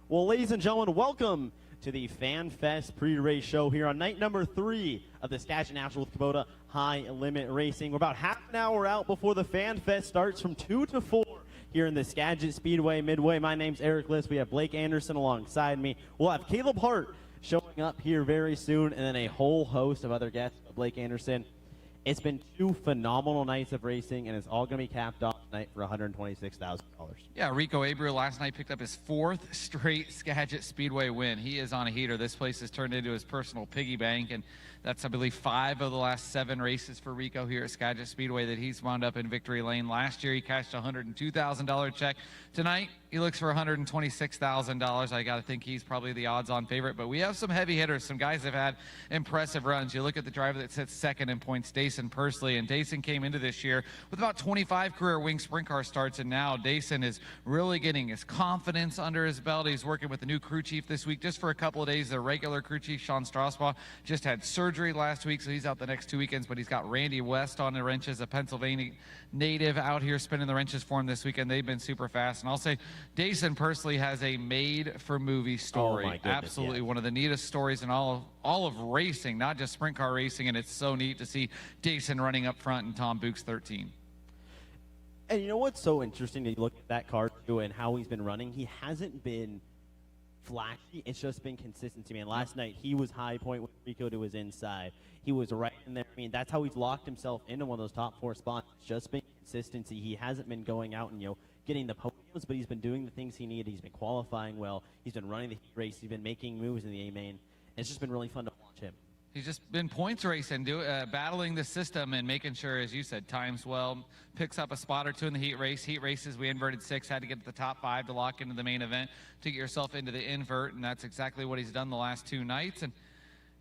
Well, ladies and gentlemen, welcome to the Fan Fest pre-race show here on night number 3 of the Skagit National with Kubota High Limit Racing. We're about half an hour out before the Fan Fest starts from 2 to 4 here in the Skagit Speedway Midway. My name's Eric Liss. We have Blake Anderson alongside me. We'll have Caleb Hart showing up here very soon, and then a whole host of other guests. Blake Anderson, it's been 2 phenomenal nights of racing, and it's all going to be capped off tonight for $126,000. Yeah, Rico Abreu last night picked up his 4th straight Skagit Speedway win. He is on a heater. This place has turned into his personal piggy bank, and that's, I believe, 5 of the last 7 races for Rico here at Skagit Speedway that he's wound up in victory lane. Last year, he cashed a $102,000 check. Tonight, he looks for $126,000. I got to think he's probably the odds-on favorite, but we have some heavy hitters. Some guys have had impressive runs. You look at the driver that sits second in points, Dayson Pursley, and Dayson came into this year with about 25 career wing sprint car starts, and now Dayson is really getting his confidence under his belt. He's working with the new crew chief this week just for a couple of days. The regular crew chief, Sean Strasbaugh, just had surgery last week, so he's out the next 2 weekends, but he's got Randy West on the wrenches, a Pennsylvania native out here spinning the wrenches for him this weekend. They've been super fast, and I'll say Dayson Pursley has a made-for-movie story. Oh my goodness, absolutely, yeah. one of the neatest stories in all of racing, not just sprint car racing, and it's so neat to see Dayson running up front in Tom Buick's 13. And you know what's so interesting to look at that car too and how he's been running? He hasn't been flashy. It's just been consistency, man. Last night, he was high point with Rico to his inside. He was right in there. I mean, that's how he's locked himself into one of those top 4 spots. It's just been consistency. He hasn't been going out and, getting the podiums, but he's been doing the things he needed. He's been qualifying well. He's been running the heat race. He's been making moves in the A-main. It's just been really fun to watch him. He's just been points racing, battling the system and making sure, as you said, times well, picks up a spot or 2 in the heat race. Heat races, we inverted 6, had to get to the top 5 to lock into the main event to get yourself into the invert, and that's exactly what he's done the last 2 nights. And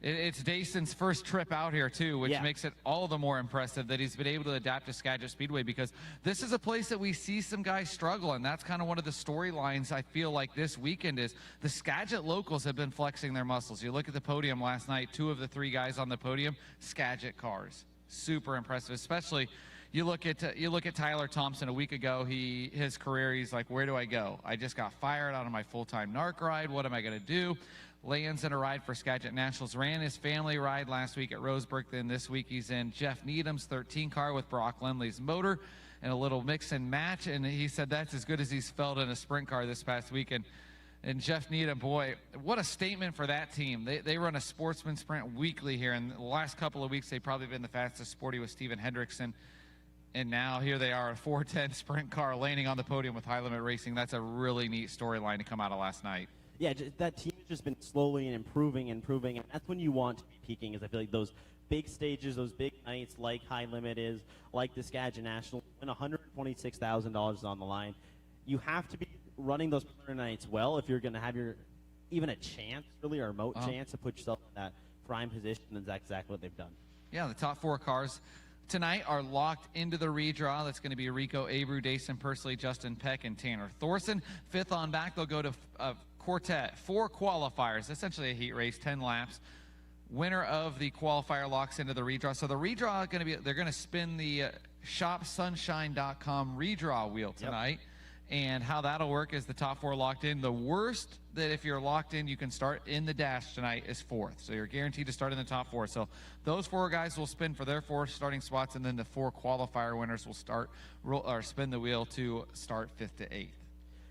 it's Dayson's first trip out here, too, which makes it all the more impressive that he's been able to adapt to Skagit Speedway, because this is a place that we see some guys struggle, and that's kind of one of the storylines I feel like this weekend is the Skagit locals have been flexing their muscles. You look at the podium last night, 2 of the 3 guys on the podium, Skagit cars. Super impressive, especially you look at Tyler Thompson a week ago. His career, he's like, where do I go? I just got fired out of my full-time NARC ride. What am I going to do? Lands in a ride for Skagit Nationals. Ran his family ride last week at Roseburg. Then this week he's in Jeff Needham's 13 car with Brock Lindley's motor and a little mix and match. And he said that's as good as he's felt in a sprint car this past weekend. And Jeff Needham, boy, what a statement for that team. They run a sportsman sprint weekly here. And the last couple of weeks, they've probably been the fastest sporty with Steven Hendrickson. And now here they are, a 410 sprint car landing on the podium with High Limit Racing. That's a really neat storyline to come out of last night. Yeah, that team has just been slowly and improving, and that's when you want to be peaking, is I feel like those big stages, those big nights like High Limit is, like the Skagit National, when $126,000 is on the line. You have to be running those nights well if you're going to have even a chance, really, or a remote chance to put yourself in that prime position, and that's exactly what they've done. Yeah, the top 4 cars tonight are locked into the redraw. That's going to be Rico Abreu, Dayson Pursley, Justin Peck, and Tanner Thorson. 5th on back, they'll go to quartet, 4 qualifiers, essentially a heat race, 10 laps. Winner of the qualifier locks into the redraw. So the redraw they're going to spin the shopsunshine.com redraw wheel tonight. Yep. And how that'll work is the top 4 locked in. The worst that if you're locked in, you can start in the dash tonight is 4th. So you're guaranteed to start in the top 4. So those 4 guys will spin for their 4 starting spots, and then the 4 qualifier winners will spin the wheel to start 5th to 8th.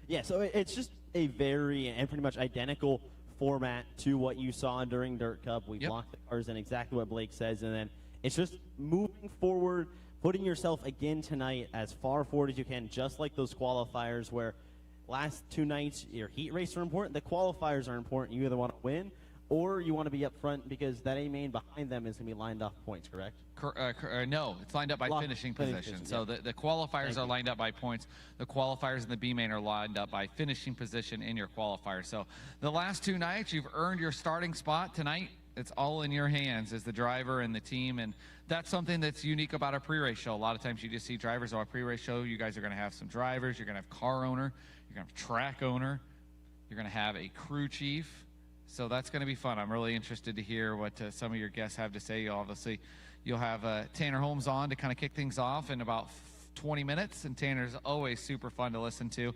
Yeah, so it's just a very and pretty much identical format to what you saw during Dirt Cup. We blocked the cars in exactly what Blake says, and then it's just moving forward, putting yourself again tonight as far forward as you can, just like those qualifiers where last 2 nights your heat races are important, the qualifiers are important. You either want to win or you want to be up front because that A-main behind them is going to be lined off points, correct? No, it's lined up by finishing position. So the qualifiers are lined up by points. The qualifiers in the B-main are lined up by finishing position in your qualifier. So the last 2 nights, you've earned your starting spot. Tonight, it's all in your hands as the driver and the team, and that's something that's unique about a pre-race show. A lot of times you just see drivers on a pre-race show. You guys are going to have some drivers. You're going to have car owner. You're going to have track owner. You're going to have a crew chief. So that's going to be fun. I'm really interested to hear what some of your guests have to say. Obviously, you'll have Tanner Holmes on to kind of kick things off in about 20 minutes, and Tanner's always super fun to listen to.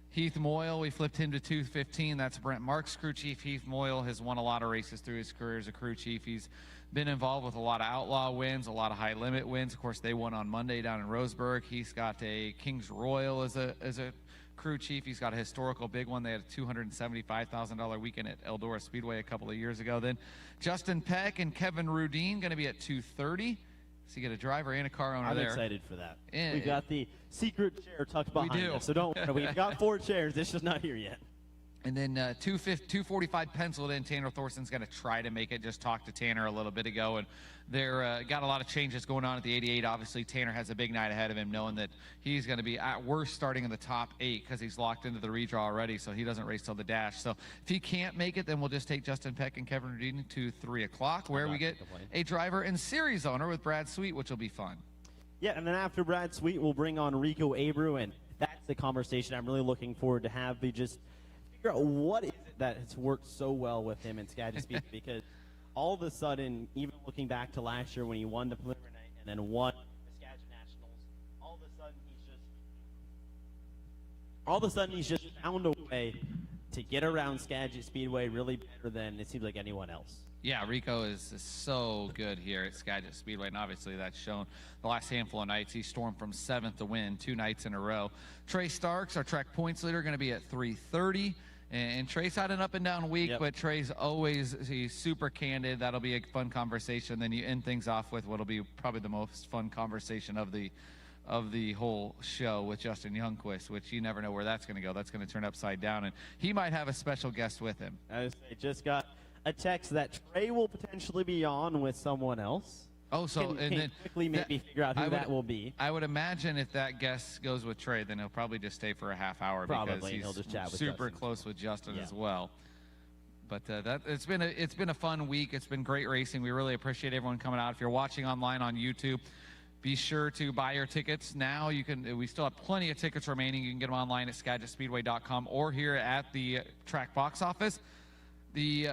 Heath Moyle, we flipped him to 215. That's Brent Marks' crew chief. Heath Moyle has won a lot of races through his career as a crew chief. He's been involved with a lot of outlaw wins, a lot of high limit wins. Of course, they won on Monday down in Roseburg. He's got a Kings Royal as a crew chief. He's got a historical big one. They had a $275,000 weekend at Eldora Speedway a couple of years ago. Then Justin Peck and Kevin Rudine going to be at 230. So you get a driver and a car owner there. I'm excited for that. And we've got the secret chair tucked behind do. us, so don't worry. We've got 4 chairs. It's just not here yet. And then 245 penciled in. Tanner Thorson's going to try to make it. Just talked to Tanner a little bit ago, and they're got a lot of changes going on at the 88. Obviously, Tanner has a big night ahead of him, knowing that he's going to be at worst starting in the top 8 because he's locked into the redraw already, so he doesn't race till the dash. So if he can't make it, then we'll just take Justin Peck and Kevin Rudine to 3 o'clock, where we get a driver and series owner with Brad Sweet, which will be fun. Yeah, and then after Brad Sweet, we'll bring on Rico Abreu, and that's the conversation I'm really looking forward to have. We just figure out what is it that has worked so well with him in Skagit Speedway, because all of a sudden, even looking back to last year when he won the preliminary night and then won the Skagit Nationals, all of a sudden he's just found a way to get around Skagit Speedway really better than it seems like anyone else. Yeah, Rico is so good here at Skagit Speedway, and obviously that's shown the last handful of nights. He stormed from 7th to win 2 nights in a row. Trey Starks, our track points leader, going to be at 330. And Trey's had an up and down week, but Trey's he's super candid. That'll be a fun conversation. Then you end things off with what'll be probably the most fun conversation of the whole show with Justin Youngquist, which you never know where that's going to go. That's going to turn upside down, and he might have a special guest with him. I just got a text that Trey will potentially be on with someone else. Oh, so can then quickly maybe figure out who that will be. I would imagine if that guest goes with Trey, then he'll probably just stay for a half hour because he's he'll just chat with super Justin. close with Justin as well. But it's been a fun week. It's been great racing. We really appreciate everyone coming out. If you're watching online on YouTube, be sure to buy your tickets now. We still have plenty of tickets remaining. You can get them online at SkagitSpeedway.com or here at the track box office. The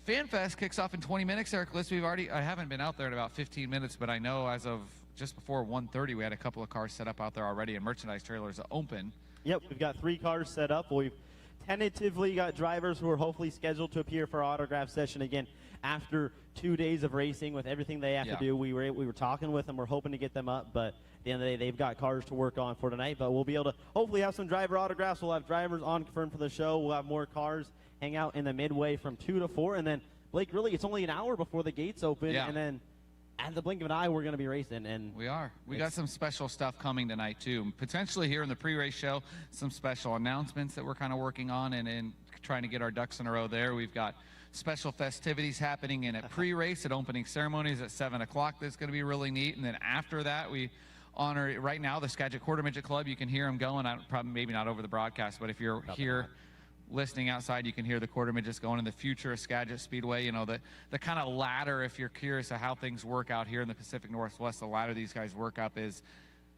Fan Fest kicks off in 20 minutes, Eric List. I haven't been out there in about 15 minutes, but I know as of just before 1:30, we had a couple of cars set up out there already and merchandise trailers open. Yep, we've got 3 cars set up. We've tentatively got drivers who are hopefully scheduled to appear for our autograph session again after 2 days of racing with everything they have to do. We were talking with them. We're hoping to get them up, but at the end of the day, they've got cars to work on for tonight. But we'll be able to hopefully have some driver autographs. We'll have drivers on confirmed for the show. We'll have more cars hang out in the midway from 2 to 4, and then Blake, really, it's only an hour before the gates open, and then at the blink of an eye, we're going to be racing. And we are. We got some special stuff coming tonight too. Potentially here in the pre-race show, some special announcements that we're kind of working on and trying to get our ducks in a row there. We've got special festivities happening in a pre-race at opening ceremonies at 7 o'clock. That's going to be really neat. And then after that, we honor right now the Skagit Quarter Midget Club. You can hear them going. Probably maybe not over the broadcast, but if you're here listening outside, you can hear the quarter midgets going in the future of Skagit Speedway. You know, the kind of ladder, if you're curious of how things work out here in the Pacific Northwest, the ladder these guys work up is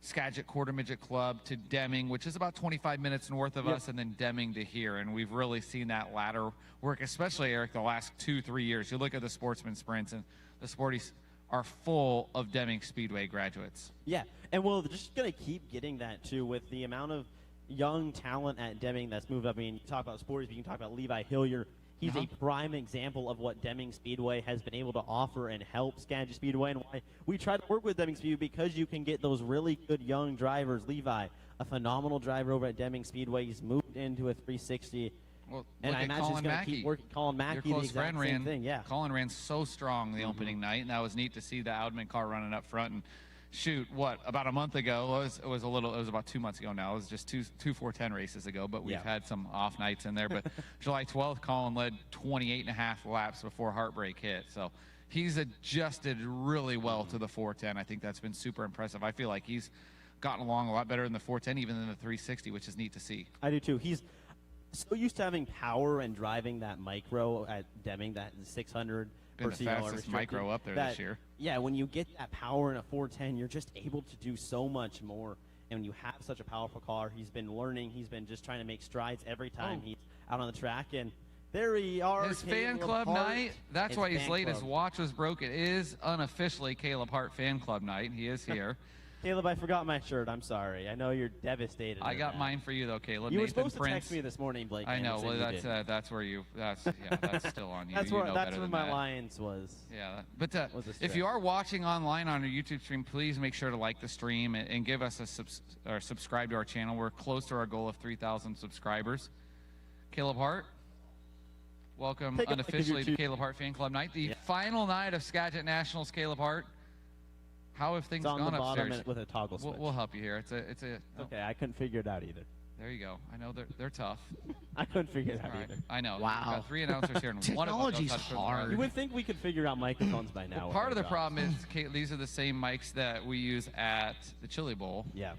Skagit Quarter Midget Club to Deming, which is about 25 minutes north of us, and then Deming to here. And we've really seen that ladder work, especially, Eric, the last 2-3 years. You look at the sportsman sprints, and the sporties are full of Deming Speedway graduates. Yeah, and we're just going to keep getting that, too, with the amount of young talent at Deming that's moved up. I mean, you talk about sports, but you can talk about Levi Hillier. He's a prime example of what Deming Speedway has been able to offer and help Skagit Speedway, and why we try to work with Deming Speedway, because you can get those really good young drivers. Levi, a phenomenal driver over at Deming Speedway. He's moved into a 360. Well, and I imagine he's going to keep working. Colin Mackey, your the close friend, same thing. Yeah. Colin ran so strong the opening night, and that was neat to see the Oudman car running up front. And shoot, about a month ago, it was about 2 months ago now. It was just two 410 races ago, but we've had some off nights in there. But July 12th, Colin led 28.5 laps before heartbreak hit. So he's adjusted really well to the 410. I think that's been super impressive. I feel like he's gotten along a lot better in the 410 even than the 360, which is neat to see. I do too. He's so used to having power and driving that micro at Deming, that 600. Been the fastest micro up there this year. Yeah, when you get that power in a 410, you're just able to do so much more. And when you have such a powerful car, he's been learning. He's been just trying to make strides every time he's out on the track. And there we are. His fan club night. That's why he's late. His watch was broken. It is unofficially Caleb Hart fan club night. He is here. Caleb, I forgot my shirt. I'm sorry. I know you're devastated. I got mine for you though, Caleb. You were Nathan supposed Prince. to text me this morning, Blake. I know. Well, that's where you. That's still on you. That's you where know that's better where than my that. alliance was. Yeah, but Was a if stretch. you are watching online on our YouTube stream, please make sure to like the stream and give us a or subscribe to our channel. We're close to our goal of 3,000 subscribers. Caleb Hart, welcome Take a look at unofficially to YouTube. Caleb Hart Fan Club Night, the final night of Skagit Nationals. Caleb Hart, how have things It's on gone the bottom upstairs? with a toggle switch. We'll help you here. It's a. Okay, I couldn't figure it out either. There you go. I know they're tough. I couldn't figure it out All right. either. I know. Wow. We've got 3 announcers here, and one of them knows Technology's how to turn the hard. You would think we could figure out microphones by now. with Part our of the jobs. problem is these are the same mics that we use at the Chili Bowl. Yeah.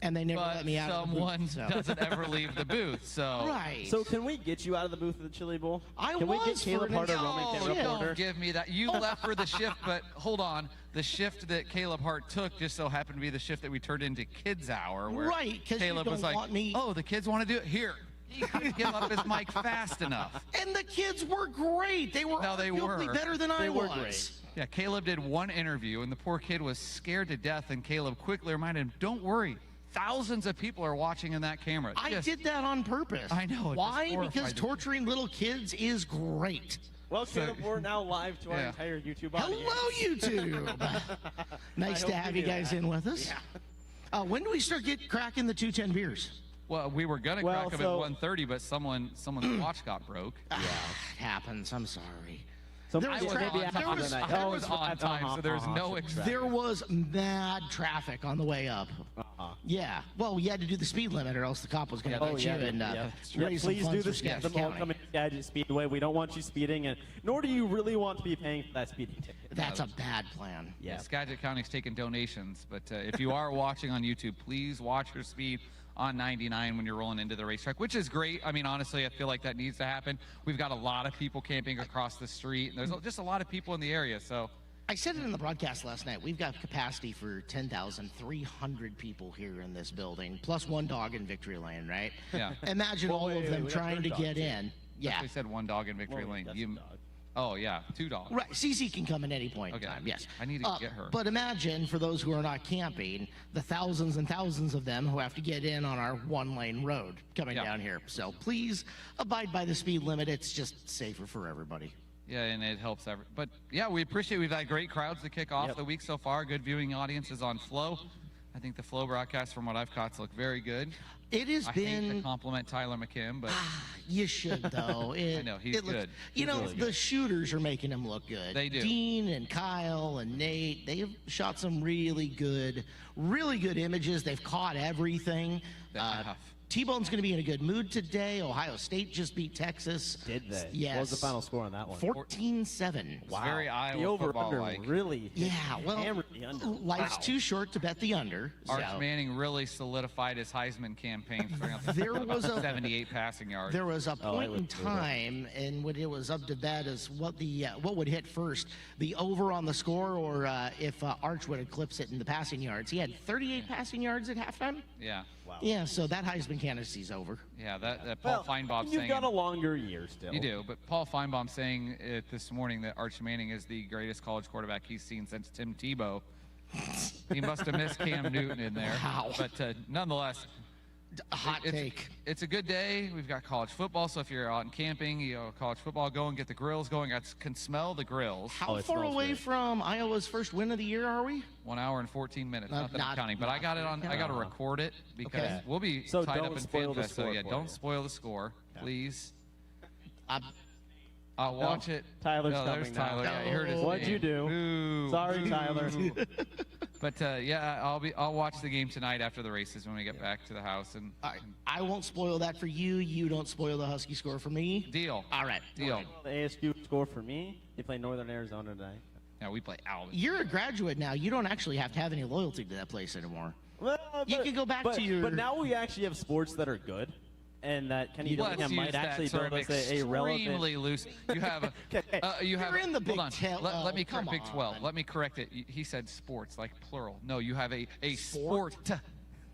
And they never But let me out of the someone booth, so. doesn't ever leave the booth, so. Right. So can we get you out of the booth of the Chili Bowl? Can we get was Caleb for Hart, a an Roman instant. Kent Yeah. reporter? Don't give me that. You left for the shift, but hold on. The shift that Caleb Hart took just so happened to be the shift that we turned into Kids Hour. Where Right, 'cause you Caleb was don't like, want me- oh, the kids want to do it? Here. He couldn't give up his mic fast enough. And the kids were great. They were No, they arguably were. better than They I were was. great. Yeah, Caleb did one interview, and the poor kid was scared to death, and Caleb quickly reminded him, don't worry. Thousands of people are watching in that camera. I Just- did that on purpose. I know, it just Why? horrified Because me. torturing little kids is great. Well, Caleb, we're now live to our Yeah. entire YouTube audience. Hello, YouTube. Nice to hope have you you knew guys that. in with us. When do we start cracking the 210 beers? Well, we were going to Well, crack him so- at 1:30, but someone's watch got broke. It happens. I'm sorry. So There I was was traffic. on There time. was- I was on time, so there's no excuse. There was mad traffic on the way up. Yeah. Well, you had to do the speed limit, or else the cop was going to get you and raise some Please funds do for the Skagit anthem. County. Come in Skagit Speedway. We don't want you speeding, and nor do you really want to be paying for that speeding ticket. That's a bad plan. Yeah. Skagit County's taking donations, but if you are watching on YouTube, please watch your speed on 99 when you're rolling into the racetrack, which is great. I mean, honestly, I feel like that needs to happen. We've got a lot of people camping across the street, and there's just a lot of people in the area, so. I said it in the broadcast last night. We've got capacity for 10,300 people here in this building, plus one dog in Victory Lane, right? Yeah. Imagine all wait, of them we got trying third to dog, get too. in. Yeah. They said one dog in Victory Well, Lane. that's You- a dog. Oh, yeah, 2 dogs. Right, Cece can come at any point Okay. in time, yes. I need to get her. But imagine, for those who are not camping, the thousands and thousands of them who have to get in on our one-lane road coming Yeah. down here. So please abide by the speed limit. It's just safer for everybody. Yeah, and it helps. But yeah, we appreciate. We've had great crowds to kick off Yep. the week so far. Good viewing audiences on Flow. I think the Flow broadcasts, from what I've caught, look very good. It has I hate to been. compliment Tyler McKim, but You should though. I know, he's good. You know, really the shooters are making him look good. They do. Dean and Kyle and Nate, they have shot some really good images. They've caught everything. They have. T-Bone's going to be in a good mood today. Ohio State just beat Texas. Did they? Yes. What was the final score on that one? 14-7. It's very Iowa The over-under football-like. really Yeah, well, hammered the under. life's Wow. too short to bet the under. Arch so- Manning really solidified his Heisman campaign, throwing up There was a- 78 passing yards. There was a point was in brutal. time, and when it was up to bet as what would hit first, the over on the score, or if Arch would eclipse it in the passing yards. He had 38 passing yards at halftime. Yeah, Wow. Yeah, so that Heisman candidacy's over. yeah. That Paul Feinbaum you've saying got a longer year still. you do, but Paul Feinbaum saying it this morning that Arch Manning is the greatest college quarterback he's seen since Tim Tebow. He must have missed Cam Newton in there. Wow. But nonetheless, A hot it's, take. it's a good day. We've got college football, so if you're out and camping, college football going, get the grills going. I can smell the grills. How it far smells away good. from Iowa's first win of the year are we? 1 hour and 14 minutes. Not that I'm not- counting, but I got it on. I got to Uh-huh. record it because Okay. we'll be So tied don't up in spoil the FanFest. So score yeah, for don't you. spoil the score, please. I'm- I'll watch it. Tyler's oh, there's coming now. Tyler. Yeah, you heard his What'd name. you do? Boo. Sorry, Tyler. But yeah, I'll watch the game tonight after the races when we get back to the house and I won't spoil that for you. You don't spoil the Husky score for me. deal. All right. Deal. The ASU score for me. They play Northern Arizona tonight. Yeah, we play Alger. You're a graduate now. You don't actually have to have any loyalty to that place anymore. Well, You can go back but, to your- But now we actually have sports that are good, and that Kenny Let's Dillingham use might that actually term build us a relevant. extremely loose. You have you have You're in the Big hold on. Ten- Let me come correct Big 12. on. Let me correct it. He said sports like plural. No, you have a sport.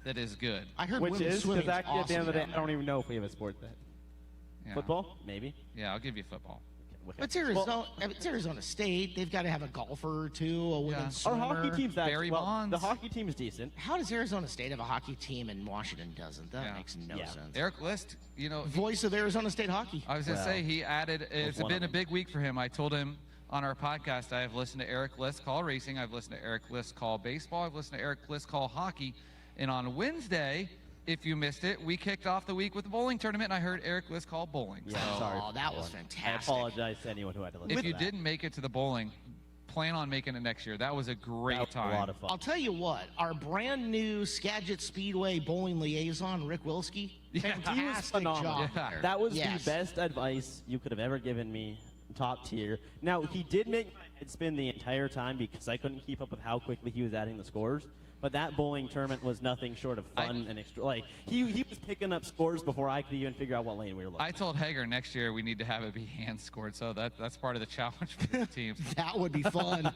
that is good. I heard Which women's is, swimming because actually at the end of the day, awesome I don't even know if we have a sport that. Yeah. Football? Maybe. Yeah, I'll give you football. Okay. But it's Arizona, it's Arizona State. They've got to have a golfer or two, a women's Our swimmer. hockey team's Barry actually, well, Bonds. the hockey team is decent. How does Arizona State have a hockey team and Washington doesn't? That Yeah. makes no Yeah. sense. Eric List, you know, Voice of Arizona State hockey. I was going to Well, say, he added, it's one been of a them. big week for him. I told him on our podcast, I have listened to Eric List call racing. I've listened to Eric List call baseball. I've listened to Eric List call hockey. And on Wednesday, if you missed it, we kicked off the week with the bowling tournament, and I heard Eric List call bowling. Yeah, So sorry. Oh, that was I fantastic. apologize to anyone who had to listen if to you that. didn't make it to the bowling, plan on making it next year. That was a great That was time. a lot of fun. I'll tell you what, our brand new Skagit Speedway bowling liaison, Rick Wilski, fantastic He was phenomenal. job Yeah. there. That was Yes. the best advice you could have ever given me, top tier. Now, he did make my head spin the entire time because I couldn't keep up with how quickly he was adding the scores. But that bowling tournament was nothing short of fun and extra. Like, he was picking up scores before I could even figure out what lane we were looking I told Hager next year we need to have it be hand scored, so that's part of the challenge for the teams. That would be fun.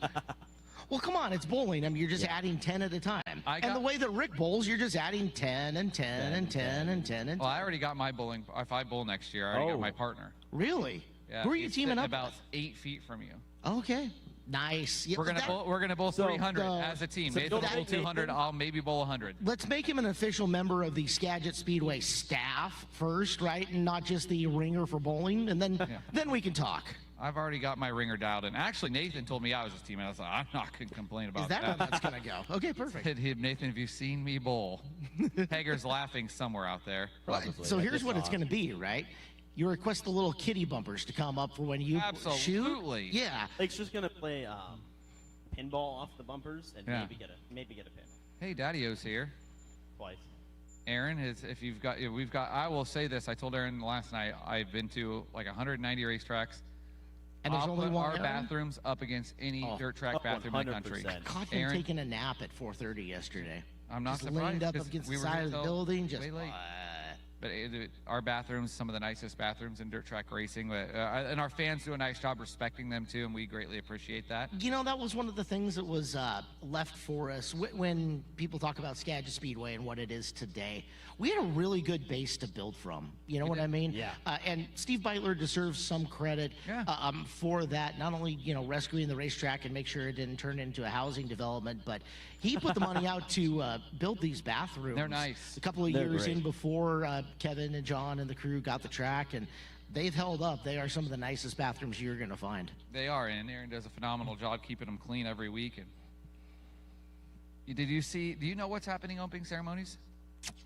Well, come on, it's bowling. I mean, you're just adding 10 at a time. And the way that Rick bowls, you're just adding 10 and 10 and 10 and 10 and 10. Well, I already got my bowling. If I bowl next year, I already got my partner. Really? Yeah, Who are you he's teaming sitting up about with? 8 feet from you. Okay. Nice. Yeah, We're gonna bowl So, 300 as a team. so Nathan will don't bowl make 200. Nathan- I'll maybe bowl 100. Let's make him an official member of the Skagit Speedway staff first, right? And not just the ringer for bowling. And then we can talk. I've already got my ringer dialed in. Actually, Nathan told me I was his teammate. I was like, I'm not gonna complain about Is that how that's going to go? Okay, perfect. Said, "Hey, Nathan, have you seen me bowl?" Hager's laughing somewhere out there. Probably. So I here's just what saw it's it. going to be, right? You request the little kitty bumpers to come up for when you Absolutely. shoot. Yeah. Lake's just gonna play pinball off the bumpers and Yeah. maybe get a pin Hey, Daddy-O's here. twice. Aaron is. If you've got, we've got. I will say this. I told Aaron last night. I've been to like 190 racetracks. And there's I'll only put one our Aaron? bathrooms up against any dirt track Oh, bathroom in the country. 100%. Caught him Aaron, taking a nap at 4:30 yesterday. I'm not Just surprised. leaned up 'cause against we the were side here of the till building, just way late. But our bathrooms, some of the nicest bathrooms in dirt track racing, and our fans do a nice job respecting them too, and we greatly appreciate that. You know, that was one of the things that was left for us when people talk about Skagit Speedway and what it is today. We had a really good base to build from. You know what I mean? Yeah. And Steve Beitler deserves some credit for that. Not only rescuing the racetrack and make sure it didn't turn into a housing development, but he put the money out to build these bathrooms. They're nice. A couple of They're years great. in before Kevin and John and the crew got the track, and they've held up. They are some of the nicest bathrooms you're going to find. They are, and Aaron does a phenomenal job keeping them clean every week. And do you know what's happening opening ceremonies?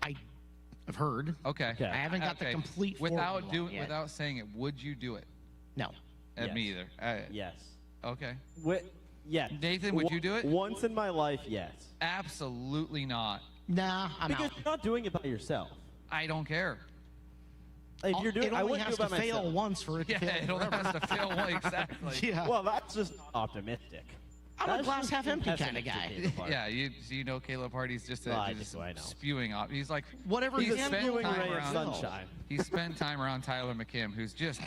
I've heard. Okay. Okay. I haven't got the complete 411 yet. without saying it. Would you do it? No. Yes. Me either. Yes. Okay. Yeah. Nathan, would you do it? Once in my life, yes. Absolutely not. Nah, I'm Because out. you're not doing it by yourself. I don't care. If you're doing, it I only wouldn't has do it to by fail myself. once for it to Yeah, fail it only forever. has to fail one exactly. Yeah. Well, that's just optimistic. I'm a That's glass just half empty kind of pessimistic, guy. Caleb Hart. Yeah, you know Caleb Hardy's just Well, I just do, I know. spewing off. He's like Whatever he's he's spent doing, time ray of around sunshine. He spent time around Tyler McKim, who's just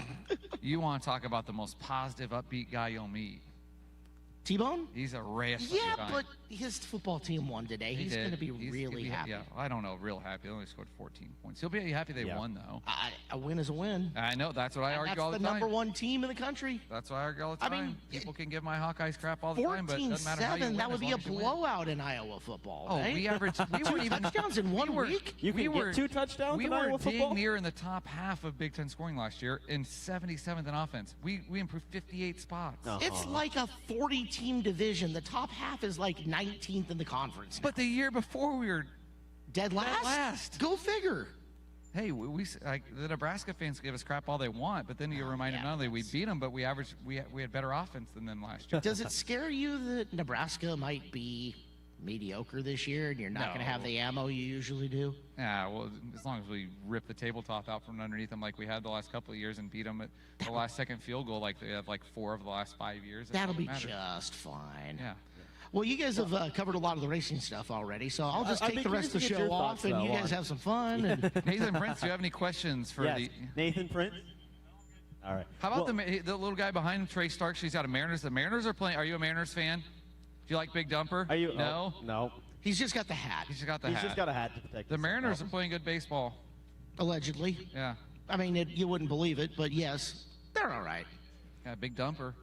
you want to talk about the most positive, upbeat guy you'll meet. T-Bone? He's a ray of Yeah, sunshine. but his football team won today. He He's did. going to be He'll really happy. Yeah, I don't know, real happy. They only scored 14 points. He'll be happy they Yeah. won though. A win is a win. I know. That's what I And argue that's all the the time. number one team in the country. That's what I argue all the I time. mean, People can give my Hawkeyes crap all the time, but it doesn't matter how you 14-7, win. that would as be long a as you win. blowout in Iowa football, Oh, right? we averaged. We weren't even touchdowns in one week? You can get 2 touchdowns We in were Iowa football? dang near in the top half of Big Ten scoring last year and 77th in offense. We improved 58 spots. Oh. It's like a 40-team division. The top half is like 19th in the conference. But the year before we were, Dead last? last. Go figure. hey, like the Nebraska fans give us crap all they want, but then you remind them yeah, not only we beat them, but we had better offense than them last year. Does it scare you that Nebraska might be mediocre this year and you're not going to have No. the ammo you usually do? Yeah, well, as long as we rip the tabletop out from underneath them like we had the last couple of years and beat them at the last second field goal like they have like 4 of the last 5 years. That'll be matter. just fine. Yeah. Well, you guys have covered a lot of the racing stuff already, so I'll just I'd take be the rest of the curious to get show your off thoughts, and though, you guys on- have some fun. And Nathan Prince, do you have any questions for Yes. the? Nathan Prince? All right. How about Well, the little guy behind him, Trey Starks? He's out of Mariners. The Mariners are playing. Are you a Mariners fan? Do you like Big Dumper? Are you? No. Oh, no. He's just got the hat. He's just got the He's hat. just got a hat to protect The himself. Mariners are playing good baseball. Allegedly. Yeah. I mean, you wouldn't believe it, but yes, they're all right. Got a big dumper.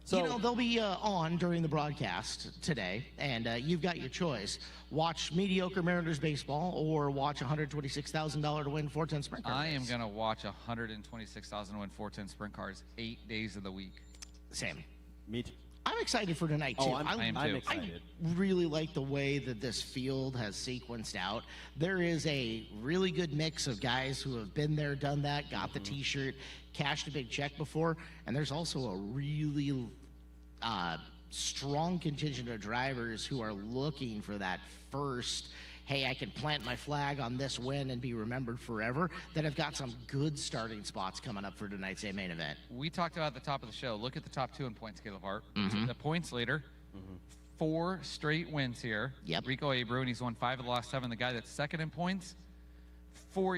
So, You know, they'll be on during the broadcast today, and you've got your choice. Watch mediocre Mariners baseball or watch $126,000 to win 410 sprint car I am race. going to watch 126,000 to win 410 sprint cars 8 days of the week. Same. me too. I'm excited for tonight, too. Oh, I'm too. excited. I really like the way that this field has sequenced out. There is a really good mix of guys who have been there, done that, got the T-shirt, cashed a big check before, and there's also a really strong contingent of drivers who are looking for that first, hey, I can plant my flag on this win and be remembered forever, that have got some good starting spots coming up for tonight's main event. We talked about at the top of the show. Look at the top 2 in points, Caleb Hart. The points leader. 4 straight wins here. Yep. Rico Abreu, and he's won 5 of the last 7. The guy that's second in points, 4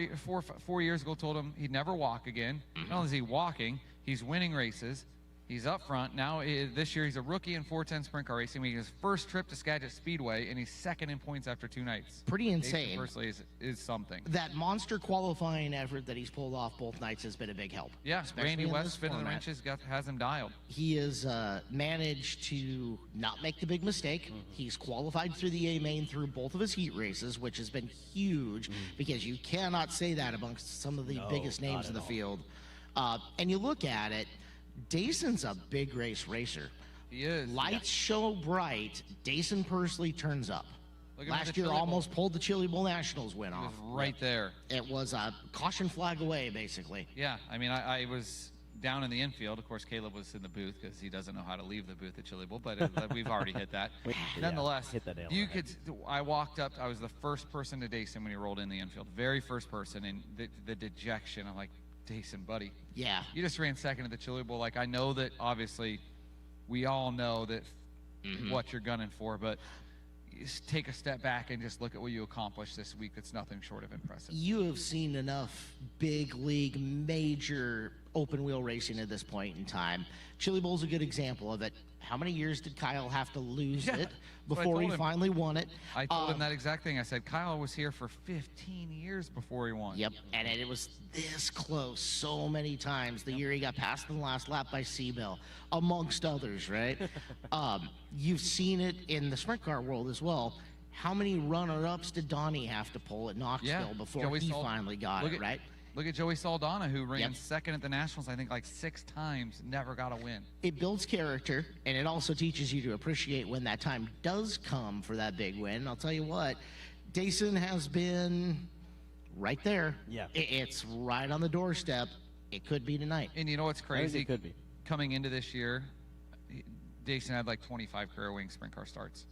years ago told him he'd never walk again. Not only is he walking, he's winning races. He's up front. Now, this year, he's a rookie in 410 sprint car racing. Making his first trip to Skagit Speedway, and he's second in points after 2 nights. Pretty insane. Personally, is something. That monster qualifying effort that he's pulled off both nights has been a big help. Yeah, especially Randy in West, this spin of the format. wrenches, has him dialed. He has managed to not make the big mistake. He's qualified through the A main through both of his heat races, which has been huge because you cannot say that amongst some of the biggest not names at in the all. field. And you look at it, Dayson's a big race racer. He is. Lights show bright, Dayson Pursley turns up. Look at him at Last the year Chili Bowl. almost pulled the Chili Bowl Nationals win He was off. right there. It was a caution flag away, basically. Yeah, I mean, I was down in the infield. Of course, Caleb was in the booth because he doesn't know how to leave the booth at Chili Bowl, but we've already hit that. Nonetheless, hit that nail on you the head. could. I walked up. I was the first person to Dayson when he rolled in the infield. Very first person, and the dejection. I'm like, Dayson, buddy, Yeah. you just ran second at the Chili Bowl. Like, I know that obviously we all know that what you're gunning for, but just take a step back and just look at what you accomplished this week. It's nothing short of impressive. You have seen enough big league, major open wheel racing at this point in time. Chili Bowl's a good example of it. How many years did Kyle have to lose Yeah, it that's what I before he told him. finally won it? I told him that exact thing. I said, Kyle was here for 15 years before he won. Yep, and it was this close so many times. The year he got passed in the last lap by Seabill, amongst others, right? You've seen it in the sprint car world as well. How many runner-ups did Donnie have to pull at Knoxville before Joey he Sal- finally got look it, at- right? Look at Joey Saldana, who ran Yep. second at the Nationals, I think, like 6 times, never got a win. It builds character, and it also teaches you to appreciate when that time does come for that big win. I'll tell you what, Dayson has been right there. Yeah. It's right on the doorstep. It could be tonight. And you know what's I think crazy? it could be. Coming into this year, Dayson had like 25 career wing sprint car starts.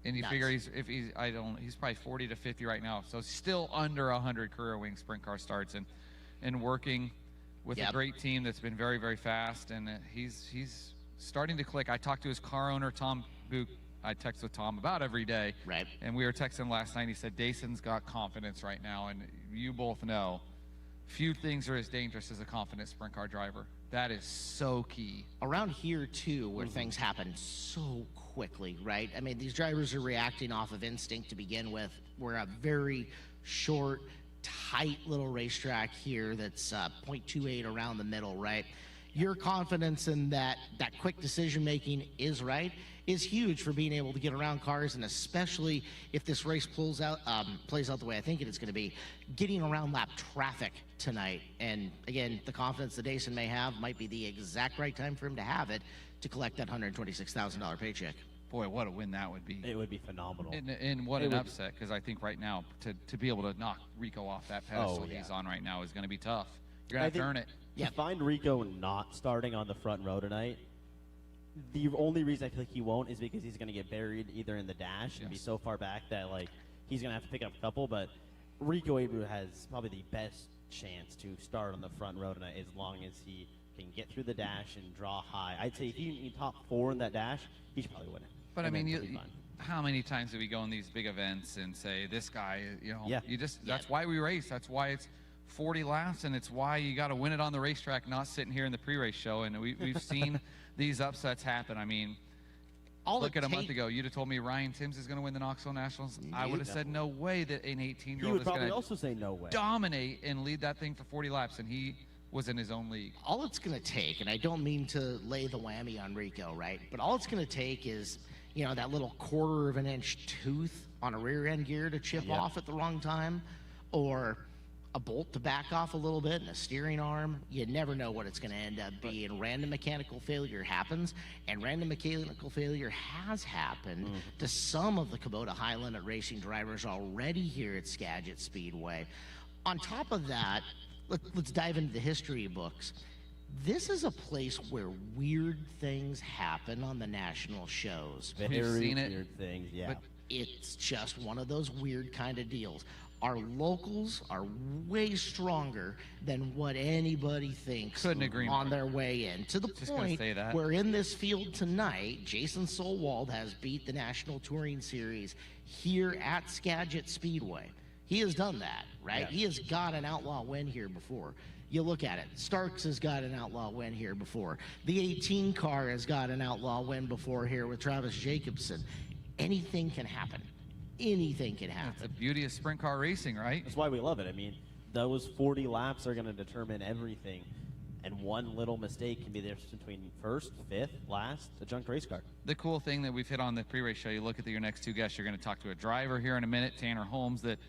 And you Nuts. figure he's probably 40 to 50 right now. So still under 100 career wing sprint car starts and working with Yep. a great team that's been very, very fast. And he's starting to click. I talked to his car owner, Tom Book. I text with Tom about every day. Right. And we were texting last night. He said, Dayson's got confidence right now. And you both know, few things are as dangerous as a confident sprint car driver. That is so key. Around here, too, where things happen so quickly, right? I mean, these drivers are reacting off of instinct to begin with. We're a very short, tight little racetrack here that's 0.28 around the middle, right? Your confidence in that quick decision making is right is huge for being able to get around cars, and especially if this race plays out the way I think it is going to be, getting around lap traffic tonight. And again, the confidence that Dayson may have might be the exact right time for him to have it to collect that $126,000 paycheck. Boy, what a win that would be. It would be phenomenal. And what It an would- upset, because I think right now, to be able to knock Rico off that pedestal yeah. he's on right now is going to be tough. You're going to have to earn it. Yeah. To find Rico not starting on the front row tonight, the only reason I feel like he won't is because he's going to get buried either in the dash and be Yes. so far back that like he's going to have to pick up a couple. But Rico Abreu has probably the best chance to start on the front row tonight as long as he can get through the dash and draw high. I'd say if he can top 4 in that dash, he should probably win it. But I And mean, then you, he'll be fine. how many times do we go in these big events and say, this guy, you know, Yeah. you just, that's why we race. That's why it's 40 laps, and it's why you got to win it on the racetrack, not sitting here in the pre-race show. And we've seen these upsets happen. I mean, all Look it at a month take- ago, you'd have told me Ryan Timms is going to win the Knoxville Nationals. I would have said no way that an He 18-year-old would is going probably to also say no way. dominate and lead that thing for 40 laps, and he was in his own league. all it's going to take, and I don't mean to lay the whammy on Rico, right? But all it's going to take is, you know, that little quarter of an inch tooth on a rear end gear to chip off at the wrong time, or a bolt to back off a little bit and a steering arm. You never know what it's going to end up being. Random mechanical failure happens, and random mechanical failure has happened to some of the Kubota high limit racing drivers already here at Skagit Speedway. On top of that, let's dive into the history books. This is a place where weird things happen on the national shows. Very seen it, weird things, yeah. but It's just one of those weird kind of deals. Our locals are way stronger than what anybody thinks Couldn't agree on more. their way in. To the Just gonna point say that. where in this field tonight, Jason Solwald has beat the National Touring Series here at Skagit Speedway. He has done that, right? Yeah. He has got an outlaw win here before. You look at it. Starks has got an outlaw win here before. The 18 car has got an outlaw win before here with Travis Jacobson. Anything can happen. Anything can the happen. beauty of sprint car racing, right? That's why we love it. I mean, those 40 laps are going to determine everything. And one little mistake can be the difference between first, fifth, last, a junk race car. The cool thing that we've hit on the pre-race show, you look at your next two guests, you're going to talk to a driver here in a minute, Tanner Holmes, that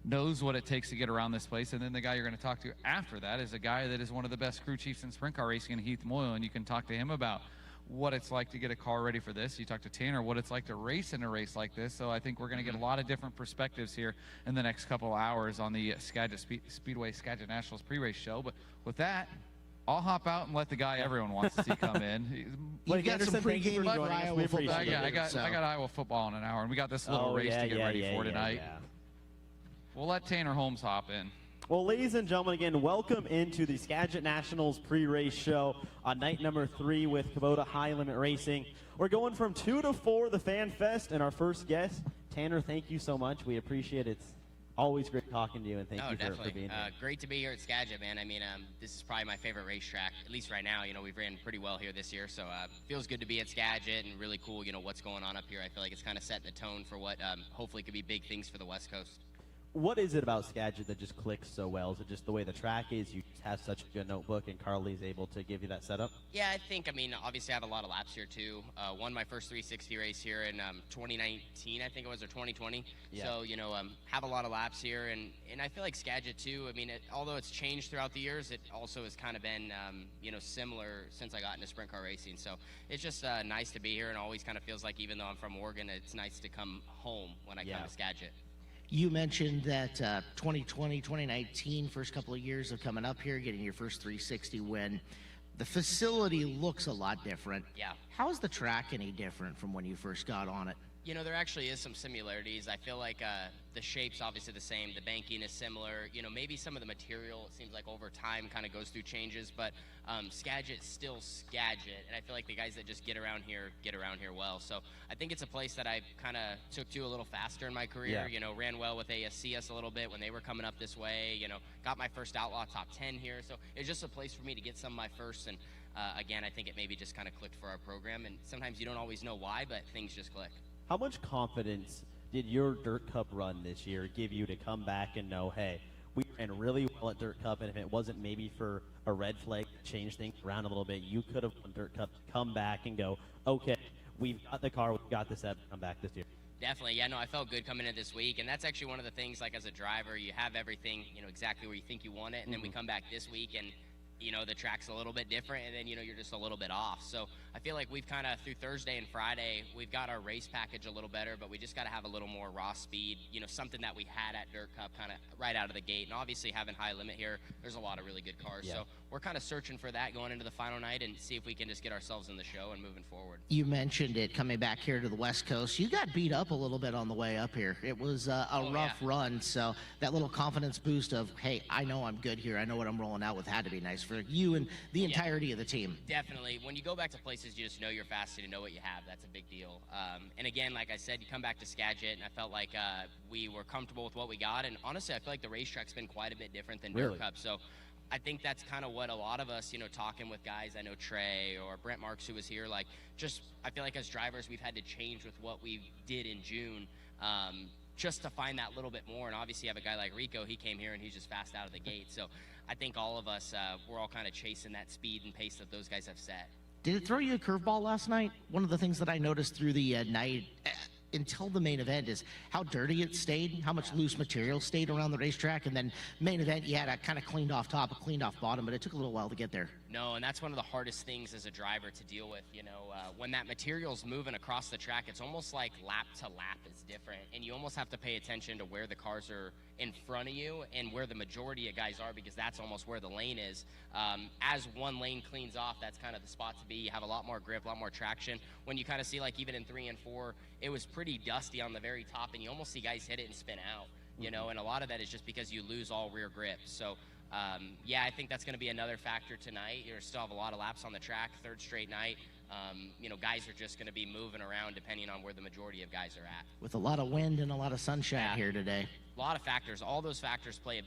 knows what it takes to get around this place. And then the guy you're going to talk to after that is a guy that is one of the best crew chiefs in sprint car racing, Heath Moyle, and you can talk to him about what it's like to get a car ready for this. You talk to Tanner, what it's like to race in a race like this. So I think we're going to get a lot of different perspectives here in the next couple of hours on the Skagit Speedway Skagit Nationals pre-race show. But with that, I'll hop out and let the guy everyone wants to see come in. You've got Anderson, some thank you pregame for for joining us. Iowa We football. appreciate Yeah, it. I got Iowa football in an hour, and we got this little race to get ready for tonight. Yeah. We'll let Tanner Holmes hop in. Well, ladies and gentlemen, again, welcome into the Skagit Nationals pre-race show on night number 3 with Kubota High Limit Racing. We're going from 2 to 4, the Fan Fest, and our first guest, Tanner, thank you so much. We appreciate it. It's always great talking to you, and thank you for Definitely. being here. Great to be here at Skagit, man. I mean, this is probably my favorite racetrack, at least right now. You know, we've ran pretty well here this year, so feels good to be at Skagit and really cool, you know, what's going on up here. I feel like it's kind of setting the tone for what hopefully could be big things for the West Coast. What is it about Skagit that just clicks so well? Is it just the way the track is? You just have such a good notebook, and Carly's able to give you that setup? Yeah, I think, I mean, obviously I have a lot of laps here too. Won my first 360 race here in 2019, I think it was, or 2020. Yeah. So, you know, have a lot of laps here. And I feel like Skagit too, I mean, although it's changed throughout the years, it also has kind of been, you know, similar since I got into sprint car racing. So it's just nice to be here, and always kind of feels like, even though I'm from Oregon, it's nice to come home when I come to Skagit. You mentioned that 2020, 2019, first couple of years of coming up here, getting your first 360 win. The facility looks a lot different. Yeah. How is the track any different from when you first got on it? You know, there actually is some similarities. I feel like the shape's obviously the same. The banking is similar. You know, maybe some of the material, it seems like over time kind of goes through changes, but Skagit's still Skagit, and I feel like the guys that just get around here well. So I think it's a place that I kind of took to a little faster in my career. Yeah. You know, ran well with ASCS a little bit when they were coming up this way. You know, got my first Outlaw top 10 here. So it's just a place for me to get some of my firsts, and again, I think it maybe just kind of clicked for our program, and sometimes you don't always know why, but things just click. How much confidence did your Dirt Cup run this year give you to come back and know, hey, we ran really well at Dirt Cup, and if it wasn't maybe for a red flag to change things around a little bit, you could have won Dirt Cup, come back and go, okay, we've got the car, we've got this up, come back this year. Definitely, yeah, no, I felt good coming in this week, and that's actually one of the things, like as a driver, you have everything, you know, exactly where you think you want it, and then we come back this week, and you know, the track's a little bit different, and then, you know, you're just a little bit off. So I feel like we've kind of, through Thursday and Friday, we've got our race package a little better, but we just got to have a little more raw speed, you know, something that we had at Dirt Cup kind of right out of the gate. And obviously having high limit here, there's a lot of really good cars. Yeah. So we're kind of searching for that going into the final night and see if we can just get ourselves in the show and moving forward. You mentioned it coming back here to the West Coast. You got beat up a little bit on the way up here. It was a rough run, so that little confidence boost of, hey, I know I'm good here. I know what I'm rolling out with had to be nice for you and the entirety of the team. Definitely. When you go back to places, you just know you're fast and you know what you have. That's a big deal. And again, like I said, you come back to Skagit, and I felt like we were comfortable with what we got. And honestly, I feel like the racetrack's been quite a bit different than Really? Dirt Cup. So I think that's kind of what a lot of us, talking with guys, I know Trey or Brent Marks who was here, like just I feel like as drivers we've had to change with what we did in June just to find that little bit more. And obviously you have a guy like Rico, he came here and he's just fast out of the gate. So I think all of us, we're all kind of chasing that speed and pace that those guys have set. Did it throw you a curveball last night? One of the things that I noticed through the night until the main event is how dirty it stayed, how much loose material stayed around the racetrack, and then main event you had a kind of cleaned off top, a cleaned off bottom, but it took a little while to get there. No, and that's one of the hardest things as a driver to deal with. When that material's moving across the track, it's almost like lap to lap is different, and you almost have to pay attention to where the cars are in front of you and where the majority of guys are, because that's almost where the lane is. As one lane cleans off, that's kind of the spot to be. You have a lot more grip, a lot more traction. When you kind of see, like even in 3 and 4, it was pretty dusty on the very top, and you almost see guys hit it and spin out, and a lot of that is just because you lose all rear grip. So yeah, I think that's going to be another factor tonight. You still have a lot of laps on the track, third straight night. Guys are just going to be moving around depending on where the majority of guys are at. With a lot of wind and a lot of sunshine here today. A lot of factors. All those factors play a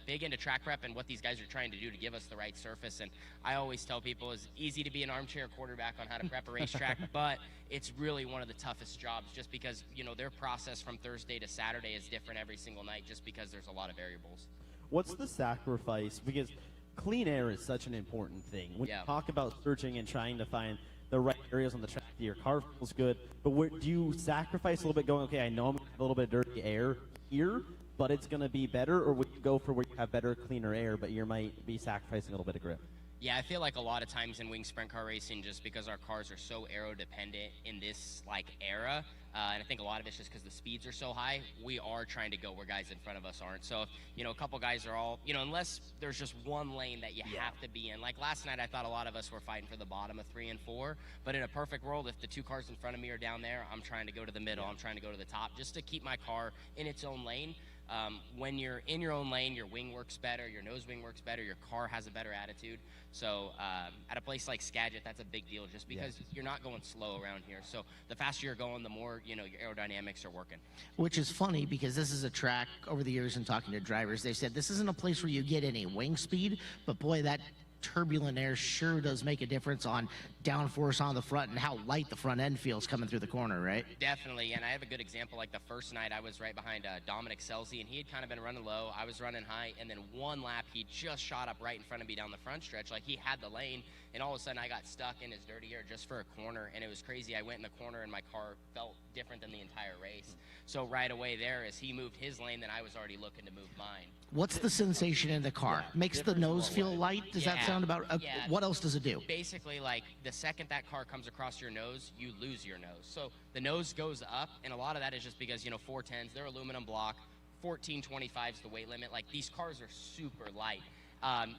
big into track prep and what these guys are trying to do to give us the right surface. And I always tell people it's easy to be an armchair quarterback on how to prep a racetrack, but it's really one of the toughest jobs just because, their process from Thursday to Saturday is different every single night just because there's a lot of variables. What's the sacrifice? Because clean air is such an important thing. When you talk about searching and trying to find the right areas on the track, your car feels good, but do you sacrifice a little bit going, okay, I know I'm going to have a little bit of dirty air here, but it's going to be better, or would you go for where you have better, cleaner air, but you might be sacrificing a little bit of grip? Yeah, I feel like a lot of times in wing sprint car racing, just because our cars are so aero dependent in this era, and I think a lot of it's just because the speeds are so high, we are trying to go where guys in front of us aren't. So if, a couple guys are all, unless there's just one lane that you have to be in. Like last night, I thought a lot of us were fighting for the bottom of 3 and 4, but in a perfect world, if the 2 cars in front of me are down there, I'm trying to go to the middle, I'm trying to go to the top, just to keep my car in its own lane. When you're in your own lane, your wing works better, your nose wing works better, your car has a better attitude. So at a place like Skagit, that's a big deal just because you're not going slow around here. So the faster you're going, the more, your aerodynamics are working. Which is funny because this is a track over the years and talking to drivers, they said this isn't a place where you get any wing speed, but boy, that turbulent air sure does make a difference on downforce on the front and how light the front end feels coming through the corner, right? Definitely, and I have a good example. Like the first night, I was right behind Dominic Selzy, and he had kind of been running low. I was running high, and then one lap, he just shot up right in front of me down the front stretch. Like he had the lane, and all of a sudden, I got stuck in his dirty air just for a corner, and it was crazy. I went in the corner, and my car felt different than the entire race. So right away there, as he moved his lane, then I was already looking to move mine. What's the sensation in the car? Makes the nose feel light? Does that sound about what else does it do? Basically, like the second that car comes across your nose, you lose your nose. So the nose goes up, and a lot of that is just because 410s, they're aluminum block, 1425 is the weight limit. Like these cars are super light.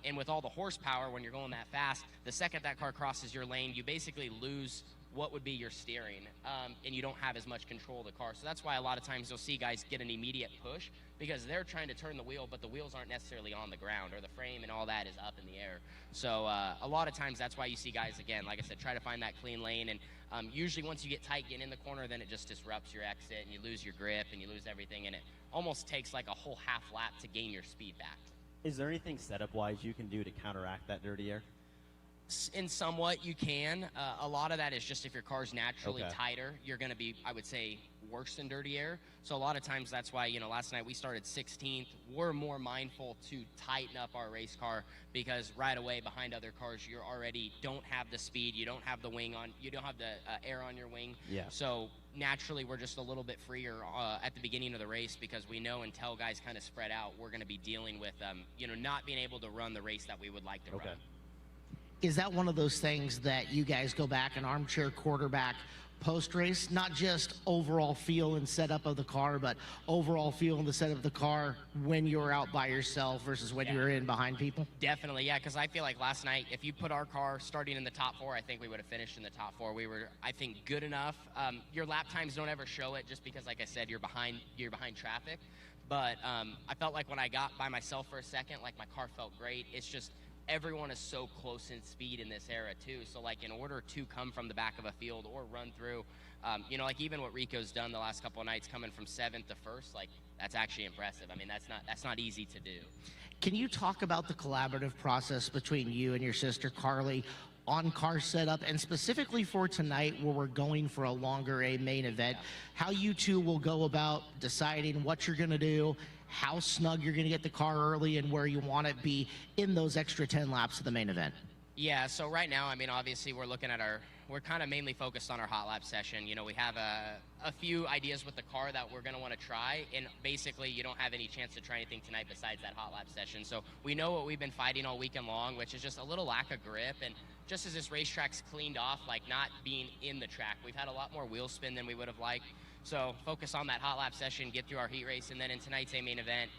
And with all the horsepower, when you're going that fast, the second that car crosses your lane, you basically lose what would be your steering, and you don't have as much control of the car. So that's why a lot of times you'll see guys get an immediate push because they're trying to turn the wheel, but the wheels aren't necessarily on the ground, or the frame and all that is up in the air. So a lot of times that's why you see guys, again, like I said, try to find that clean lane. And usually once you get tight, getting in the corner, then it just disrupts your exit, and you lose your grip, and you lose everything, and it almost takes like a whole half lap to gain your speed back. Is there anything setup-wise you can do to counteract that dirty air? In somewhat you can. A lot of that is just if your car's naturally tighter, you're going to be, I would say, worse than dirty air. So a lot of times that's why, last night we started 16th. We're more mindful to tighten up our race car because right away behind other cars, you already don't have the speed, you don't have the wing on, you don't have the air on your wing. Yeah. So naturally we're just a little bit freer at the beginning of the race because we know until guys kind of spread out, we're going to be dealing with, not being able to run the race that we would like to run. Is that one of those things that you guys go back and armchair quarterback post-race? Not just overall feel and setup of the car, but overall feel and the setup of the car when you're out by yourself versus when you're in behind people? Definitely, yeah, because I feel like last night, if you put our car starting in the top 4, I think we would have finished in the top 4. We were, I think, good enough. Your lap times don't ever show it just because, like I said, you're behind traffic. But I felt like when I got by myself for a second, like my car felt great. It's just everyone is so close in speed in this era too. So like in order to come from the back of a field or run through, you know, like even what Rico's done the last couple of nights coming from 7th to 1st, like that's actually impressive. I mean, that's not easy to do. Can you talk about the collaborative process between you and your sister Carly on car setup, and specifically for tonight where we're going for a longer main event, how you two will go about deciding what you're going to do, how snug you're going to get the car early, and where you want it be in those extra 10 laps of the main event? Yeah, so right now, I mean, obviously we're looking at we're kind of mainly focused on our hot lap session. You know, we have a few ideas with the car that we're going to want to try, and basically you don't have any chance to try anything tonight besides that hot lap session. So we know what we've been fighting all weekend long, which is just a little lack of grip, and just as this racetrack's cleaned off, like not being in the track, we've had a lot more wheel spin than we would have liked. So focus on that hot lap session, get through our heat race, and then in tonight's main event,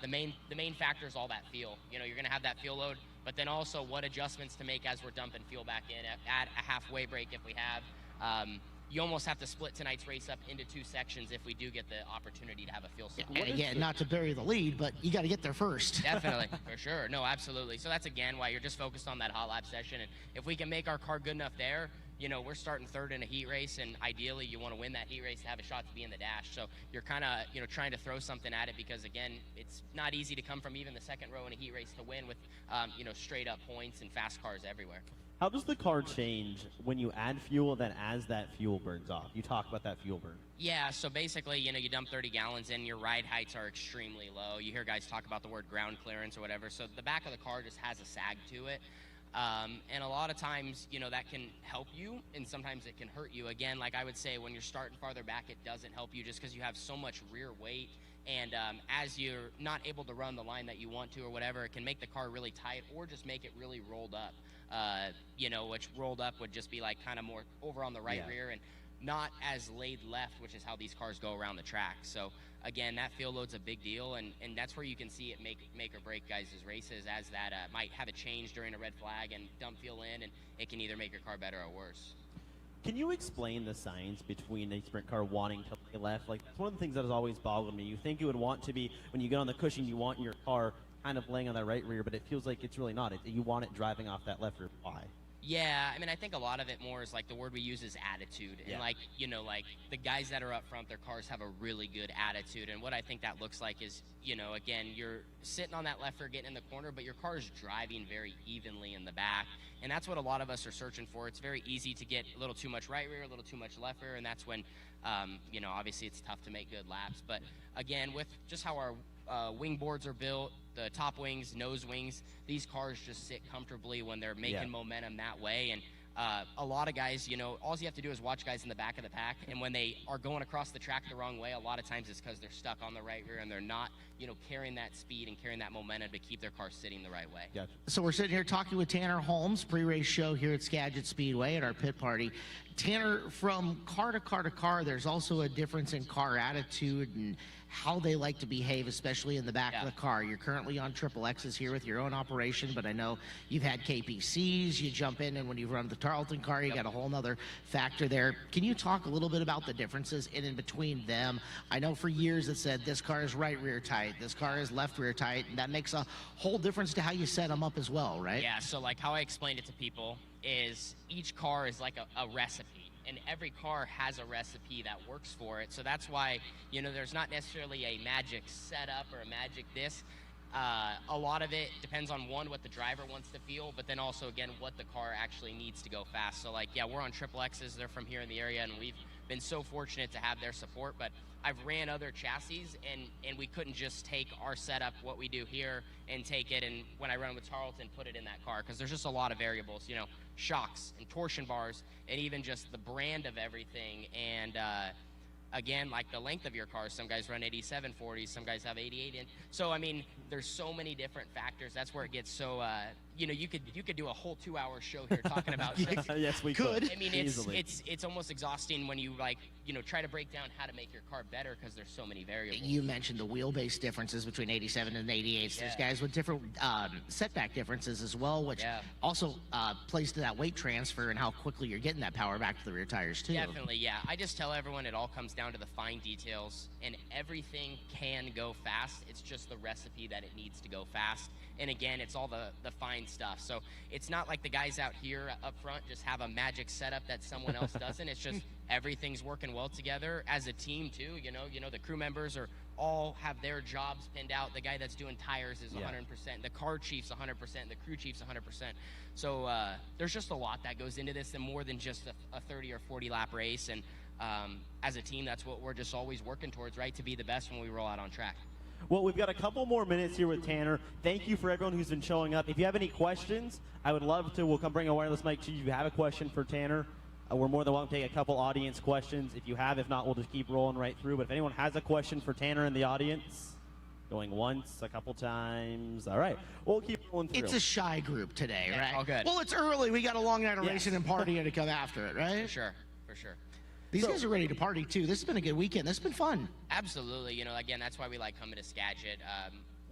the main factor is all that fuel. You know, you're going to have that fuel load, but then also what adjustments to make as we're dumping fuel back in at a halfway break if we have. You almost have to split tonight's race up into 2 sections if we do get the opportunity to have a fuel swap. And again, not to bury the lead, but you got to get there first. Definitely, for sure. No, absolutely. So that's, again, why you're just focused on that hot lap session. And if we can make our car good enough there, you know, we're starting 3rd in a heat race, and ideally you want to win that heat race to have a shot to be in the dash. So you're kind of, you know, trying to throw something at it because, again, it's not easy to come from even the 2nd row in a heat race to win with, you know, straight up points and fast cars everywhere. How does the car change when you add fuel, then as that fuel burns off? You talk about that fuel burn. Yeah, so basically, you know, you dump 30 gallons in, your ride heights are extremely low. You hear guys talk about the word ground clearance or whatever. So the back of the car just has a sag to it. And a lot of times, you know, that can help you, and sometimes it can hurt you. Again, like I would say, when you're starting farther back, it doesn't help you just because you have so much rear weight. And as you're not able to run the line that you want to or whatever, it can make the car really tight or just make it really rolled up. You know, which rolled up would just be like kind of more over on the right rear and not as laid left, which is how these cars go around the track. So again, that fuel load's a big deal, and that's where you can see it make or break guys' races, as that might have a change during a red flag and dump fuel in, and it can either make your car better or worse. Can you explain the science between a sprint car wanting to lay left? Like, that's one of the things that has always boggled me. You think you would want to be, when you get on the cushion, you want your car kind of laying on that right rear, but it feels like it's really not. You want it driving off that left rear. Why? Yeah, I mean, I think a lot of it more is like the word we use is attitude. And like, you know, like the guys that are up front, their cars have a really good attitude. And what I think that looks like is, you know, again, you're sitting on that left rear getting in the corner, but your car is driving very evenly in the back. And that's what a lot of us are searching for. It's very easy to get a little too much right rear, a little too much left rear. And that's when, you know, obviously it's tough to make good laps. But again, with just how our wing boards are built, the top wings, nose wings, these cars just sit comfortably when they're making momentum that way. And a lot of guys, you know, all you have to do is watch guys in the back of the pack, and when they are going across the track the wrong way, a lot of times it's because they're stuck on the right rear and they're not, you know, carrying that speed and carrying that momentum to keep their car sitting the right way. Gotcha. So we're sitting here talking with Tanner Holmes, pre-race show here at Skagit Speedway at our pit party. Tanner, from car to car to car, there's also a difference in car attitude and how they like to behave, especially in the back of the car. You're currently on Triple X's here with your own operation, but I know you've had KPCs, you jump in, and when you run the Tarleton car, you got a whole nother factor there. Can you talk a little bit about the differences in between them? I know for years it said this car is right rear tight, this car is left rear tight, and that makes a whole difference to how you set them up as well, right? Yeah, so like how I explained it to people is each car is like a recipe. And every car has a recipe that works for it. So that's why, you know, there's not necessarily a magic setup or a magic this. A lot of it depends on, one, what the driver wants to feel, but then also, again, what the car actually needs to go fast. So, like, yeah, we're on Triple X's. They're from here in the area, and we've been so fortunate to have their support. But I've ran other chassis, and we couldn't just take our setup, what we do here, and take it, and when I run with Tarleton, put it in that car, because there's just a lot of variables, you know, shocks and torsion bars, and even just the brand of everything. And again, like the length of your car, some guys run 87/40s, some guys have 88 in. So I mean, there's so many different factors. That's where it gets so you know, you could do a whole 2-hour show here talking about Yes, we could. I mean, it's almost exhausting when you, like, you know, try to break down how to make your car better, because there's so many variables. You mentioned the wheelbase differences between 87 and 88s. There's guys with different setback differences as well, which also plays to that weight transfer and how quickly you're getting that power back to the rear tires too. Definitely, yeah. I just tell everyone it all comes down to the fine details, and everything can go fast. It's just the recipe that it needs to go fast. And again, it's all the fine stuff. So it's not like the guys out here up front just have a magic setup that someone else doesn't. It's just everything's working well together as a team too. You know, the crew members are all have their jobs pinned out. The guy that's doing tires is 100%. The car chief's 100%. The crew chief's 100%. So there's just a lot that goes into this, and more than just a 30 or 40 lap race. And as a team, that's what we're just always working towards, right? To be the best when we roll out on track. Well, we've got a couple more minutes here with Tanner. Thank you for everyone who's been showing up. If you have any questions, I would love to. We'll come bring a wireless mic to you. If you have a question for Tanner, we're more than welcome to take a couple audience questions. If you have, if not, we'll just keep rolling right through. But if anyone has a question for Tanner in the audience, going once, a couple times. All right, we'll keep rolling through. It's a shy group today, right? All good. Well, it's early. We got a long night of racing and partying to come after it, right? For sure. These guys are ready to party, too. This has been a good weekend. This has been fun. Absolutely. You know, again, that's why we like coming to Skagit.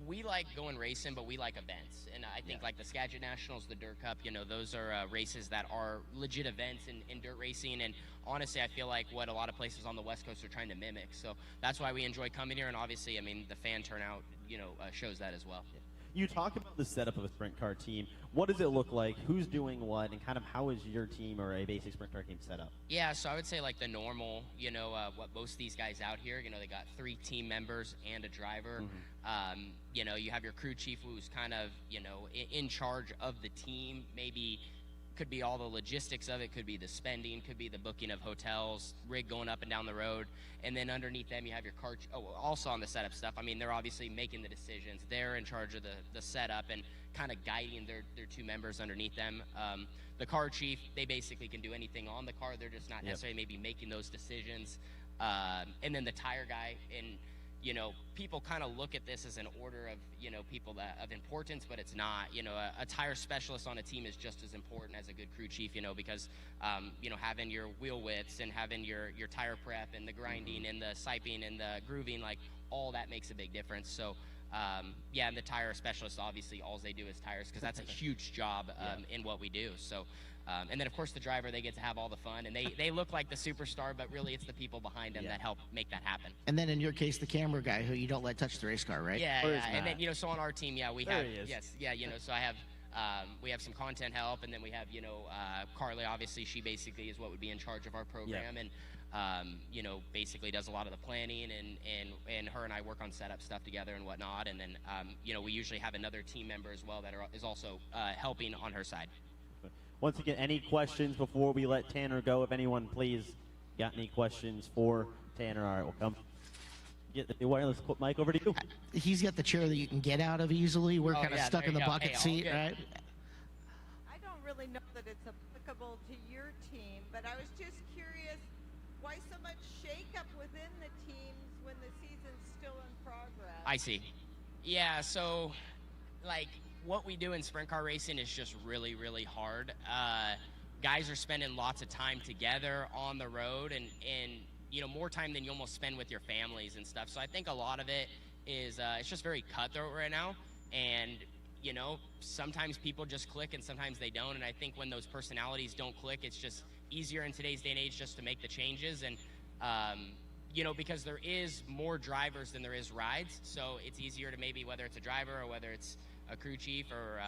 We like going racing, but we like events. And I think like the Skagit Nationals, the Dirt Cup, you know, those are races that are legit events in dirt racing. And honestly, I feel like what a lot of places on the West Coast are trying to mimic. So that's why we enjoy coming here. And obviously, I mean, the fan turnout, you know, shows that as well. You talk about the setup of a sprint car team. What does it look like? Who's doing what? And kind of how is your team or a basic sprint car team set up? Yeah, so I would say like the normal, you know, what most of these guys out here, you know, they got 3 team members and a driver. You know, you have your crew chief who's kind of, you know, in charge of the team. Maybe could be all the logistics of it, could be the spending, could be the booking of hotels, rig going up and down the road. And then underneath them, you have your car, also on the setup stuff. I mean, they're obviously making the decisions. They're in charge of the setup and kind of guiding their 2 members underneath them. The car chief, they basically can do anything on the car. They're just not necessarily maybe making those decisions. And then the tire guy, and you know, people kind of look at this as an order of, you know, people that of importance, but it's not. You know, a tire specialist on a team is just as important as a good crew chief, you know, because, you know, having your wheel widths and having your tire prep and the grinding and the siping and the grooving, like, all that makes a big difference. So, yeah, and the tire specialist, obviously, all they do is tires, because that's a huge job in what we do. So, and then, of course, the driver, they get to have all the fun. And they look like the superstar, but really it's the people behind them that help make that happen. And then in your case, the camera guy who you don't let touch the race car, right? Yeah, Where is and then, you know, so on our team, we There have, he is. yes, you know, so I have, we have some content help, and then we have, you know, Carly, obviously, she basically is what would be in charge of our program. And, you know, basically does a lot of the planning, and her and I work on setup stuff together and whatnot. And then, you know, we usually have another team member as well that is also helping on her side. Once again, any questions before we let Tanner go? If anyone, please, got any questions for Tanner? All right, we'll come get the wireless mic over to you. He's got the chair that you can get out of easily. We're kind of stuck there in the you go. bucket Hey, all seat, good. right? I don't really know that it's applicable to your team, but I was just curious, why so much shakeup within the teams when the season's still in progress? I see. Yeah, so, like, what we do in sprint car racing is just really, really hard. Guys are spending lots of time together on the road, and you know, more time than you almost spend with your families and stuff. So I think a lot of it is it's just very cutthroat right now, and you know, sometimes people just click and sometimes they don't. And I think when those personalities don't click, it's just easier in today's day and age just to make the changes. And you know, because there is more drivers than there is rides, so it's easier to maybe, whether it's a driver or whether it's a crew chief, or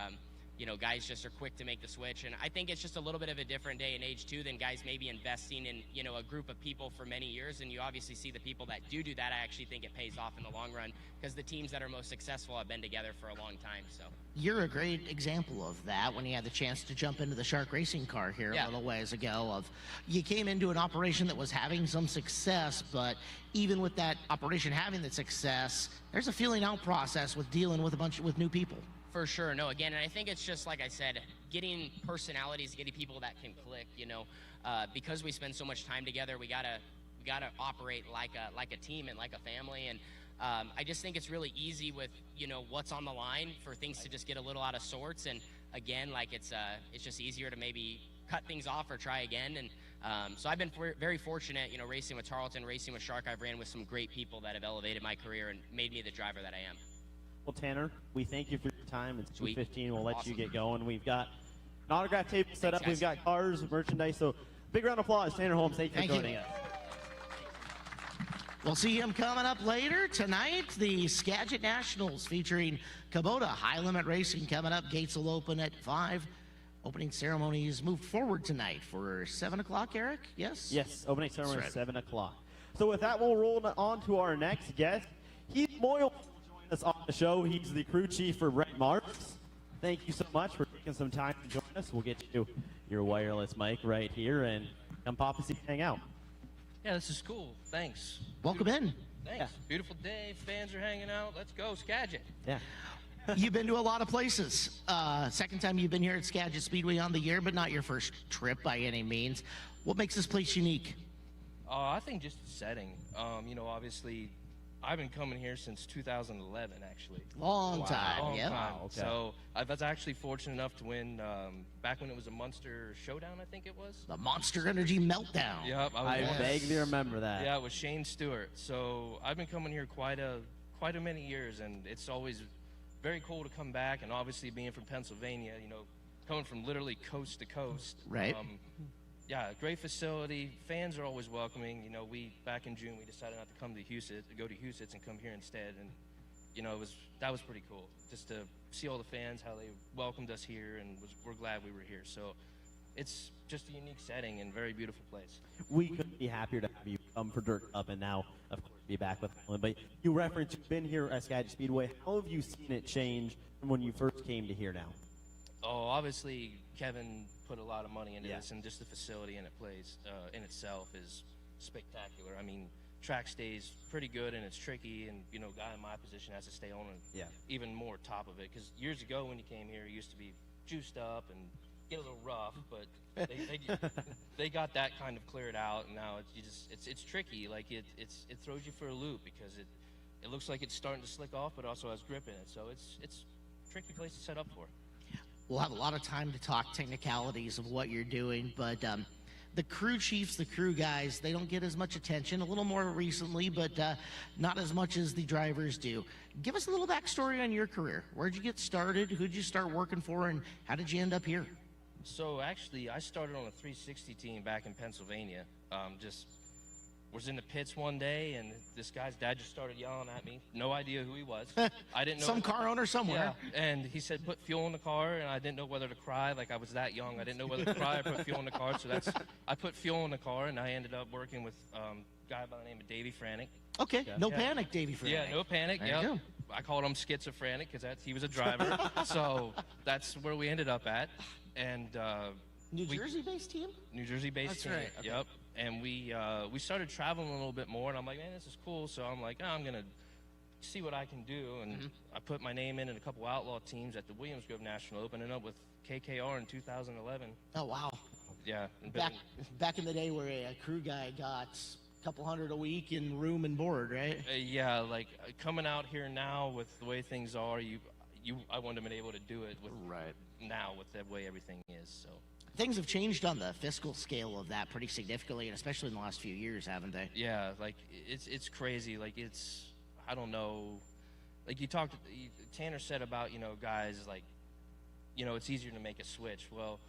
you know, guys just are quick to make the switch. And I think it's just a little bit of a different day and age too than guys maybe investing in, you know, a group of people for many years. And you obviously see the people that do that. I actually think it pays off in the long run, because the teams that are most successful have been together for a long time. So You're a great example of that when you had the chance to jump into the Shark racing car here a little ways ago. Of you came into an operation that was having some success, but even with that operation having the success, there's a feeling out process with dealing with with new people. for sure, no, again, and I think it's just like I said, getting personalities, getting people that can click. You know, because we spend so much time together, we gotta operate like a team and like a family. And I just think it's really easy with, you know, what's on the line for things to just get a little out of sorts. And again, like it's just easier to maybe cut things off or try again. And so I've been very fortunate, you know, racing with Tarleton, racing with Shark. I've ran with some great people that have elevated my career and made me the driver that I am. Well, Tanner, we thank you for your time. It's Sweet. 2:15. We'll let you Awesome. get going. We've got an autograph table set up. Thanks, We've guys. got cars, merchandise. So big round of applause, Tanner Holmes. Thank you for Thank you. joining us. We'll see him coming up later tonight. The Skagit Nationals featuring Kubota High Limit Racing coming up. Gates will open at 5. Opening ceremonies moved forward tonight for 7 o'clock, Eric? Yes? Yes, opening ceremony right. at 7 o'clock. So with that, we'll roll on to our next guest. Heath Moyle will join us on the show. He's the crew chief for Brett Marks. Thank you so much for taking some time to join us. We'll get you your wireless mic right here and come pop a seat and hang out. Yeah, this is cool. Thanks. Welcome in. Thanks. Yeah. Beautiful day. Fans are hanging out. Let's go, Skagit. Yeah. You've been to a lot of places. Second time you've been here at Skagit Speedway on the year, but not your first trip by any means. What makes this place unique? I think just the setting. Obviously, I've been coming here since 2011, actually. Long time, Long yeah. time. okay. So I was actually fortunate enough to win back when it was a Monster Showdown, I think it was. The Monster Energy Meltdown. Yep, I was vaguely remember that. Yeah, with Shane Stewart. So I've been coming here quite a many years, and it's always very cool to come back. And obviously, being from Pennsylvania, coming from literally coast to coast. Right. Yeah, great facility. Fans are always welcoming. We back in June we decided not to come to Houston, go to Houston and come here instead, and that was pretty cool just to see all the fans how they welcomed us here, and we're glad we were here. So it's just a unique setting and very beautiful place. We couldn't be happier to have you come for Dirt Cup and now, of course, be back with Highland. But you referenced you've been here at Skagit Speedway. How have you seen it change from when you first came to here now? Oh, obviously Kevin put a lot of money into Yeah. this, and just the facility and it plays in itself is spectacular. I mean, track stays pretty good and it's tricky, and a guy in my position has to stay on and Yeah. even more top of it, because years ago when you came here it used to be juiced up and get a little rough, but they got that kind of cleared out, and now it's tricky. Like it throws you for a loop because it looks like it's starting to slick off, but also has grip in it, so it's a tricky place to set up for. We'll have a lot of time to talk technicalities of what you're doing, but the crew chiefs, the crew guys, they don't get as much attention. A little more recently, but not as much as the drivers do. Give us a little backstory on your career. Where'd you get started? Who'd you start working for, and how did you end up here? So actually, I started on a 360 team back in Pennsylvania. Just was in the pits one day, and this guy's dad just started yelling at me. No idea who he was. I didn't know. Some car owner somewhere. Yeah, and he said, put fuel in the car, and I didn't know whether to cry. Like, I was that young. I didn't know whether to cry or put fuel in the car. So I put fuel in the car, and I ended up working with a guy by the name of Davey Franick. Okay, no Yeah. panic, Davey. For Yeah, no panic. There you Yeah, go. I called him schizophrenic because he was a driver. So that's where we ended up at, and New Jersey-based team? New Jersey-based That's team. right, okay. Yep. And we started traveling a little bit more, and I'm like, man, this is cool. So I'm like, I'm gonna see what I can do, and I put my name in a couple outlaw teams at the Williams Grove National Open, and up with KKR in 2011. Oh, wow. Yeah. And Back in the day where a crew guy got a couple hundred a week in room and board, right? yeah, like coming out here now with the way things are, I wouldn't have been able to do it with now with the way everything is. So. Things have changed on the fiscal scale of that pretty significantly, and especially in the last few years, haven't they? Yeah, like it's crazy. Like I don't know. Like Tanner said about guys like it's easier to make a switch. Well,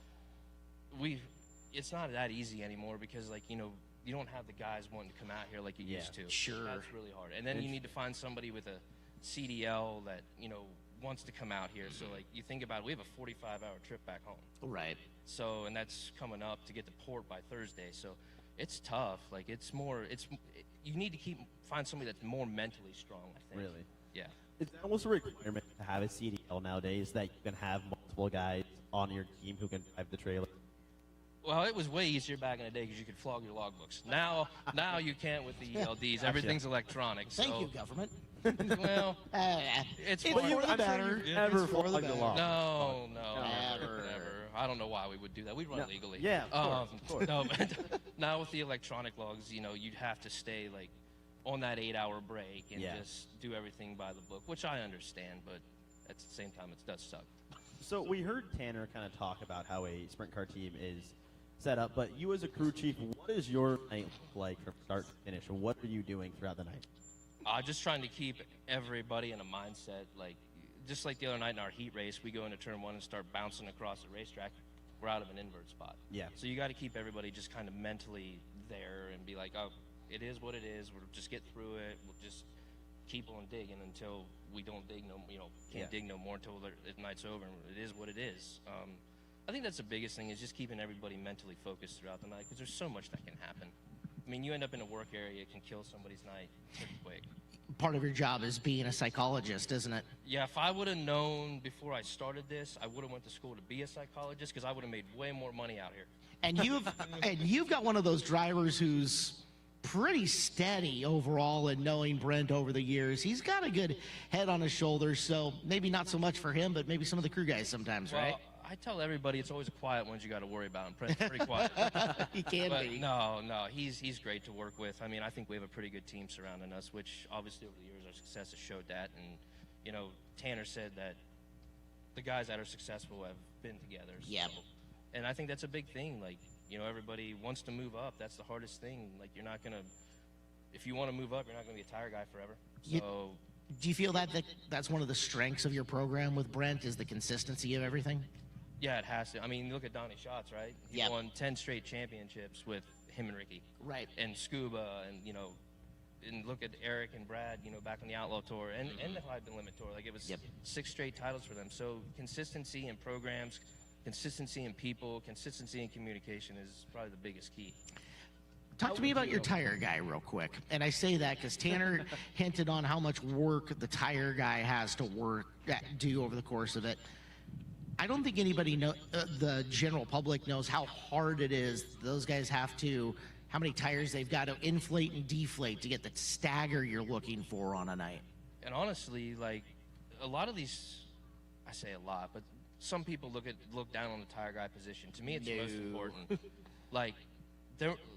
it's not that easy anymore because like you don't have the guys wanting to come out here like you used to. Sure. That's really hard. And then you need to find somebody with a CDL that wants to come out here. So like you think about it, we have a 45-hour trip back home. Right. So, and that's coming up to get to port by Thursday. So it's tough. Like you need to find somebody that's more mentally strong, I think. Really? Yeah. It's almost a requirement to have a CDL nowadays that you can have multiple guys on your team who can drive the trailer. Well, it was way easier back in the day because you could flog your logbooks. Now you can't with the ELDs. Gotcha. Everything's electronic. Thank so, you, government. Well, It's it's for fine. the better. Never It's for the flogged the better. law. No, Never. never. I don't know why we would do that. We'd run No. legally. Yeah, of course. No, but now with the electronic logs, you'd have to stay like on that 8-hour break and Yeah. just do everything by the book, which I understand, but at the same time, it does suck. So we heard Tanner kind of talk about how a sprint car team is set up, but you as a crew chief, what is your night like from start to finish? What are you doing throughout the night? Just trying to keep everybody in a mindset, like just like the other night in our heat race, we go into turn 1 and start bouncing across the racetrack. We're out of an invert spot. Yeah. So you got to keep everybody just kind of mentally there and be like, oh, it is what it is. We'll just get through it. We'll just keep on digging until we don't dig can't dig no more until the night's over. And it is what it is. I think that's the biggest thing, is just keeping everybody mentally focused throughout the night, because there's so much that can happen. I mean, you end up in a work area, it can kill somebody's night pretty quick. Part of your job is being a psychologist, isn't it? Yeah, if I would have known before I started this, I would have went to school to be a psychologist, because I would have made way more money out here. And you've got one of those drivers who's pretty steady overall in knowing Brent over the years. He's got a good head on his shoulders, so maybe not so much for him, but maybe some of the crew guys sometimes, right? I tell everybody it's always the quiet ones you got to worry about, and Brent's pretty quiet. He can But be. no, he's great to work with. I mean, I think we have a pretty good team surrounding us, which obviously over the years our success has showed that. And Tanner said that the guys that are successful have been together. So, Yep. and I think that's a big thing. Like, everybody wants to move up. That's the hardest thing. Like, you're not gonna, if you want to move up, you're not gonna be a tire guy forever. So. Do you feel that's one of the strengths of your program with Brent, is the consistency of everything? Yeah, it has to. I mean, look at Donnie Schatz, right? He Yep. won 10 straight championships with him and Ricky. Right. And Scuba, and and look at Eric and Brad, back on the Outlaw Tour and the High Limit Tour. Like, it was 6 straight titles for them. So consistency in programs, consistency in people, consistency in communication is probably the biggest key. Talk to me about your tire guy real quick. And I say that because Tanner hinted on how much work the tire guy has to do over the course of it. I don't think anybody the general public knows how hard it is. Those guys have to, how many tires they've got to inflate and deflate to get the stagger you're looking for on a night. And honestly, like, a lot of these, I say a lot, but some people look down on the tire guy position. To me, it's most important. Like,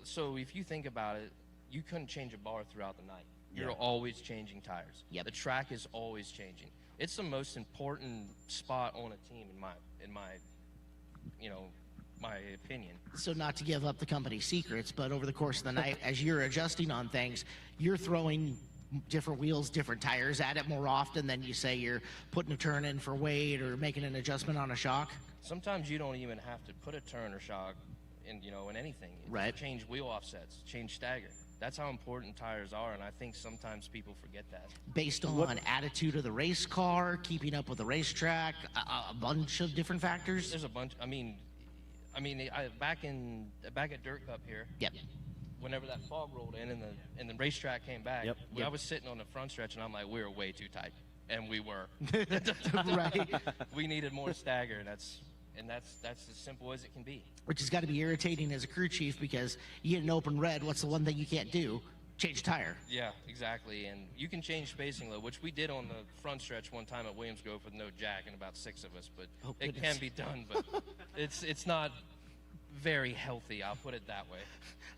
so if you think about it, you couldn't change a bar throughout the night. You're always changing tires. Yep. The track is always changing. It's the most important spot on a team in my opinion. So not to give up the company secrets, but over the course of the night, as you're adjusting on things, you're throwing different wheels, different tires at it more often than you say you're putting a turn in for weight or making an adjustment on a shock. Sometimes you don't even have to put a turn or shock in anything. Right. Change wheel offsets, change stagger. That's how important tires are, and I think sometimes people forget that. Based on attitude of the race car, keeping up with the racetrack, a bunch of different factors. There's a bunch. I mean, back at Dirt Cup here. Yep. Whenever that fog rolled in and the racetrack came back, Yep. I was sitting on the front stretch and I'm like, we were way too tight, and we were. Right. We needed more stagger, and that's as simple as it can be. Which has got to be irritating as a crew chief, because you get an open red. What's the one thing you can't do? Change tire. Yeah, exactly. And you can change spacing load, which we did on the front stretch one time at Williams Grove with no jack and about 6 of us. But it can be done, but it's not very healthy. I'll put it that way.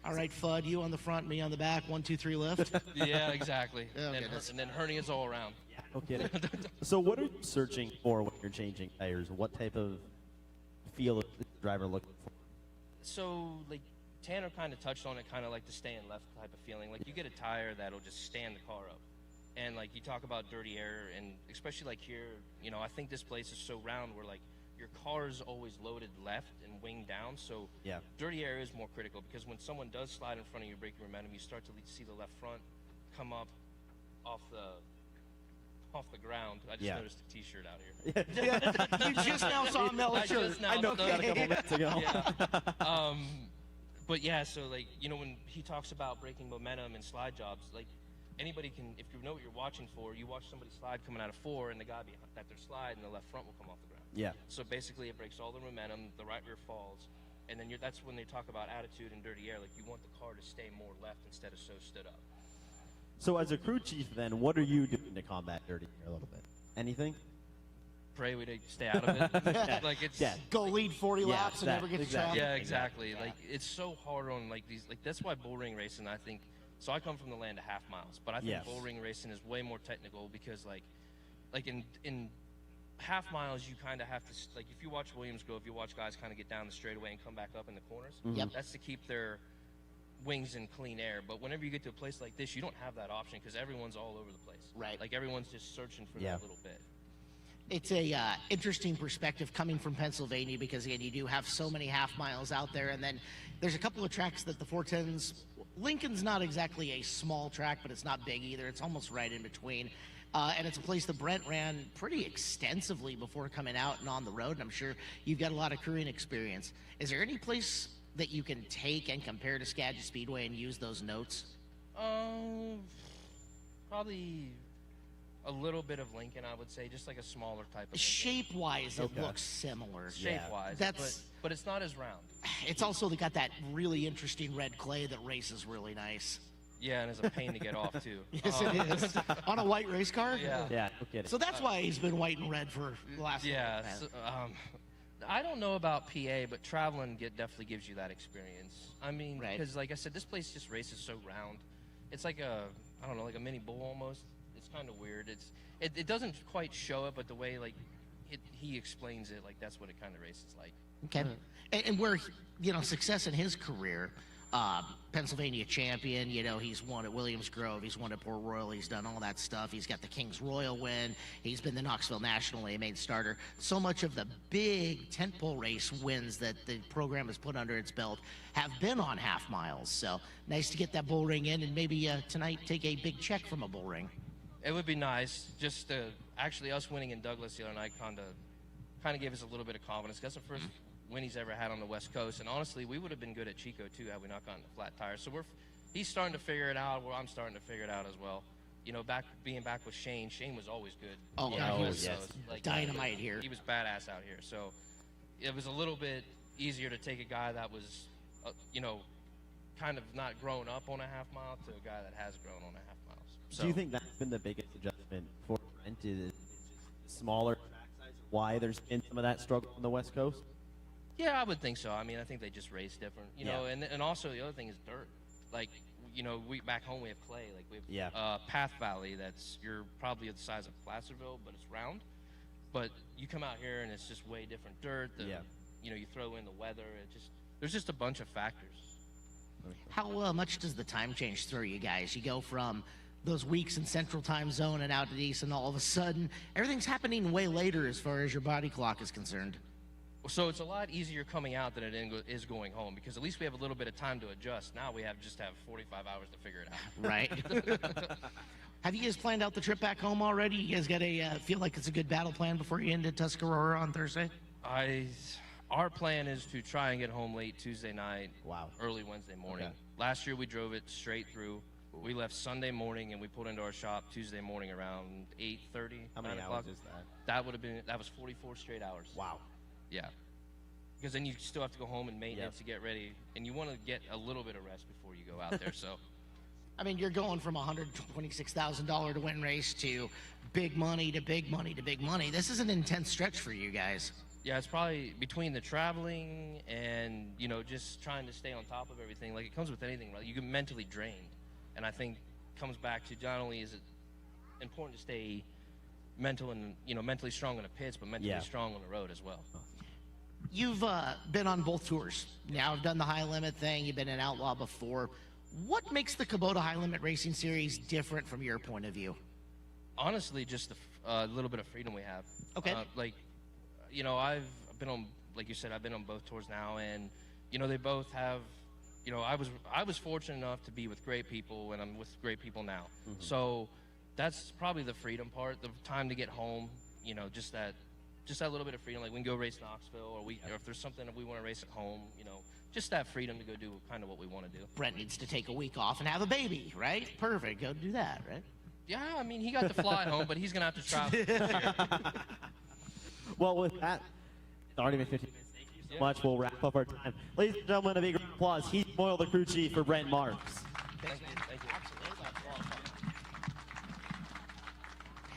All right, Fudd, you on the front, me on the back. 1, 2, 3, lift. Yeah, exactly. Oh, and then hernias all around. No kidding. So what are you searching for when you're changing tires? What type of feel is the driver looking for? So, like, Tanner kind of touched on it, kind of like the stay and left type of feeling. Like, you get a tire that'll just stand the car up. And, like, you talk about dirty air, and especially, like, here, I think this place is so round where, like, your car is always loaded left and winged down. So, dirty air is more critical, because when someone does slide in front of you, braking momentum, you start to see the left front come up off the ground. I just noticed a T-shirt out here. You just now saw Mel's shirt. I know that a couple minutes ago. Yeah. But yeah, so like, when he talks about braking momentum and slide jobs, like, anybody can, if you know what you're watching for, you watch somebody slide coming out of 4, and the guy that they're sliding, the left front will come off the ground. Yeah. So basically, it breaks all the momentum, the right rear falls, and then that's when they talk about attitude and dirty air. Like, you want the car to stay more left instead of so stood up. So as a crew chief, then, what are you doing to combat dirty air a little bit? Anything? Pray we stay out of it. Like, it's Go lead 40 laps and never get to track. Yeah, exactly. Like, it's so hard on like these. Like, that's why bull ring racing, I think. So I come from the land of half miles, but I think bull ring racing is way more technical, because like in half miles, you kind of have to, like, if you watch Williams Grove, you watch guys kind of get down the straightaway and come back up in the corners. Yep. That's to keep their wings in clean air. But whenever you get to a place like this, you don't have that option, because everyone's all over the place. Right. Like, everyone's just searching for that little bit. It's a interesting perspective coming from Pennsylvania, because again, you do have so many half miles out there, and then there's a couple of tracks that the 410s Lincoln's not exactly a small track, but it's not big either. It's almost right in between. And it's a place that Brent ran pretty extensively before coming out and on the road, and I'm sure you've got a lot of crewing experience. Is there any place that you can take and compare to Skagit Speedway and use those notes? Probably a little bit of Lincoln, I would say, just like a smaller type of Lincoln. Shape-wise, Okay. it looks similar. Shape-wise, but it's not as round. It's also got that really interesting red clay that races really nice. Yeah, and it's a pain to get off, too. Yes, it is. On a white race car? Yeah. Yeah, no kidding. So that's why he's been white and red for the last Yeah, little bit. so, I don't know about PA, but traveling definitely gives you that experience. I mean, Right. because like I said, this place just races so round. It's like I don't know, like a mini bull almost. It's kind of weird. It doesn't quite show it, but the way like he explains it, like that's what it kind of races like. Okay. And where, success in his career, Pennsylvania champion, he's won at Williams Grove, he's won at Port Royal, he's done all that stuff. He's got the Kings Royal win. He's been the Knoxville National AMA starter. So much of the big tentpole race wins that the program has put under its belt have been on half miles. So nice to get that bull ring in and maybe tonight take a big check from a bull ring. It would be nice just to actually us winning in Douglas the other night kind of gave us a little bit of confidence. That's the first win he's ever had on the West Coast, and honestly, we would have been good at Chico too had we not gotten the flat tires. So he's starting to figure it out. Well, I'm starting to figure it out as well. Being back with Shane. Shane was always good. Oh, yeah, he was dynamite he here. He was badass out here. So it was a little bit easier to take a guy that was, kind of not grown up on a half mile to a guy that has grown on a half mile. So, Do you think that's been the biggest adjustment for Brent? Is just smaller track size? Why there's been some of that struggle on the West Coast? Yeah, I would think so. I mean, I think they just race different, know, and also the other thing is dirt. Like, we back home we have clay. Like we have Path Valley you're probably the size of Placerville, but it's round. But you come out here and it's just way different dirt. You throw in the weather. There's just a bunch of factors. How much does the time change throw you guys? You go from those weeks in Central Time Zone and out at East, and all of a sudden, everything's happening way later as far as your body clock is concerned. So it's a lot easier coming out than it is going home, because at least we have a little bit of time to adjust. Now we just have 45 hours to figure it out. Right. Have you guys planned out the trip back home already? You guys got feel like it's a good battle plan before you end at Tuscarora on Thursday? Our plan is to try and get home late Tuesday night, early Wednesday morning. Okay. Last year we drove it straight through. We left Sunday morning and we pulled into our shop Tuesday morning around 8:30. How many 9 hours o'clock. is that? That was 44 straight hours. Wow. Yeah. Because then you still have to go home and maintenance to get ready, and you want to get a little bit of rest before you go out there. So, I mean, you're going from $126,000 to win race to big money to big money to big money. This is an intense stretch for you guys. yeah, it's probably between the traveling and just trying to stay on top of everything. Like, it comes with anything, right? You get mentally drained, and I think comes back to not only is it important to stay mental and mentally strong in the pits, but mentally strong on the road as well. You've been on both tours. Now, I've done the high limit thing. You've been an outlaw before. What makes the Kubota High Limit Racing Series different from your point of view? Honestly, just a little bit of freedom we have. Okay. I've been on, like you said, I've been on both tours now, and they both have. I was fortunate enough to be with great people, and I'm with great people now. Mm-hmm. So that's probably the freedom part, the time to get home. Just that little bit of freedom. Like, we can go race Knoxville, or if there's something that we want to race at home, just that freedom to go do kind of what we want to do. Brent needs to take a week off and have a baby, right? Perfect. Go do that, right? Yeah, I mean, he got to fly home, but he's going to have to travel. Well, with that, it's already been 15 minutes. Thank you so much. We'll wrap up our time. Ladies and gentlemen, a big round of applause. Heath Boyle, the crew chief for Brent Marks. Thank you.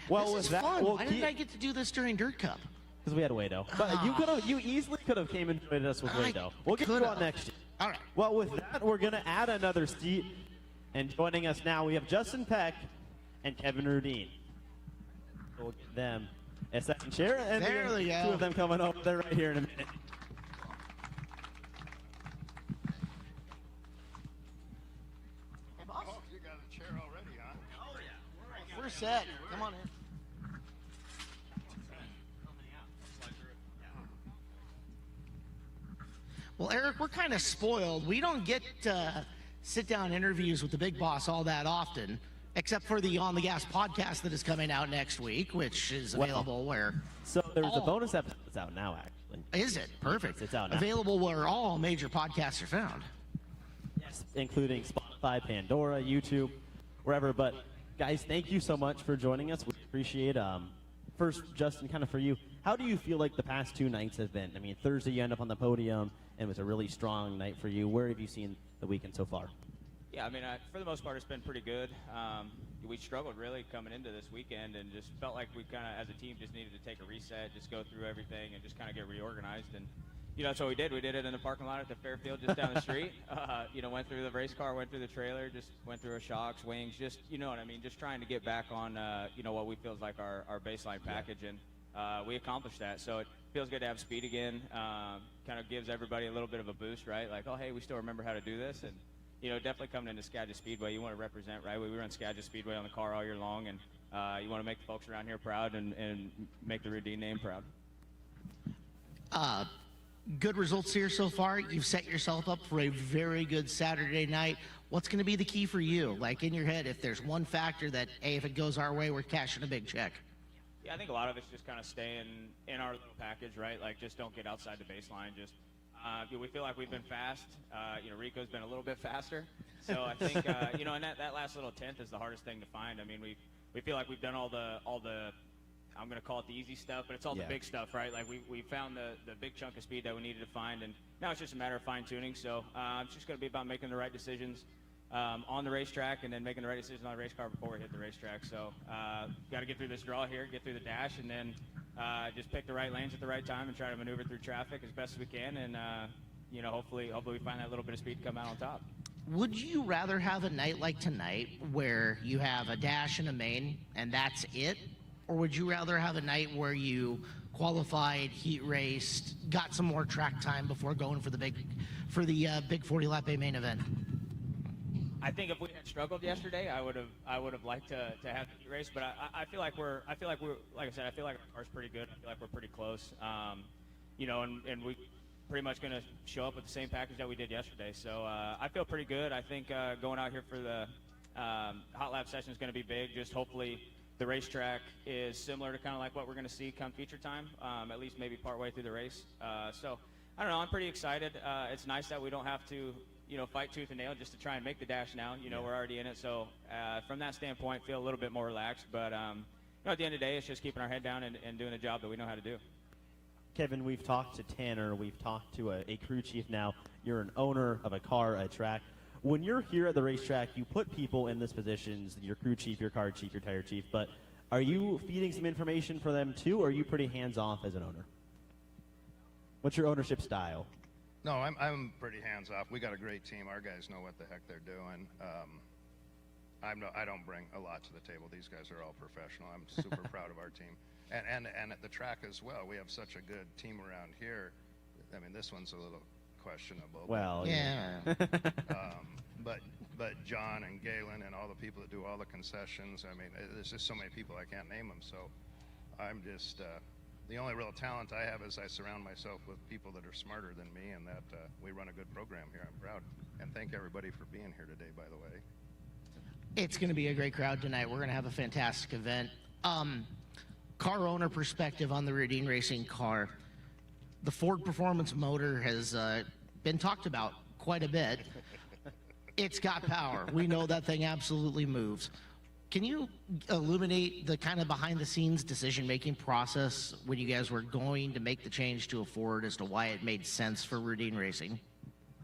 Well, This with is that, fun. we'll Why didn't I get to do this during Dirt Cup? because we had Wado. But you easily could have came and joined us with I Wado. We'll get you coulda. on next year. All right. Well, with that, we're going to add another seat. And joining us now, we have Justin Peck and Kevin Rudine. So we'll get them a second chair. And There they go. two of them coming over there right here in a minute. Hey, boss. Oh, you got a chair already, huh? Oh, yeah. We're set. Come on in. Well, Eric, we're kind of spoiled. We don't get sit-down interviews with the big boss all that often, except for the On the Gas podcast that is coming out next week, which is available where... So there's a bonus episode that's out now, actually. Is it? Perfect. It's out now. Available where all major podcasts are found. Yes, including Spotify, Pandora, YouTube, wherever. But guys, thank you so much for joining us. We appreciate first, Justin, kind of for you, how do you feel like the past 2 nights have been? I mean, Thursday you end up on the podium, and it was a really strong night for you. Where have you seen the weekend so far? Yeah, I mean, for the most part, it's been pretty good. We struggled really coming into this weekend and just felt like we kind of, as a team, just needed to take a reset, just go through everything and just kind of get reorganized. And, that's what we did. We did it in the parking lot at the Fairfield just down the street. Went through the race car, went through the trailer, just went through our shocks, wings, just, you know what I mean, just trying to get back on, what we feel is like our baseline package. And we accomplished that. So it feels good to have speed again. Kind of gives everybody a little bit of a boost, right? Like, oh, hey, we still remember how to do this. And, definitely coming into Skagit Speedway, you want to represent, right? We run Skagit Speedway on the car all year long, and you want to make the folks around here proud and make the Rudine name proud. Good results here so far. You've set yourself up for a very good Saturday night. What's going to be the key for you? Like in your head, if there's one factor that, hey, if it goes our way, we're cashing a big check. Yeah, I think a lot of it's just kind of staying in our little package, right? Like, just don't get outside the baseline. Just we feel like we've been fast. Rico's been a little bit faster. So I think, and that last little tenth is the hardest thing to find. I mean, we feel like we've done all the I'm going to call it the easy stuff, but it's all the big stuff, right? Like, we found the big chunk of speed that we needed to find, and now it's just a matter of fine-tuning. So it's just going to be about making the right decisions on the racetrack and then making the right decisions on the race car before we hit the racetrack. So got to get through this draw here, get through the dash, and then just pick the right lanes at the right time and try to maneuver through traffic as best as we can, and hopefully we find that little bit of speed to come out on top. Would you rather have a night like tonight where you have a dash and a main and that's it? Or would you rather have a night where you qualified, heat raced, got some more track time before going for the big 40 lap A main event? I think if we had struggled yesterday, I would have liked to have the heat race, but I feel like we're like I said, I feel like our car's pretty good. I feel like we're pretty close. And we pretty much going to show up with the same package that we did yesterday. So I feel pretty good. I think going out here for the hot lap session is going to be big. Just hopefully the racetrack is similar to kind of like what we're going to see come feature time, at least maybe partway through the race. So I don't know. I'm pretty excited. It's nice that we don't have to, fight tooth and nail just to try and make the dash now. We're already in it. So from that standpoint, feel a little bit more relaxed. But at the end of the day, it's just keeping our head down and doing the job that we know how to do. Kevin, we've talked to Tanner. We've talked to a crew chief now. You're an owner of a car, a track. When you're here at the racetrack, you put people in these positions, your crew chief, your car chief, your tire chief, but are you feeding some information for them too, or are you pretty hands-off as an owner? What's your ownership style? No, I'm pretty hands-off. We got a great team. Our guys know what the heck they're doing. I don't bring a lot to the table. These guys are all professional. I'm super proud of our team. And at the track as well, we have such a good team around here. I mean, this one's a little questionable. Well, yeah. But John and Galen and all the people that do all the concessions, I mean, there's just so many people I can't name them. So I'm just the only real talent I have is I surround myself with people that are smarter than me, and that we run a good program here. I'm proud, and thank everybody for being here today, by the way. It's going to be a great crowd tonight. We're going to have a fantastic event. Car owner perspective on the Rudine Racing car. The Ford Performance motor has been talked about quite a bit. It's got power. We know that thing absolutely moves. Can you illuminate the kind of behind-the-scenes decision-making process when you guys were going to make the change to a Ford as to why it made sense for Rudine Racing?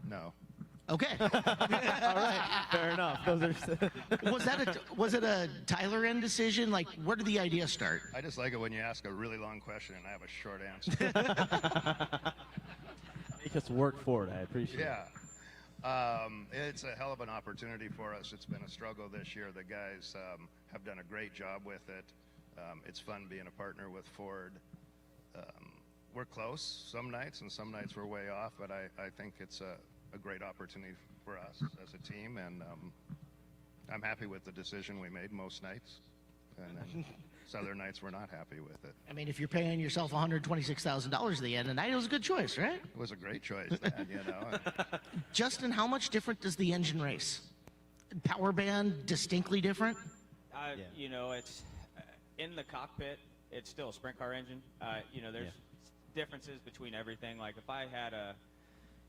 No. Okay. all right, fair enough. Those are was it a Tyler end decision? Like, where did the idea start? I just like it when you ask a really long question and I have a short answer. Make us work for it. I appreciate it. Yeah. It's a hell of an opportunity for us. It's been a struggle this year. The guys have done a great job with it. It's fun being a partner with Ford. We're close some nights, and some nights we're way off, but I think it's a great opportunity for us as a team, and I'm happy with the decision we made most nights. And then other nights we're not happy with it. I mean, if you're paying yourself $126,000 at the end of the night, it was a good choice, right? It was a great choice, then, you know. Justin, how much different does the engine race? Power band distinctly different? Yeah. You know, it's in the cockpit. It's still a sprint car engine. You know, there's differences between everything. Like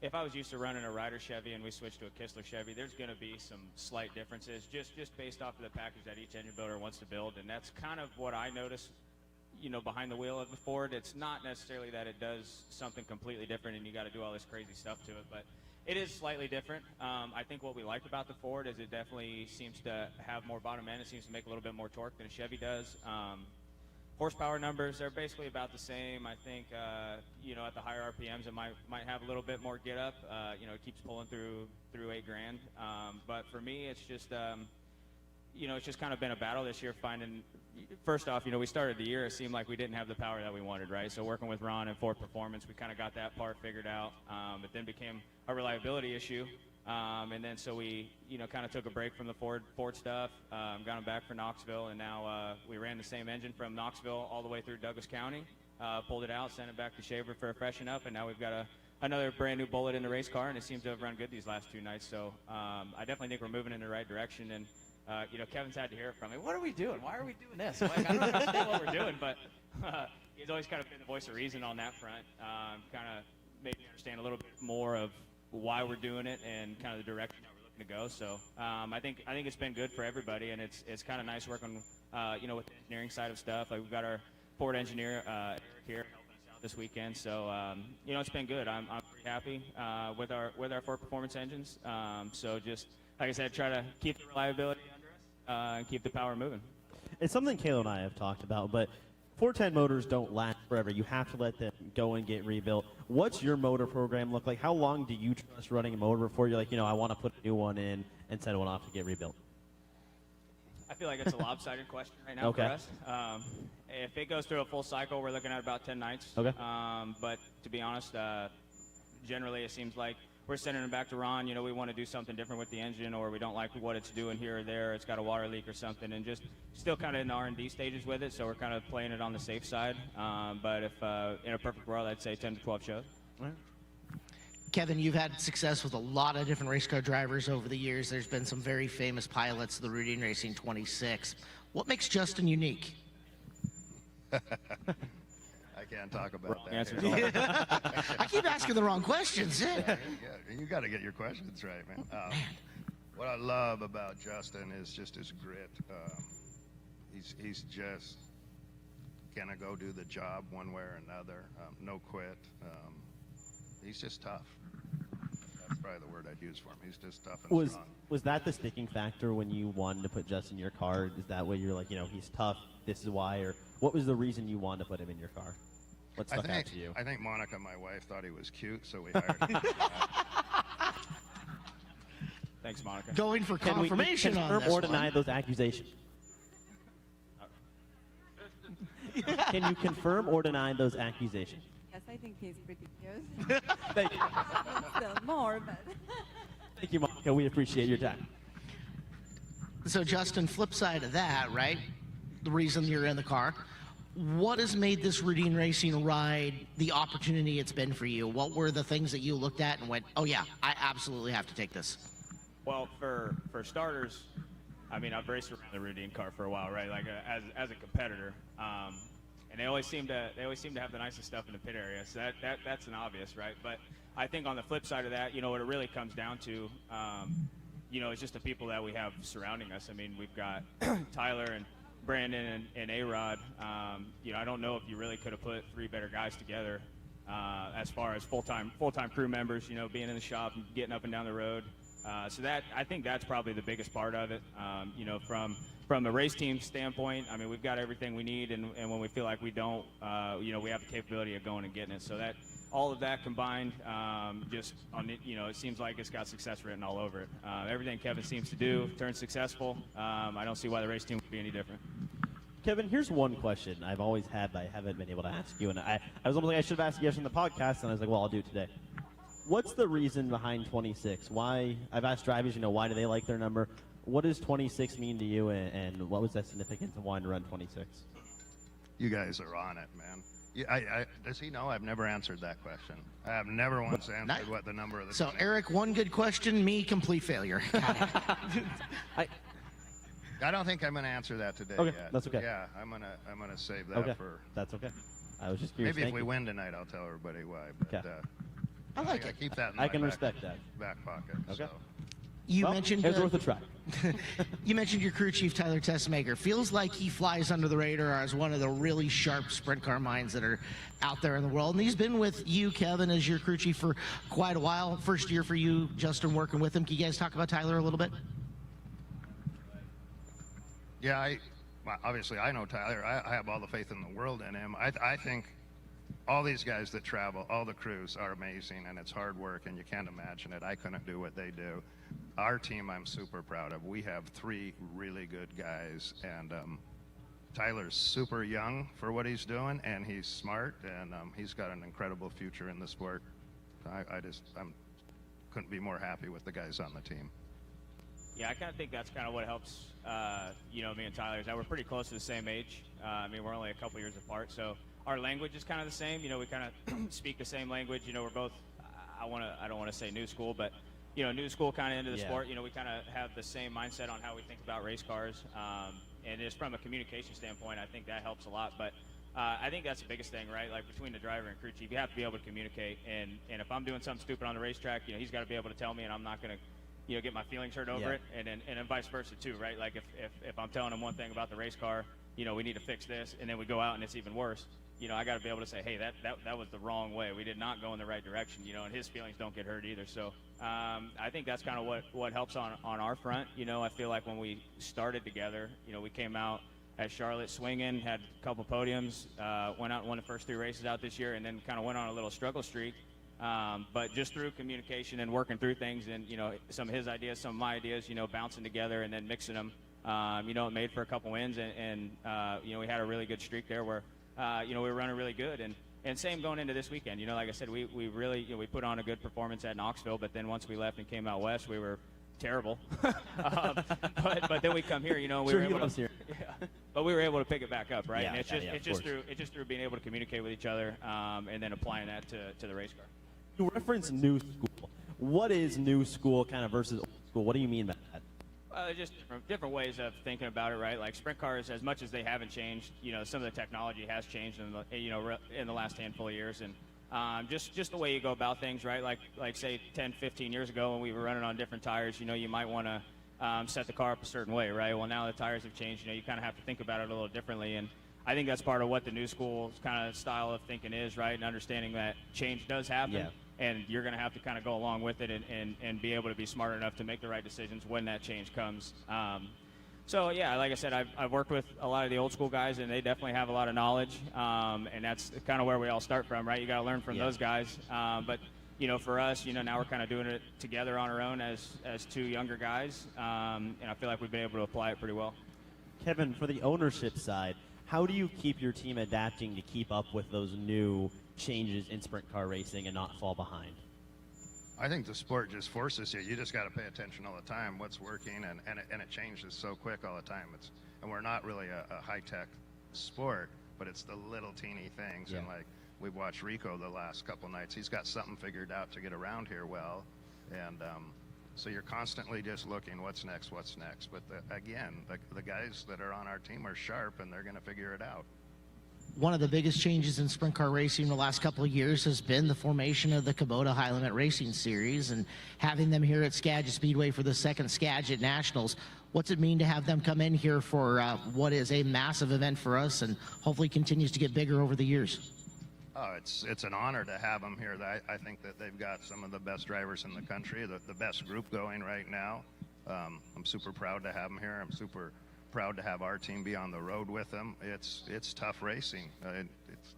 if I was used to running a Ryder Chevy and we switched to a Kistler Chevy, there's going to be some slight differences just based off of the package that each engine builder wants to build, and that's kind of what I notice. You know, behind the wheel of the Ford, it's not necessarily that it does something completely different and you got to do all this crazy stuff to it, but it is slightly different. I think what we like about the Ford is it definitely seems to have more bottom end. It seems to make a little bit more torque than a Chevy does. Horsepower numbers are basically about the same. I think, you know, at the higher RPMs, it might have a little bit more get up. You know, it keeps pulling through 8 grand. But for me, it's just, you know, it's just kind of been a battle this year finding. First off, you know, we started the year, it seemed like we didn't have the power that we wanted, right? So working with Ron and Ford Performance, we kind of got that part figured out. It then became a reliability issue. And then so we, you know, kind of took a break from the Ford stuff, got them back for Knoxville, and now we ran the same engine from Knoxville all the way through Douglas County, pulled it out, sent it back to Shaver for a freshen up, and now we've got another brand new bullet in the race car, and it seems to have run good these last 2 nights. So I definitely think we're moving in the right direction. And you know, Kevin's had to hear it from me. What are we doing? Why are we doing this? Like, I don't understand what we're doing, but he's always kind of been the voice of reason on that front. Kind of made me understand a little bit more of why we're doing it and kind of the direction that we're looking to go. So I think it's been good for everybody, and it's kind of nice working, you know, with the engineering side of stuff. Like we've got our Ford engineer Eric here helping us out this weekend. So you know, it's been good. I'm pretty happy with our Ford Performance engines. So just like I said, try to keep the reliability under us and keep the power moving. It's something Kayla and I have talked about, but 410 motors don't last forever. You have to let them go and get rebuilt. What's your motor program look like? How long do you trust running a motor before you're like, you know, I want to put a new one in and send one off to get rebuilt? I feel like it's a lopsided question right now for us. If it goes through a full cycle, we're looking at about 10 nights. Okay. But to be honest, generally it seems like we're sending it back to Ron. You know, we want to do something different with the engine, or we don't like what it's doing here or there. It's got a water leak or something, and just still kind of in the R&D stages with it. So we're kind of playing it on the safe side. But if in a perfect world, I'd say 10 to 12 shows. All right. Kevin, you've had success with a lot of different race car drivers over the years. There's been some very famous pilots of the Routine Racing 26. What makes Justin unique? I can't talk about Wrong that. answer. here. I keep asking the wrong questions. Yeah. You got to get your questions right, man. What I love about Justin is just his grit. He's just gonna go do the job one way or another. No quit. He's just tough. That's probably the word I'd use for him. He's just tough and strong. Was that the sticking factor when you wanted to put Justin in your car? Is that what you're like, you know, he's tough, this is why? Or what was the reason you wanted to put him in your car? What stuck out to you? I think Monica, my wife, thought he was cute, so we hired him. Thanks, Monica. Going for Can we confirmation on confirm this or deny one. those accusations? Can you confirm or deny those accusations? Yes, I think he's pretty cute. Thank you. Still more, but Thank you, Monica. We appreciate your time. So, Justin, flip side of that, right? The reason you're in the car. What has made this Routine Racing ride the opportunity it's been for you? What were the things that you looked at and went, oh yeah, I absolutely have to take this? Well, for starters, I mean, I've raced around the Routine car for a while, right? Like as a competitor, and they always seem to have the nicest stuff in the pit area. So that's an obvious, right? But I think on the flip side of that, you know, what it really comes down to, you know, it's just the people that we have surrounding us. I mean, we've got Tyler and Brandon and A-Rod. You know, I don't know if you really could have put 3 better guys together as far as full-time crew members, you know, being in the shop and getting up and down the road. So I think that's probably the biggest part of it. You know, from the race team standpoint, I mean, we've got everything we need, and when we feel like we don't, you know, we have the capability of going and getting it. So that all of that combined, just on it, you know, it seems like it's got success written all over it. Everything Kevin seems to do turns successful. I don't see why the race team would be any different. Kevin, here's one question I've always had, but I haven't been able to ask you. And I was almost like, I should have asked you yesterday on the podcast, and I was like, well, I'll do it today. What's the reason behind 26? Why? I've asked drivers, you know, why do they like their number? What does 26 mean to you, and what was that significance of wanting to run 26? You guys are on it, man. Does he know? I've never answered that question. I have never once answered what the number of the. So Eric, one good question, me complete failure. I don't think I'm going to answer that today Okay, yet. that's okay. Yeah, I'm gonna save that Okay, for. that's okay. I was just curious. Maybe if Thank we you. win tonight, I'll tell everybody why. But Okay. I like I it. keep that in I my can respect that. back pocket. Okay. So. You Well, mentioned it's worth a try. you mentioned your crew chief Tyler Tessmaker. Feels like he flies under the radar as one of the really sharp sprint car minds that are out there in the world. And he's been with you, Kevin, as your crew chief for quite a while. First year for you, Justin, working with him. Can you guys talk about Tyler a little bit? Yeah, well, obviously I know Tyler. I have all the faith in the world in him. I think all these guys that travel, all the crews are amazing, and it's hard work, and you can't imagine it. I couldn't do what they do. Our team, I'm super proud of. We have 3 really good guys, and Tyler's super young for what he's doing, and he's smart, and he's got an incredible future in the sport. I couldn't be more happy with the guys on the team. Yeah, I kind of think that's kind of what helps, me and Tyler, is that we're pretty close to the same age. We're only a couple years apart, so our language is kind of the same. We kind of speak the same language. We're both, I don't want to say new school, but, new school kind of into the sport. We kind of have the same mindset on how we think about race cars. And just from a communication standpoint, I think that helps a lot. But I think that's the biggest thing, right? Like between the driver and crew chief, you have to be able to communicate. And if I'm doing something stupid on the racetrack, he's got to be able to tell me, and I'm not going to, get my feelings hurt over it, and then vice versa too, right? Like if I'm telling him one thing about the race car, we need to fix this, and then we go out and it's even worse. I got to be able to say, hey, that was the wrong way. We did not go in the right direction, and his feelings don't get hurt either. So I think that's kind of what helps on our front. I feel like when we started together, we came out at Charlotte swinging, had a couple podiums, went out and won the first 3 races out this year, and then kind of went on a little struggle streak. But just through communication and working through things, and some of his ideas, some of my ideas, bouncing together and then mixing them, it made for a couple wins, and we had a really good streak there where we were running really good, and same going into this weekend. Like I said, we really we put on a good performance at Knoxville, but then once we left and came out west, we were terrible. But then we come here, we were able to, but we were able to pick it back up, right? Yeah, and it's just through being able to communicate with each other, and then applying that to the race car. You reference new school. What is new school kind of versus old school? What do you mean by that? Just different ways of thinking about it, right? Like sprint cars, as much as they haven't changed, some of the technology has changed in the last handful of years, and just the way you go about things, right? Like say 10, 15 years ago when we were running on different tires, you might want to set the car up a certain way, right? Well, now the tires have changed, you kind of have to think about it a little differently, and I think that's part of what the new school kind of style of thinking is, right? And understanding that change does happen. Yeah. And you're going to have to kind of go along with it and be able to be smart enough to make the right decisions when that change comes. So, yeah, like I said, I've worked with a lot of the old school guys, and they definitely have a lot of knowledge. And that's kind of where we all start from, right? You got to learn from those guys. But, for us, now we're kind of doing it together on our own as 2 younger guys. And I feel like we've been able to apply it pretty well. Kevin, for the ownership side, how do you keep your team adapting to keep up with those new changes in sprint car racing and not fall behind? I think the sport just forces you. You just got to pay attention all the time, what's working, and it changes so quick all the time. And we're not really a high-tech sport, but it's the little teeny things. Yeah. And like we've watched Rico the last couple nights, he's got something figured out to get around here well. And so you're constantly just looking, what's next. But the guys that are on our team are sharp, and they're going to figure it out. One of the biggest changes in sprint car racing in the last couple of years has been the formation of the Kubota High Limit Racing Series and having them here at Skagit Speedway for the second Skagit Nationals. What's it mean to have them come in here for what is a massive event for us and hopefully continues to get bigger over the years? Oh, it's an honor to have them here. I think that they've got some of the best drivers in the country, the best group going right now. I'm super proud to have them here. I'm super proud to have our team be on the road with them. It's tough racing. It's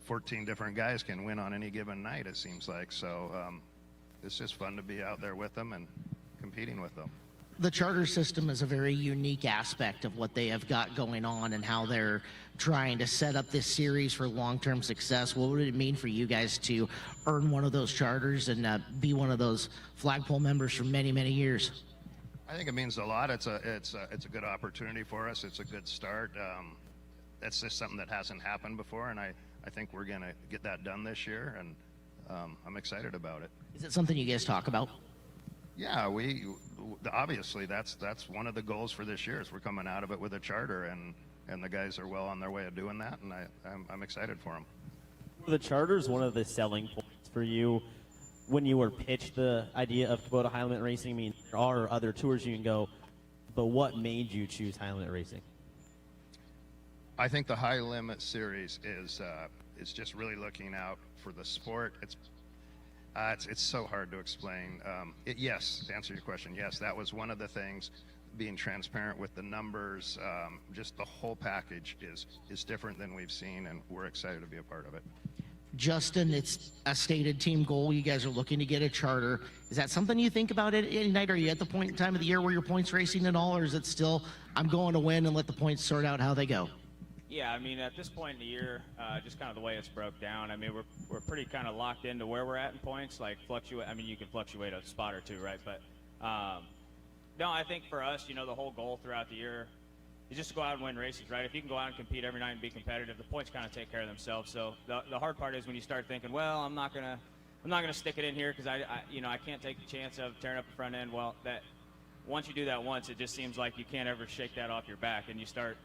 14 different guys can win on any given night, it seems like. So it's just fun to be out there with them and competing with them. The charter system is a very unique aspect of what they have got going on and how they're trying to set up this series for long-term success. What would it mean for you guys to earn one of those charters and be one of those flagpole members for many, many years? I think it means a lot. It's a good opportunity for us. It's a good start. that's just something that hasn't happened before, and I think we're going to get that done this year, and I'm excited about it. Is it something you guys talk about? Yeah, obviously that's one of the goals for this year is we're coming out of it with a charter, and the guys are well on their way of doing that, and I'm excited for them. The charter is one of the selling points for you when you were pitched the idea of Kubota High Limit Racing. I mean, there are other tours you can go, but what made you choose High Limit Racing? I think the High Limit Series is just really looking out for the sport. It's so hard to explain. Yes, to answer your question, yes, that was one of the things. Being transparent with the numbers, just the whole package is different than we've seen, and we're excited to be a part of it. Justin, it's a stated team goal. You guys are looking to get a charter. Is that something you think about at any night? Are you at the point in time of the year where you're points racing and all, or is it still, I'm going to win and let the points sort out how they go? Yeah, I mean, at this point in the year, just kind of the way it's broke down, I mean, we're pretty kind of locked into where we're at in points, like fluctuate. I mean, you can fluctuate a spot or two, right? But no, I think for us, you know, the whole goal throughout the year is just to go out and win races, right? If you can go out and compete every night and be competitive, the points kind of take care of themselves. So the hard part is when you start thinking, well, I'm not gonna stick it in here because I can't take the chance of tearing up the front end. Well, that once you do that once, it just seems like you can't ever shake that off your back, and you start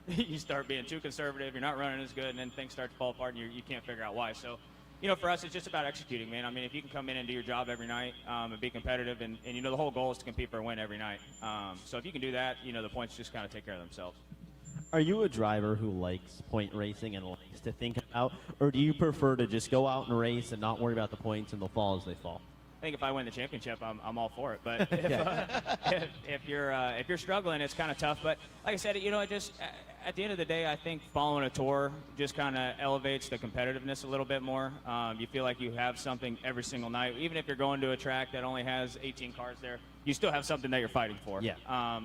being too conservative. You're not running as good, and then things start to fall apart, and you can't figure out why. So, you know, for us, it's just about executing, man. I mean, if you can come in and do your job every night and be competitive, and you know, the whole goal is to compete for a win every night. So if you can do that, you know, the points just kind of take care of themselves. Are you a driver who likes point racing and likes to think about, or do you prefer to just go out and race and not worry about the points and they'll fall as they fall? I think if I win the championship, I'm all for it. But if you're struggling, it's kind of tough. But like I said, you know, at the end of the day, I think following a tour just kind of elevates the competitiveness a little bit more. You feel like you have something every single night. Even if you're going to a track that only has 18 cars there, you still have something that you're fighting for. Yeah.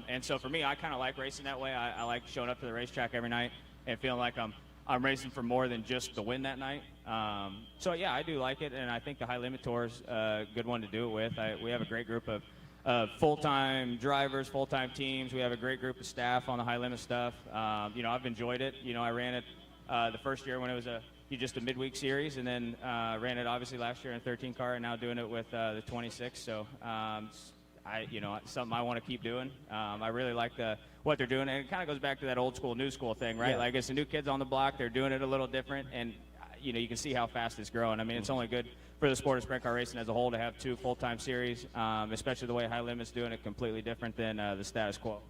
And so for me, I kind of like racing that way. I like showing up to the racetrack every night and feeling like I'm racing for more than just the win that night. So yeah, I do like it, and I think the High Limit Tour is a good one to do it with. We have a great group of full-time drivers, full-time teams. We have a great group of staff on the High Limit stuff. You know, I've enjoyed it. You know, I ran it the first year when it was just a midweek series, and then ran it obviously last year in a 13 car, and now doing it with the 26. So it's something I want to keep doing. I really like what they're doing, and it kind of goes back to that old school, new school thing, right? Yeah. Like it's the new kids on the block. They're doing it a little different, and you know, you can see how fast it's growing. I mean, it's only good for the sport of sprint car racing as a whole to have two full-time series, especially the way High Limit's doing it, completely different than the status quo.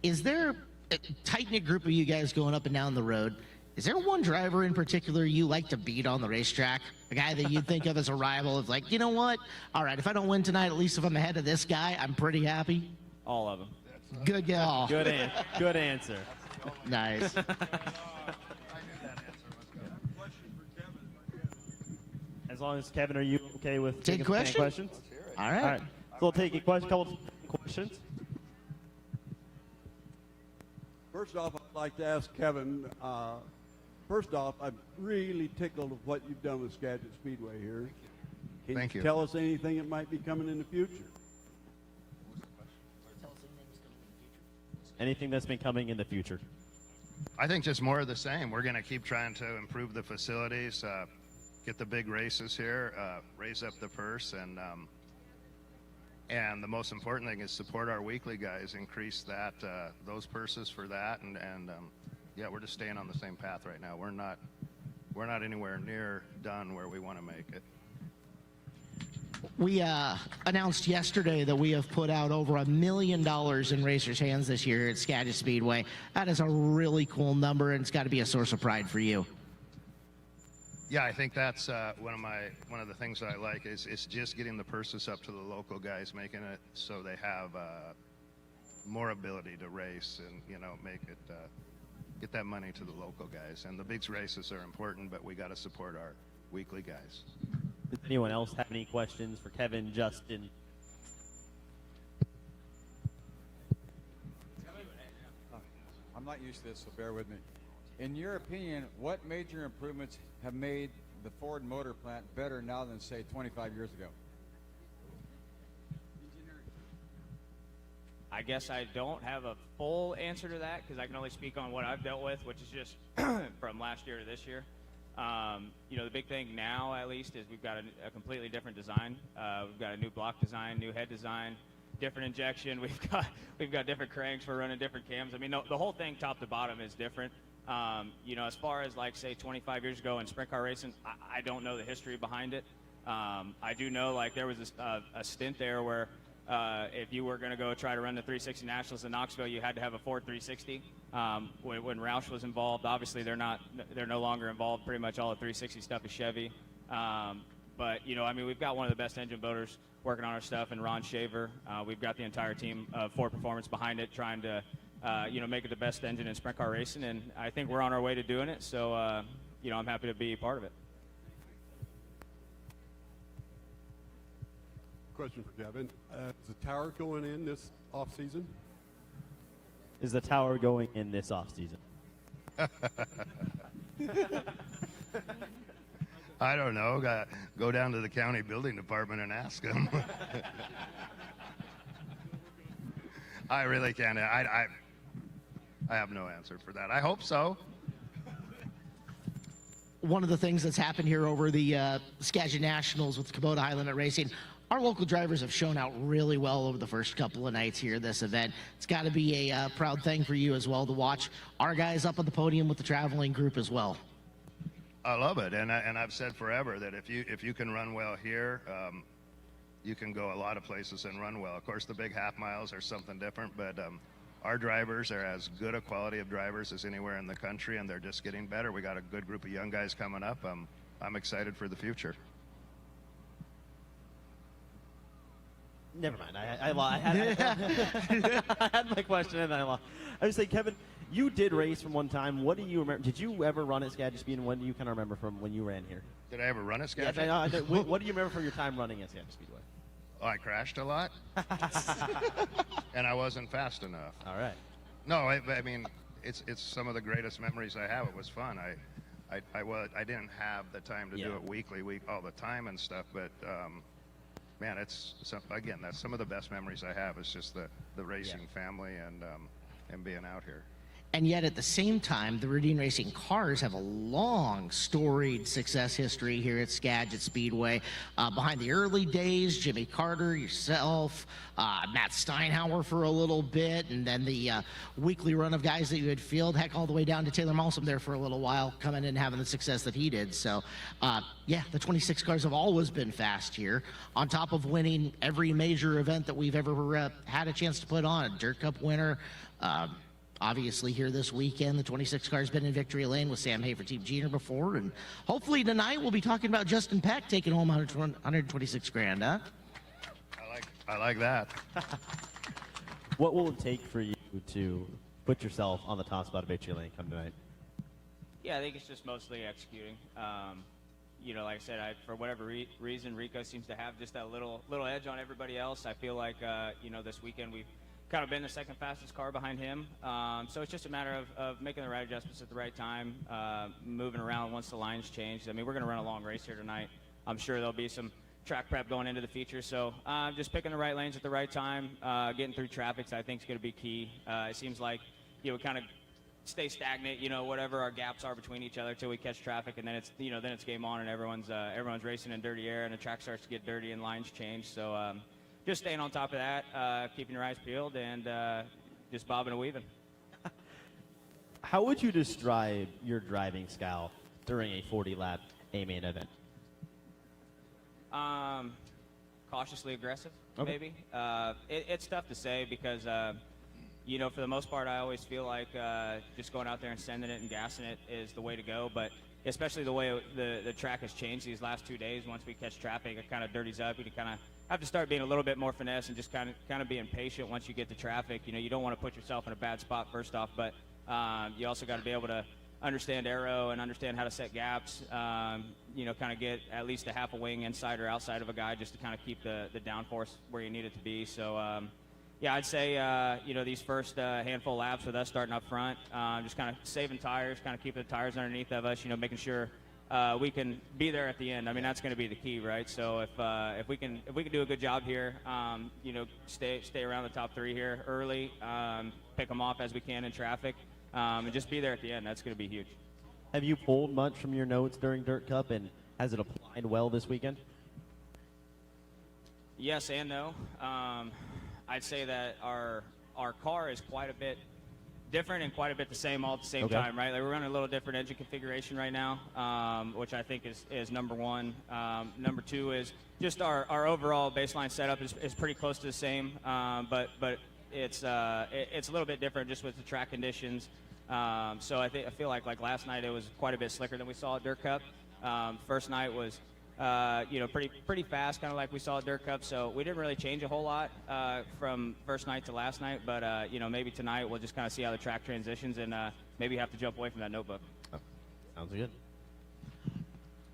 Is there a tight-knit group of you guys going up and down the road? Is there one driver in particular you like to beat on the racetrack? A guy that you'd think of as a rival of like, you know what? All right, if I don't win tonight, at least if I'm ahead of this guy, I'm pretty happy. All of them. Good gal. Good answer. Nice. As long as Kevin, are you okay with Take taking question? questions? All right. All right. So we'll take a couple questions. First off, I'd like to ask Kevin, first off, I'm really tickled with what you've done with Skagit Speedway here. Thank Can you. you tell us anything that might be coming in the future? Anything that's been coming in the future? I think just more of the same. We're going to keep trying to improve the facilities, get the big races here, raise up the purse, and the most important thing is support our weekly guys, increase that those purses for that, and yeah, we're just staying on the same path right now. We're not anywhere near done where we want to make it. We announced yesterday that we have put out over $1 million in racers' hands this year at Skagit Speedway. That is a really cool number, and it's got to be a source of pride for you. Yeah, I think that's one of the things that I like is just getting the purses up to the local guys, making it so they have more ability to race, and make it get that money to the local guys. And the big races are important, but we got to support our weekly guys. Does anyone else have any questions for Kevin, Justin? I'm not used to this, so bear with me. In your opinion, what major improvements have made the Ford motor plant better now than, say, 25 years ago? I guess I don't have a full answer to that because I can only speak on what I've dealt with, which is just from last year to this year. The big thing now, at least, is we've got a completely different design. We've got a new block design, new head design, different injection. We've got different cranks. We're running different cams. I mean, the whole thing, top to bottom, is different. As far as like say 25 years ago in sprint car racing, I don't know the history behind it. I do know like there was a stint there where if you were going to go try to run the 360 Nationals in Knoxville, you had to have a Ford 360. When Roush was involved, obviously they're no longer involved. Pretty much all the 360 stuff is Chevy. But we've got one of the best engine builders working on our stuff, and Ron Shaver. We've got the entire team of Ford Performance behind it, trying to make it the best engine in sprint car racing, and I think we're on our way to doing it. So I'm happy to be part of it. Question for Kevin. Is the tower going in this off season? Is the tower going in this off season? I don't know. Go down to the county building department and ask them. I really can't. I have no answer for that. I hope so. One of the things that's happened here over the Skagit Nationals with Kubota High Limit Racing, our local drivers have shown out really well over the first couple of nights here at this event. It's got to be a proud thing for you as well to watch our guys up on the podium with the traveling group as well. I love it, and I've said forever that if you can run well here, you can go a lot of places and run well. Of course, the big half miles are something different, but our drivers are as good a quality of drivers as anywhere in the country, and they're just getting better. We got a good group of young guys coming up. I'm excited for the future. Never mind. I had my question and I lost. I was saying, Kevin, you did race from one time. What do you remember? Did you ever run at Skagit Speedway? And what do you kind of remember from when you ran here? Did I ever run at Skagit? Yeah, what do you remember from your time running at Skagit Speedway? Oh, I crashed a lot, and I wasn't fast enough. All right. No, I mean, it's some of the greatest memories I have. It was fun. I didn't have the time to do it weekly, all the time and stuff, but man, that's some of the best memories I have. Is just the racing family and being out here. And yet at the same time, the Routine Racing cars have a long, storied success history here at Skagit Speedway. Behind the early days, Jimmy Carter, yourself, Matt Steinhauer for a little bit, and then the weekly run of guys that you had field, heck, all the way down to Taylor Malsom there for a little while, coming in and having the success that he did. So, the 26 cars have always been fast here, on top of winning every major event that we've ever had a chance to put on. Dirt Cup winner, obviously here this weekend, the 26 car's been in victory lane with Sam Hay for Team Giner before, and hopefully tonight we'll be talking about Justin Peck taking home 126 grand, huh? I like that. What will it take for you to put yourself on the top spot of victory lane come tonight? Yeah, I think it's just mostly executing. Like I said, for whatever reason, Rico seems to have just that little edge on everybody else. I feel like, this weekend we've kind of been the second fastest car behind him. So it's just a matter of making the right adjustments at the right time, moving around once the lines change. I mean, we're going to run a long race here tonight. I'm sure there'll be some track prep going into the feature. So just picking the right lanes at the right time, getting through traffic, I think is going to be key. It seems like we kind of stay stagnant, whatever our gaps are between each other till we catch traffic, and then it's game on, and everyone's racing in dirty air, and the track starts to get dirty and lines change. So just staying on top of that, keeping your eyes peeled, and just bobbing and weaving. How would you describe your driving style during a 40-lap A-main event? Cautiously aggressive, Okay. maybe. It's tough to say because, for the most part, I always feel like just going out there and sending it and gassing it is the way to go. But especially the way the track has changed these last 2 days, once we catch traffic, it kind of dirties up. You kind of have to start being a little bit more finesse and just kind of being patient once you get to traffic. You don't want to put yourself in a bad spot first off, but you also got to be able to understand aero and understand how to set gaps, kind of get at least a half a wing inside or outside of a guy just to kind of keep the downforce where you need it to be. So, I'd say, these first handful of laps with us starting up front, just kind of saving tires, kind of keeping the tires underneath of us, making sure we can be there at the end. I mean, that's going to be the key, right? So if we can do a good job here, stay around the top 3 here early, pick them off as we can in traffic, and just be there at the end. That's going to be huge. Have you pulled much from your notes during Dirt Cup, and has it applied well this weekend? Yes and no. I'd say that our car is quite a bit different and quite a bit the same all at the same time, right? Like we're running a little different engine configuration right now, which I think is number one. Number two is just our overall baseline setup is pretty close to the same, but it's a little bit different just with the track conditions. So I feel like last night it was quite a bit slicker than we saw at Dirt Cup. First night was pretty fast, kind of like we saw at Dirt Cup. So we didn't really change a whole lot from first night to last night. But maybe tonight we'll just kind of see how the track transitions and maybe have to jump away from that notebook. Oh, sounds good.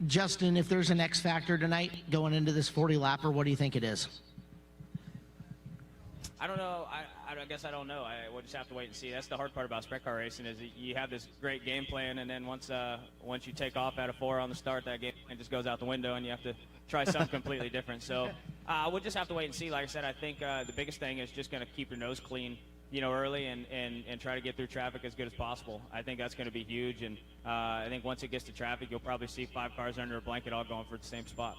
Justin, if there's an X factor tonight going into this 40-lapper, what do you think it is? I don't know. I guess I don't know. We'll just have to wait and see. That's the hard part about sprint car racing is you have this great game plan, and then once you take off out of 4 on the start, that game plan just goes out the window, and you have to try something completely different. So we'll just have to wait and see. Like I said, I think the biggest thing is just going to keep your nose clean, early and try to get through traffic as good as possible. I think that's going to be huge, and I think once it gets to traffic, you'll probably see 5 cars under a blanket all going for the same spot.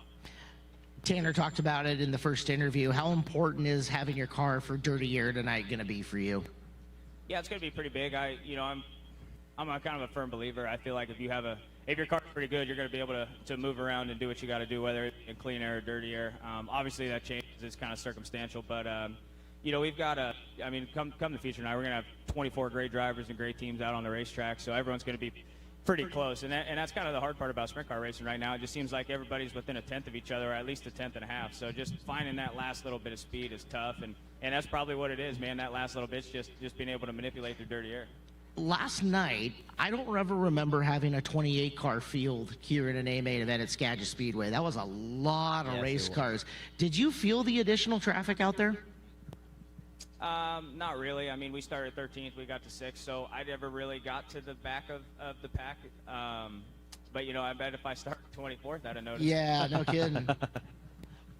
Tanner talked about it in the first interview. How important is having your car for Dirty Air tonight going to be for you? Yeah, it's going to be pretty big. I'm a kind of a firm believer. I feel like if your car's pretty good, you're going to be able to move around and do what you got to do, whether it's in clean air or dirty air. Obviously, that changes. It's kind of circumstantial, but we've got come the future night, we're going to have 24 great drivers and great teams out on the racetrack, so everyone's going to be pretty close, and that's kind of the hard part about sprint car racing right now. It just seems like everybody's within a tenth of each other, or at least a tenth and a half. So just finding that last little bit of speed is tough, and that's probably what it is, man. That last little bit's just being able to manipulate through dirty air. Last night, I don't ever remember having a 28-car field here in an A-main event at Skagit Speedway. That was a lot of race cars. Did you feel the additional traffic out there? Not really. I mean, we started 13th, we got to 6th, so I never really got to the back of the pack. But, I bet if I start 24th, I'd have noticed. Yeah, no kidding.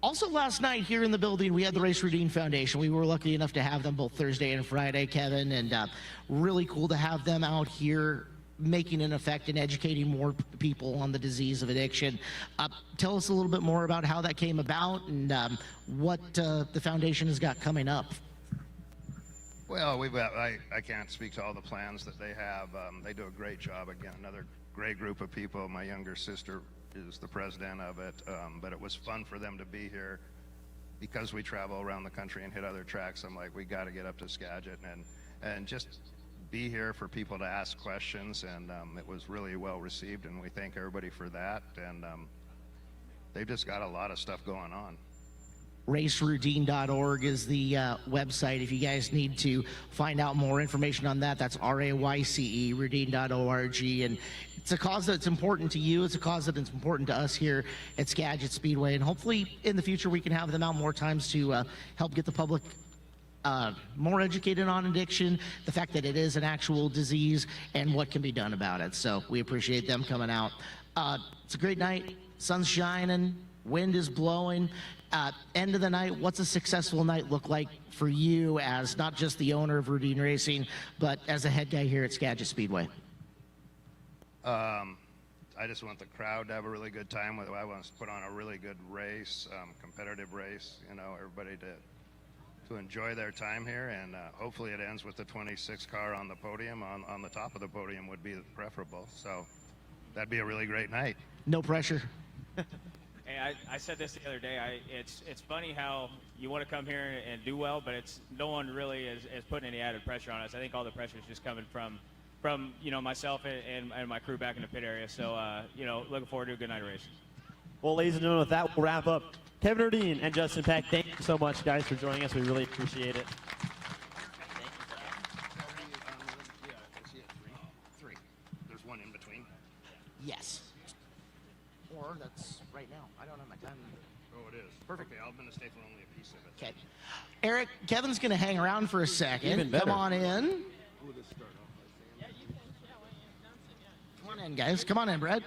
Also last night here in the building, we had the Race Routine Foundation. We were lucky enough to have them both Thursday and Friday, Kevin, and really cool to have them out here making an effect and educating more people on the disease of addiction. Tell us a little bit more about how that came about and what the foundation has got coming up. Well, I can't speak to all the plans that they have. They do a great job. Again, another great group of people. My younger sister is the president of it, but it was fun for them to be here because we travel around the country and hit other tracks. I'm like, we got to get up to Skagit and just be here for people to ask questions, and it was really well received, and we thank everybody for that. And they've just got a lot of stuff going on. raceroutine.org is the website. If you guys need to find out more information on that, that's RAYCE, routine.org. And it's a cause that's important to you. It's a cause that's important to us here at Skagit Speedway. And hopefully in the future we can have them out more times to help get the public more educated on addiction, the fact that it is an actual disease, and what can be done about it. So we appreciate them coming out. It's a great night. Sun's shining. Wind is blowing. End of the night, what's a successful night look like for you as not just the owner of Routine Racing, but as a head guy here at Skagit Speedway? I just want the crowd to have a really good time with it. I want to put on a really good race, competitive race, everybody to enjoy their time here, and hopefully it ends with the 26 car on the podium. On the top of the podium would be preferable, so that'd be a really great night. No pressure. Hey, I said this the other day. It's funny how you want to come here and do well, but no one really is putting any added pressure on us. I think all the pressure is just coming from myself and my crew back in the pit area. So looking forward to a good night of racing. Well, ladies and gentlemen, with that, we'll wrap up. Kevin Erdine and Justin Peck, thank you so much, guys, for joining us. We really appreciate it. Three. There's one in between. Yes. Or that's right now. I don't have my time. Oh, it is. Perfect. Okay, I'm going to stay for only a piece of it. Okay. Eric, Kevin's going to hang around for a second. Even better. Come on in. Come on in, guys. Come on in, Brad.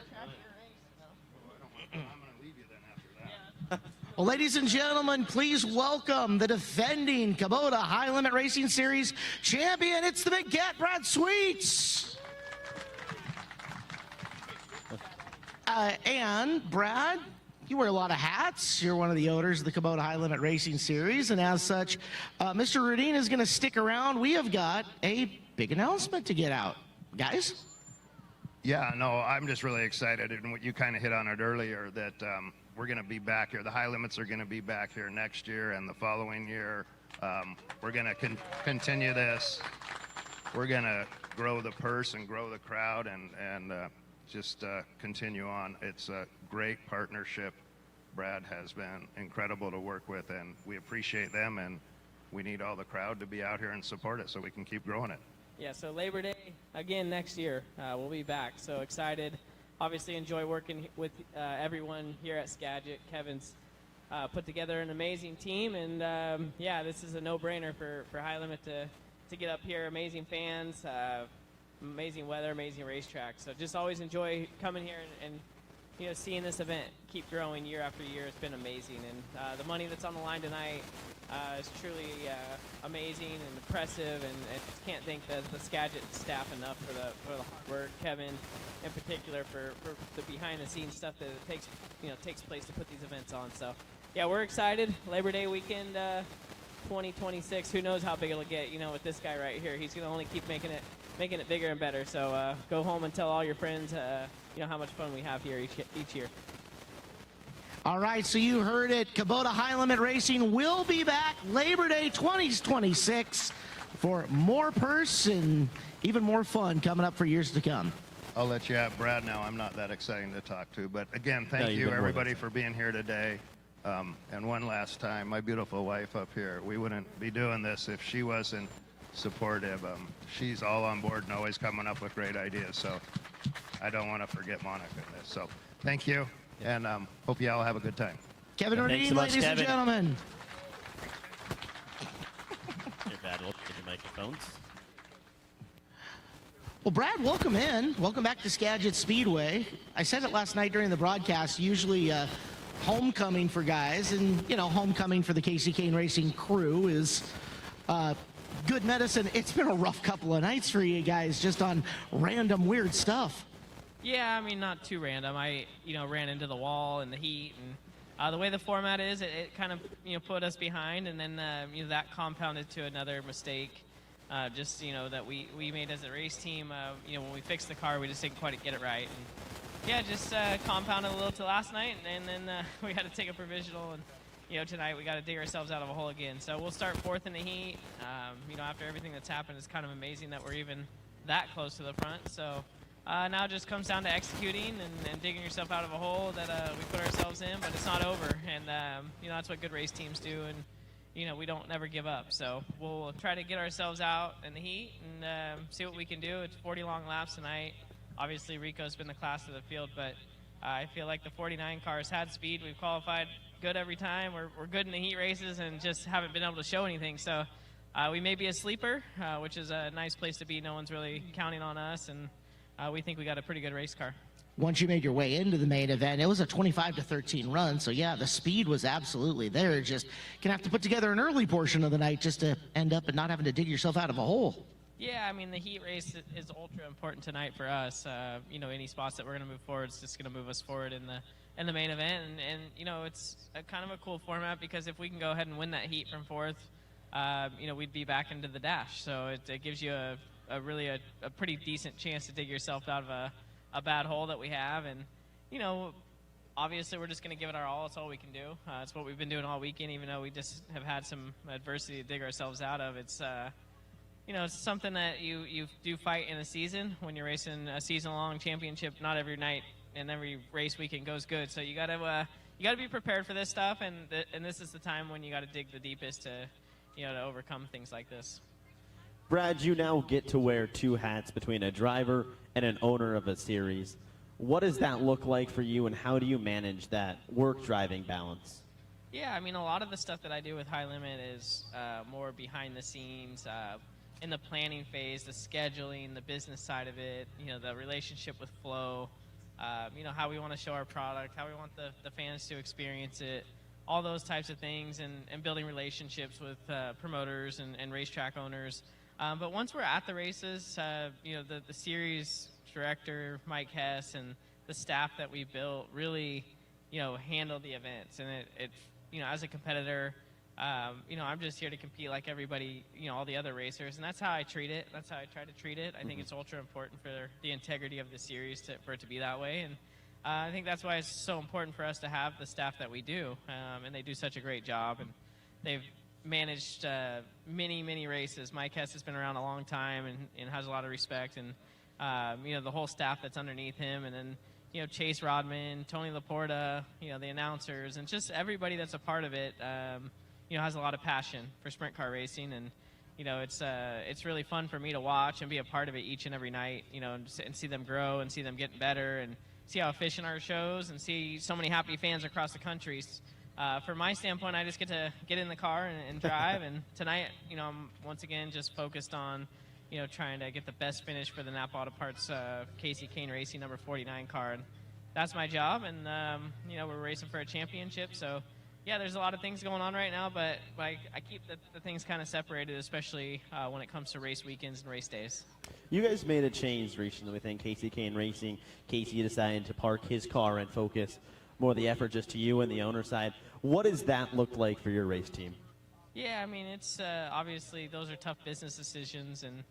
Well, ladies and gentlemen, please welcome the defending Kubota High Limit Racing Series champion. It's the Big Cat, Brad Sweets. And Brad, you wear a lot of hats. You're one of the owners of the Kubota High Limit Racing Series, and as such, Mr. Rudin is going to stick around. We have got a big announcement to get out, guys. Yeah, no, I'm just really excited, and what you kind of hit on it earlier, that we're going to be back here. The high limits are going to be back here next year and the following year. We're going to continue this. We're going to grow the purse and grow the crowd and just continue on. It's a great partnership. Brad has been incredible to work with, and we appreciate them, and we need all the crowd to be out here and support it so we can keep growing it. Yeah, so Labor Day, again, next year, we'll be back. So excited. Obviously enjoy working with everyone here at Skagit. Kevin's put together an amazing team, and yeah, this is a no-brainer for High Limit to get up here. Amazing fans, amazing weather, amazing racetrack. So just always enjoy coming here and you know, seeing this event keep growing year after year. It's been amazing, and the money that's on the line tonight is truly amazing and impressive, and just can't thank the Skagit staff enough for the hard work. Kevin, in particular, for the behind-the-scenes stuff that takes place to put these events on. So, yeah, we're excited. Labor Day weekend, 2026. Who knows how big it'll get? You know, with this guy right here, he's gonna only keep making it bigger and better. So go home and tell all your friends, you know, how much fun we have here each year. All right, so you heard it. Kubota High Limit Racing will be back Labor Day 2026 for more purse and even more fun coming up for years to come. I'll let you have Brad now. I'm not that exciting to talk to. But again, thank you've you, been everybody, for being here today. And one last time, my beautiful wife up here, we wouldn't be doing this if she wasn't supportive. She's all on board and always coming up with great ideas. So I don't want to forget Monica in this. So thank you, and hope you all have a good time. Kevin Thanks Rudin, so much, ladies Kevin. and gentlemen. Your Brad, we'll get your microphones. Well, Brad, welcome in. Welcome back to Skagit Speedway. I said it last night during the broadcast, usually homecoming for guys, and, you know, homecoming for the Casey Kane Racing crew is good medicine. It's been a rough couple of nights for you guys, just on random weird stuff. Yeah, I mean, not too random. I, you know, ran into the wall in the heat, and the way the format is, it kind of, you know, put us behind, and then, you know, that compounded to another mistake, just, you know, that we made as a race team. You know, when we fixed the car, we just didn't quite get it right. And, yeah, just compounded a little to last night, and then we had to take a provisional, and, you know, tonight we got to dig ourselves out of a hole again. So we'll start fourth in the heat. You know, after everything that's happened, it's kind of amazing that we're even that close to the front. So now it just comes down to executing and digging yourself out of a hole that we put ourselves in, but it's not over. And, you know, that's what good race teams do, and, you know, we don't never give up. So we'll try to get ourselves out in the heat and see what we can do. It's 40 long laps tonight. Obviously, Rico's been the class of the field, but I feel like the 49 cars had speed. We've qualified good every time. We're good in the heat races and just haven't been able to show anything. So we may be a sleeper, which is a nice place to be. No one's really counting on us, and we think we got a pretty good race car. Once you made your way into the main event, it was a 25-13 run. So, yeah, the speed was absolutely there. Just gonna have to put together an early portion of the night just to end up and not having to dig yourself out of a hole. Yeah, I mean, the heat race is ultra important tonight for us. You know, any spots that we're going to move forward is just going to move us forward in the main event. And you know, it's kind of a cool format because if we can go ahead and win that heat from fourth, you know, we'd be back into the dash. So it gives you a really pretty decent chance to dig yourself out of a bad hole that we have. And, you know, obviously we're just going to give it our all. It's all we can do. It's what we've been doing all weekend, even though we just have had some adversity to dig ourselves out of. It's you know, it's something that you do fight in a season when you're racing a season-long championship. Not every night and every race weekend goes good, so you got to be prepared for this stuff, and this is the time when you got to dig the deepest to, you know, to overcome things like this. Brad, you now get to wear two hats between a driver and an owner of a series. What does that look like for you, and how do you manage that work-driving balance? Yeah, I mean, a lot of the stuff that I do with High Limit is more behind the scenes, in the planning phase, the scheduling, the business side of it, you know, the relationship with Flo, you know, how we want to show our product, how we want the fans to experience it, all those types of things, and building relationships with promoters and racetrack owners. But once we're at the races, the series director, Mike Hess, and the staff that we built really, handle the events. And it as a competitor, I'm just here to compete like everybody, all the other racers. And that's how I treat it. That's how I try to treat it. I think it's ultra important for the integrity of the series for it to be that way. And I think that's why it's so important for us to have the staff that we do. And they do such a great job. And they've managed many races. Mike Hess has been around a long time and has a lot of respect. And, the whole staff that's underneath him. And then, Chase Rodman, Tony Laporta, the announcers, and just everybody that's a part of it, has a lot of passion for sprint car racing. And, it's really fun for me to watch and be a part of it each and every night, and see them grow and see them getting better and see how efficient our shows and see so many happy fans across the country. From my standpoint, I just get to get in the car and drive. And tonight, I'm once again just focused on, trying to get the best finish for the Napa Auto Parts Casey Kane Racing number 49 car. And that's my job. And, we're racing for a championship. So, yeah, there's a lot of things going on right now, but I keep the things kind of separated, especially when it comes to race weekends and race days. You guys made a change recently within Casey Kane Racing. Casey decided to park his car and focus more of the effort just to you and the owner side. What does that look like for your race team? Yeah, I mean, it's obviously those are tough business decisions. And,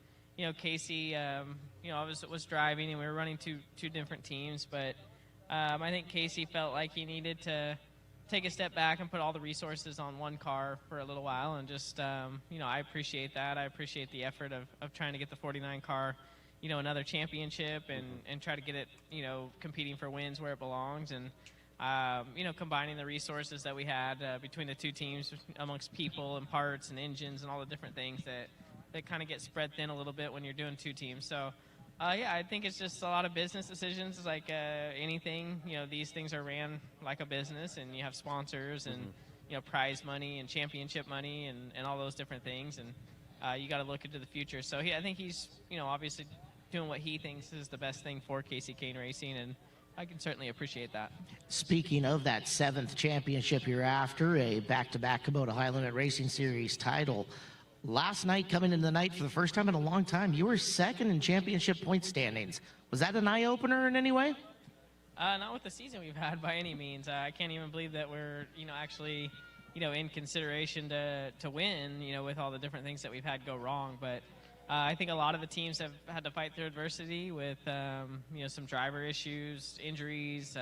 Casey, was driving, and we were running two different teams. But I think Casey felt like he needed to take a step back and put all the resources on one car for a little while. And just, I appreciate that. I appreciate the effort of trying to get the 49 car, another championship and try to get it, competing for wins where it belongs. And, combining the resources that we had between the two teams amongst people and parts and engines and all the different things that kind of get spread thin a little bit when you're doing two teams. So, I think it's just a lot of business decisions. It's like anything, these things are ran like a business, and you have sponsors and, prize money and championship money and all those different things. And you got to look into the future. So I think he's, obviously doing what he thinks is the best thing for Casey Kane Racing, and I can certainly appreciate that. Speaking of that 7th championship you're after, a back-to-back Kubota High Limit Racing Series title, last night, coming into the night for the first time in a long time, you were second in championship point standings. Was that an eye-opener in any way? Not with the season we've had by any means. I can't even believe that we're, actually, in consideration to win, with all the different things that we've had go wrong. But I think a lot of the teams have had to fight through adversity with, some driver issues, injuries.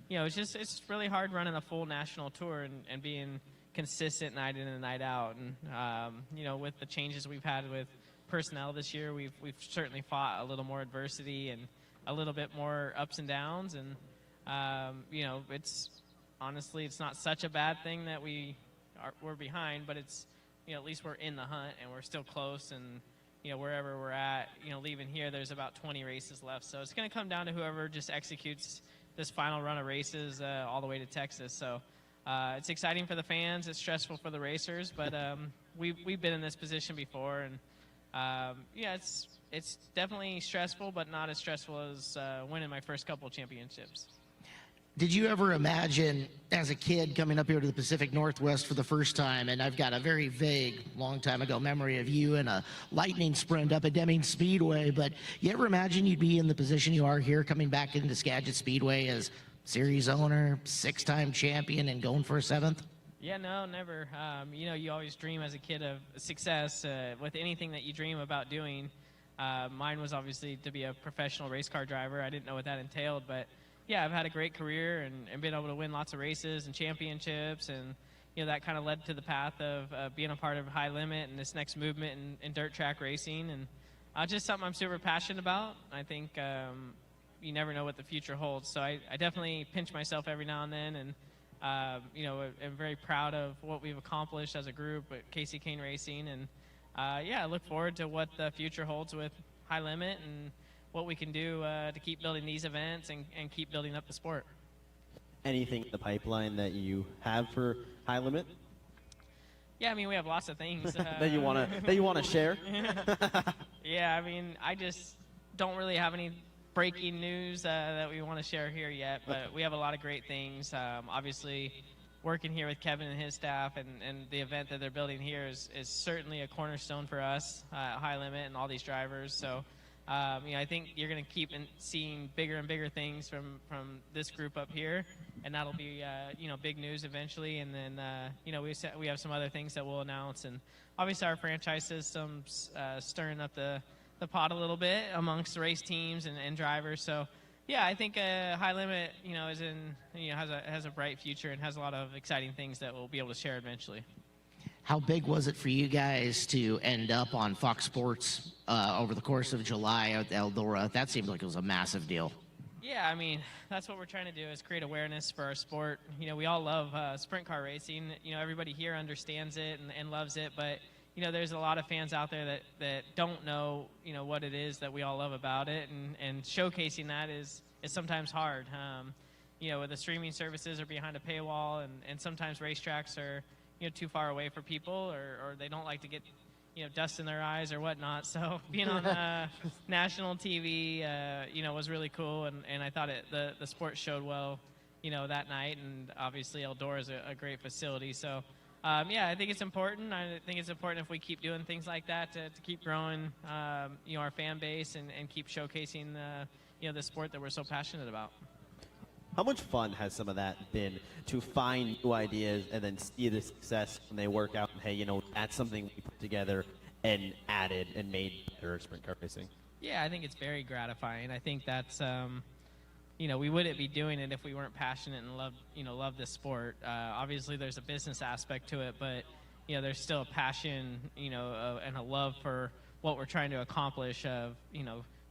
It's really hard running a full national tour and being consistent night in and night out. And, with the changes we've had with personnel this year, we've certainly fought a little more adversity and a little bit more ups and downs. And, it's not such a bad thing that we're behind, but it's, at least we're in the hunt and we're still close. And, wherever we're at, leaving here, there's about 20 races left. So it's going to come down to whoever just executes this final run of races all the way to Texas. So it's exciting for the fans. It's stressful for the racers, but we've been in this position before. And, it's definitely stressful, but not as stressful as winning my first couple of championships. Did you ever imagine as a kid coming up here to the Pacific Northwest for the first time, and I've got a very vague, long time ago memory of you in a lightning sprint up at Deming Speedway, but you ever imagine you'd be in the position you are here coming back into Skagit Speedway as series owner, 6-time champion, and going for a 7th? Yeah, no, never. You always dream as a kid of success with anything that you dream about doing. Mine was obviously to be a professional race car driver. I didn't know what that entailed, but yeah, I've had a great career and been able to win lots of races and championships, and that kind of led to the path of being a part of High Limit and this next movement in dirt track racing, and just something I'm super passionate about. I think you never know what the future holds, so I definitely pinch myself every now and then, and I'm very proud of what we've accomplished as a group at Casey Kane Racing, and I look forward to what the future holds with High Limit and what we can do to keep building these events and keep building up the sport. Anything in the pipeline that you have for High Limit? Yeah, I mean, we have lots of things that you wanna share. Yeah, I mean, I just don't really have any breaking news that we want to share here yet, but we have a lot of great things. Obviously, working here with Kevin and his staff, and the event that they're building here is certainly a cornerstone for us, High Limit and all these drivers. So, I think you're going to keep seeing bigger and bigger things from this group up here, and that'll be, big news eventually. And then, we have some other things that we'll announce. And obviously our franchise system's stirring up the pot a little bit amongst race teams and drivers. So, yeah, I think High Limit, has a bright future and has a lot of exciting things that we'll be able to share eventually. How big was it for you guys to end up on Fox Sports over the course of July at Eldora? That seemed like it was a massive deal. Yeah, I mean, that's what we're trying to do is create awareness for our sport. We all love sprint car racing. Everybody here understands it and loves it, but there's a lot of fans out there that don't know, what it is that we all love about it, and showcasing that is sometimes hard. The streaming services are behind a paywall, and sometimes racetracks are, too far away for people, or they don't like to get, dust in their eyes or whatnot. So being on national TV, was really cool, and I thought the sport showed well, that night, and obviously Eldora is a great facility. So. I think it's important. I think it's important if we keep doing things like that to keep growing, our fan base and keep showcasing, the sport that we're so passionate about. How much fun has some of that been to find new ideas and then see the success when they work out and, hey, that's something we put together and added and made better sprint car racing? Yeah, I think it's very gratifying. I think that's, we wouldn't be doing it if we weren't passionate and love this sport. Obviously, there's a business aspect to it, but there's still a passion, and a love for what we're trying to accomplish of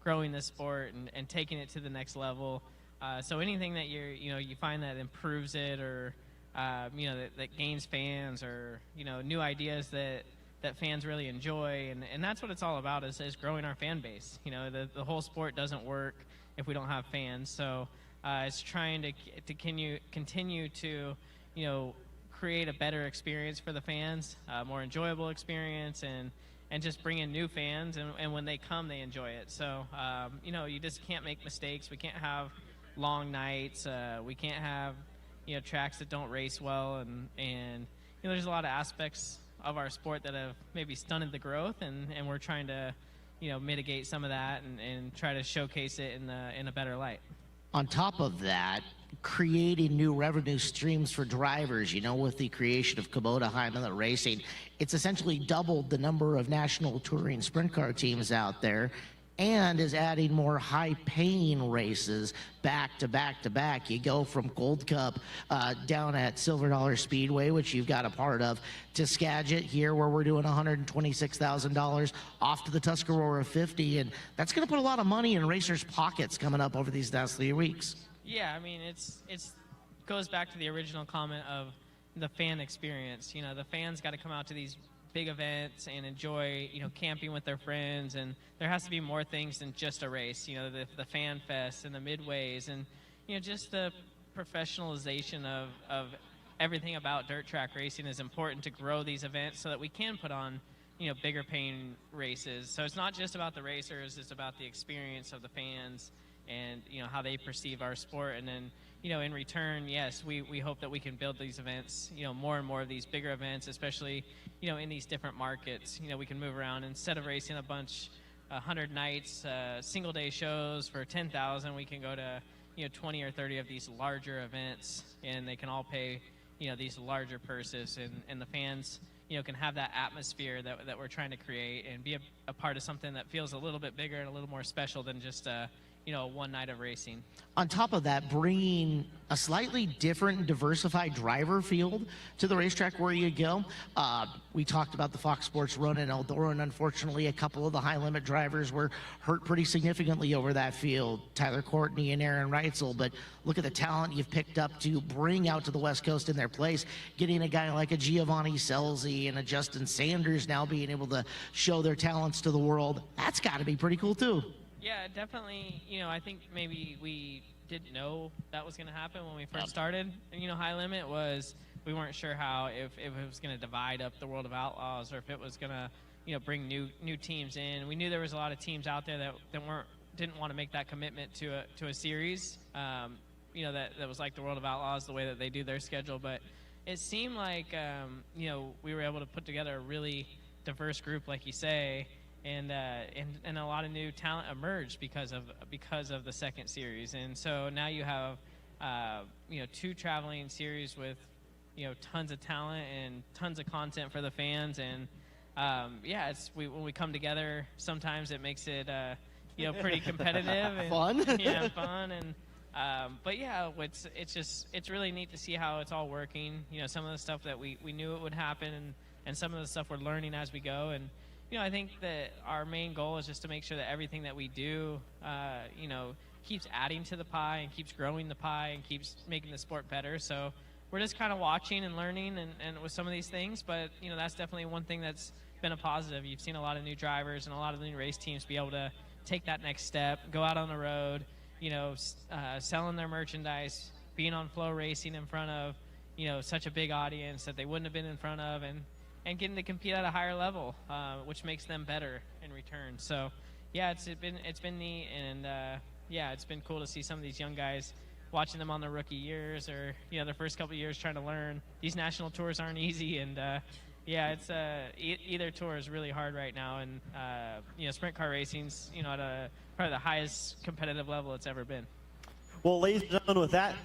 growing this sport and taking it to the next level. So anything that you find that improves it, or that gains fans, or new ideas that fans really enjoy, and that's what it's all about is growing our fan base. The whole sport doesn't work if we don't have fans. So it's trying to continue to, create a better experience for the fans, a more enjoyable experience, and just bring in new fans. And when they come, they enjoy it. So, you just can't make mistakes. We can't have long nights. We can't have, tracks that don't race well. And there's a lot of aspects of our sport that have maybe stunted the growth, and we're trying to, mitigate some of that and try to showcase it in a better light. On top of that, creating new revenue streams for drivers, with the creation of Kubota High Limit Racing, it's essentially doubled the number of national touring sprint car teams out there, and is adding more high-paying races back to back to back. You go from Gold Cup down at Silver Dollar Speedway, which you've got a part of, to Skagit here, where we're doing $126,000, off to the Tuscarora 50, and that's going to put a lot of money in racers' pockets coming up over these last 3 weeks. Yeah, I mean, it's goes back to the original comment of the fan experience. The fans got to come out to these big events and enjoy, camping with their friends, and there has to be more things than just a race. The fan fest and the midways, and just the professionalization of everything about dirt track racing is important to grow these events so that we can put on bigger paying races. So it's not just about the racers, it's about the experience of the fans and how they perceive our sport. And then in return, yes, we hope that we can build these events, more and more of these bigger events, especially, in these different markets. We can move around instead of racing a bunch, 100 nights, single day shows for 10,000. We can go to, 20 or 30 of these larger events, and they can all pay, these larger purses, and the fans, can have that atmosphere that we're trying to create and be a part of something that feels a little bit bigger and a little more special than just one night of racing. On top of that, bringing a slightly different and diversified driver field to the racetrack where you go. We talked about the Fox Sports run in Eldora, and unfortunately a couple of the high limit drivers were hurt pretty significantly over that field, Tyler Courtney and Aaron Reitzel. But look at the talent you've picked up to bring out to the West Coast in their place. Getting a guy like a Giovanni Scelzi and a Justin Sanders now being able to show their talents to the world, that's got to be pretty cool too. Yeah, definitely. I think maybe we didn't know that was going to happen when we first started. High Limit was, we weren't sure if it was going to divide up the World of Outlaws, or if it was going to, bring new teams in. We knew there was a lot of teams out there that didn't want to make that commitment to a series, that was like the World of Outlaws, the way that they do their schedule. But it seemed like we were able to put together a really diverse group, like you say, and a lot of new talent emerged because of the second series. And so now you have 2 traveling series with tons of talent and tons of content for the fans. And when we come together, sometimes it makes it pretty competitive and Fun. Yeah, fun. And it's really neat to see how it's all working. Some of the stuff that we knew it would happen, and some of the stuff we're learning as we go. And I think that our main goal is just to make sure that everything that we do keeps adding to the pie and keeps growing the pie and keeps making the sport better. So we're just kind of watching and learning and with some of these things, but that's definitely one thing that's been a positive. You've seen a lot of new drivers and a lot of new race teams be able to take that next step, go out on the road, selling their merchandise, being on Flow Racing in front of such a big audience that they wouldn't have been in front of, and getting to compete at a higher level, which makes them better in return. So it's been neat, and it's been cool to see some of these young guys, watching them on their rookie years or their first couple of years trying to learn. These national tours aren't easy, and it's either tour is really hard right now, and sprint car racing's at probably the highest competitive level it's ever been. Well, ladies and gentlemen, with that,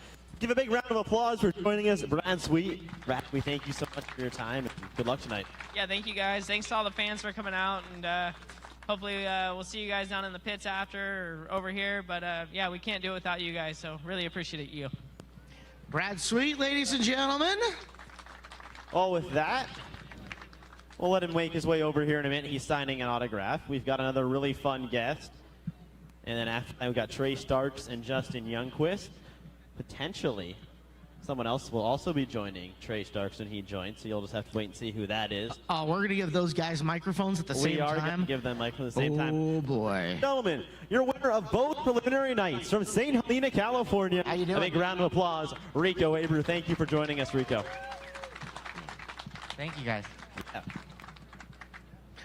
give a big round of applause for joining us, Brad Sweet. Brad, we thank you so much for your time, and good luck tonight. Yeah, thank you guys. Thanks to all the fans for coming out, and hopefully we'll see you guys down in the pits after or over here. But we can't do it without you guys, so really appreciate you. Brad Sweet, ladies and gentlemen. Well, with that, we'll let him make his way over here in a minute. He's signing an autograph. We've got another really fun guest. And then after that, we've got Trey Starks and Justin Youngquist. Potentially, someone else will also be joining Trey Starks when he joins, so you'll just have to wait and see who that is. We're going to give those guys microphones at the same time? We are going to give them microphones at the same time. Oh, boy. Gentlemen, your winner of both preliminary nights from St. Helena, California. How you doing? A big round of applause, Rico Abreu. Thank you for joining us, Rico. Thank you, guys. Yeah.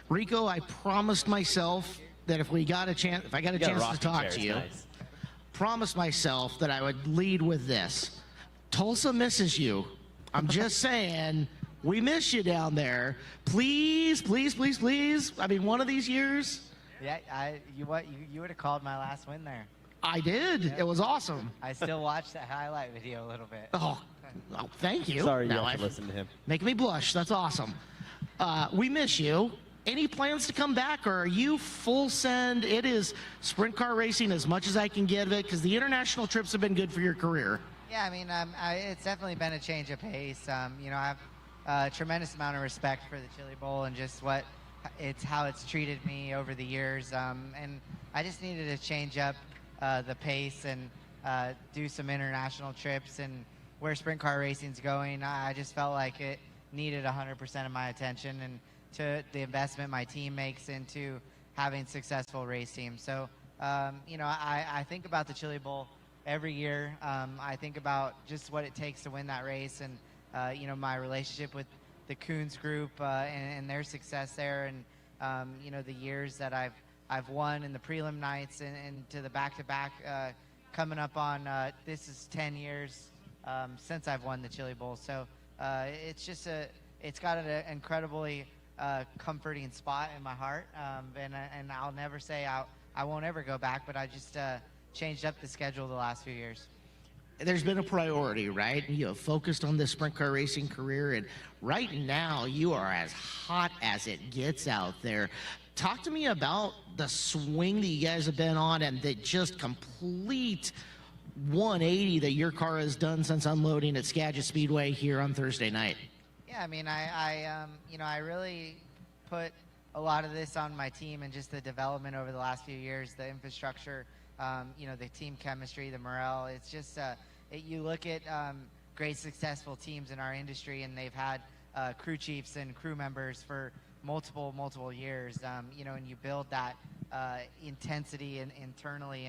Rico, I promised myself that if I got a chance to talk to you, nice. Promised myself that I would lead with this. Tulsa misses you. I'm just saying, we miss you down there. Please, please, please, please. I mean, one of these years. Yeah, you would have called my last win there. I did. Yep. It was awesome. I still watched that highlight video a little bit. Oh, thank you. Sorry you Now have to listen to him. Make me blush. That's awesome. We miss you. Any plans to come back, or are you full send? It is sprint car racing as much as I can give it, because the international trips have been good for your career. Yeah, I mean, it's definitely been a change of pace. I have a tremendous amount of respect for the Chili Bowl and just how it's treated me over the years. And I just needed to change up the pace and do some international trips. And where sprint car racing's going, I just felt like it needed 100% of my attention and to the investment my team makes into having successful race teams. So, I think about the Chili Bowl every year. I think about just what it takes to win that race, and my relationship with the Coons group and their success there, and the years that I've won in the prelim nights and to the back-to-back coming up on this is 10 years since I've won the Chili Bowl. So it's got an incredibly comforting spot in my heart, and I'll never say I won't ever go back, but I just changed up the schedule the last few years. There's been a priority, right? You have focused on this sprint car racing career, and right now you are as hot as it gets out there. Talk to me about the swing that you guys have been on and the just complete 180 that your car has done since unloading at Skagit Speedway here on Thursday night. Yeah, I mean, I really put a lot of this on my team and just the development over the last few years, the infrastructure, the team chemistry, the morale. It's just, you look at great successful teams in our industry, and they've had crew chiefs and crew members for multiple years, and you build that intensity internally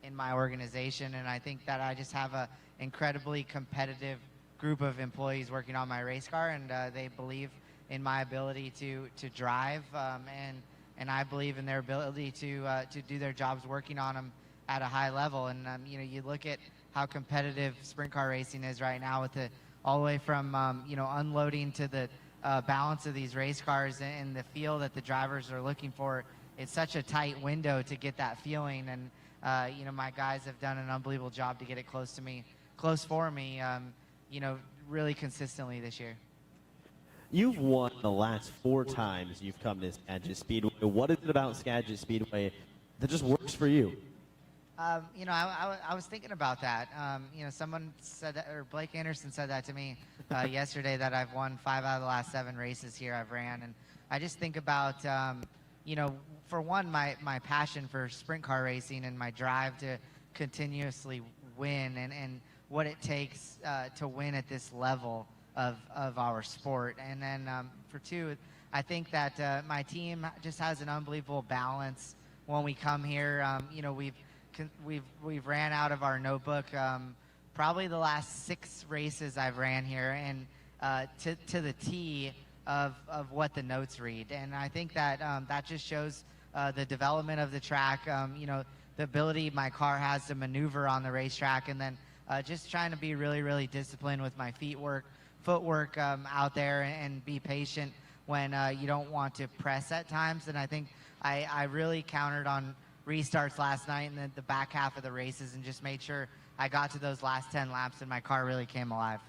in my organization. And I think that I just have a incredibly competitive group of employees working on my race car, and they believe in my ability to drive, and I believe in their ability to do their jobs working on them at a high level. And you look at how competitive sprint car racing is right now with the all the way from unloading to the balance of these race cars and the feel that the drivers are looking for. It's such a tight window to get that feeling, and my guys have done an unbelievable job to get it close for me, really consistently this year. You've won the last 4 times you've come to Skagit Speedway. What is it about Skagit Speedway that just works for you? I was thinking about that. Someone said that, or Blake Anderson said that to me yesterday, that I've won 5 out of the last 7 races here I've ran. And I just think about, for one, my passion for sprint car racing and my drive to continuously win and what it takes to win at this level of our sport. And then for 2, I think that my team just has an unbelievable balance when we come here. We've ran out of our notebook probably the last 6 races I've ran here, and to the T of what the notes read. And I think that that just shows the development of the track, the ability my car has to maneuver on the racetrack, and then just trying to be really, really disciplined with my footwork out there, and be patient when you don't want to press at times. And I think I really countered on restarts last night and then the back half of the races, and just made sure I got to those last 10 laps and my car really came alive.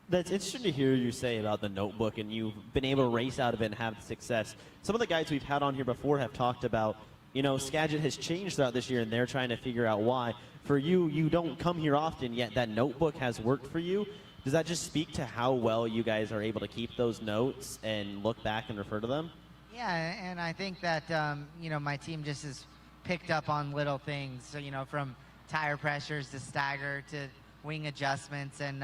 That's interesting to hear you say about the notebook, and you've been able to race out of it and have success. Some of the guys we've had on here before have talked about, Skagit has changed throughout this year, and they're trying to figure out why. For you, you don't come here often, yet that notebook has worked for you. Does that just speak to how well you guys are able to keep those notes and look back and refer to them? Yeah, and I think that, my team just has picked up on little things, so, from tire pressures to stagger to wing adjustments, and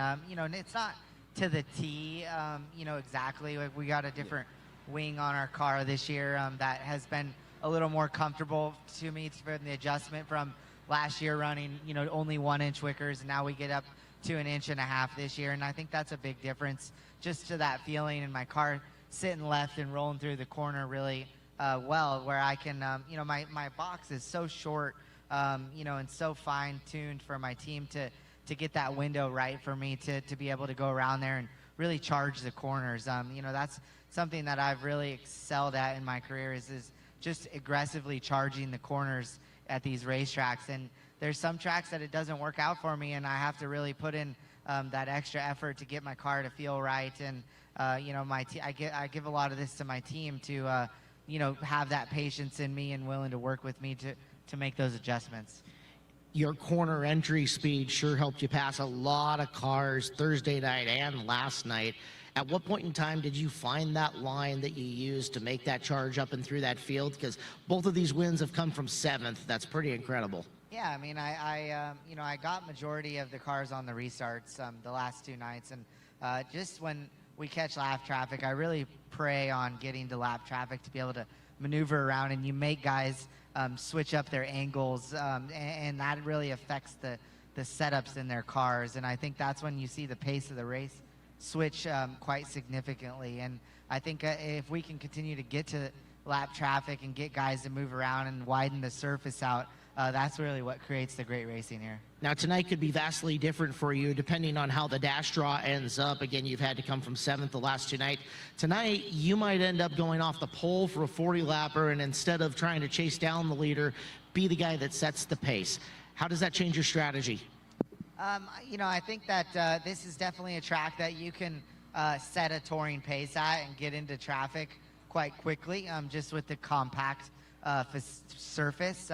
it's not to the T, exactly. Like, we got a different wing on our car this year that has been a little more comfortable to me for the adjustment from last year running, only 1-inch wickers, and now we get up to 1.5 inches this year, and I think that's a big difference just to that feeling, and my car sitting left and rolling through the corner really well, where I can, my box is so short, and so fine-tuned for my team to get that window right for me to be able to go around there and really charge the corners. That's something that I've really excelled at in my career is just aggressively charging the corners at these racetracks. And there's some tracks that it doesn't work out for me, and I have to really put in that extra effort to get my car to feel right. And I give a lot of this to my team to have that patience in me and willing to work with me to make those adjustments. Your corner entry speed sure helped you pass a lot of cars Thursday night and last night. At what point in time did you find that line that you used to make that charge up and through that field? Because both of these wins have come from 7th. That's pretty incredible. Yeah, I mean, I got majority of the cars on the restarts the last 2 nights, and just when we catch lap traffic, I really prey on getting to lap traffic to be able to maneuver around, and you make guys switch up their angles, and that really affects the setups in their cars. And I think that's when you see the pace of the race switch quite significantly. And I think if we can continue to get to lap traffic and get guys to move around and widen the surface out, that's really what creates the great racing here. Now, tonight could be vastly different for you depending on how the dash draw ends up. Again, you've had to come from 7th the last 2 nights. Tonight, you might end up going off the pole for a 40-lapper, and instead of trying to chase down the leader, be the guy that sets the pace. How does that change your strategy? I think that this is definitely a track that you can set a touring pace at and get into traffic quite quickly, just with the compact surface.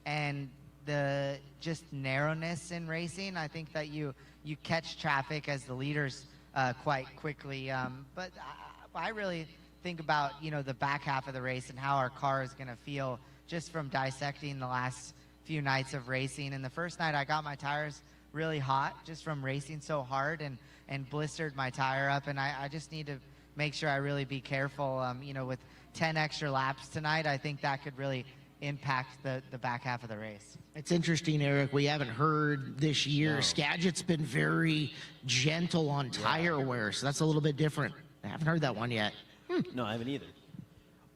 And the just narrowness in racing, I think that you catch traffic as the leaders quite quickly. But I really think about, the back half of the race and how our car is going to feel just from dissecting the last few nights of racing. And the first night I got my tires really hot just from racing so hard and blistered my tire up. And I just need to make sure I really be careful. With 10 extra laps tonight, I think that could really impact the back half of the race. It's interesting, Eric. We haven't heard this year. No. Skagit's been very gentle on tire wear, so that's a little bit different. I haven't heard that one yet. No, I haven't either.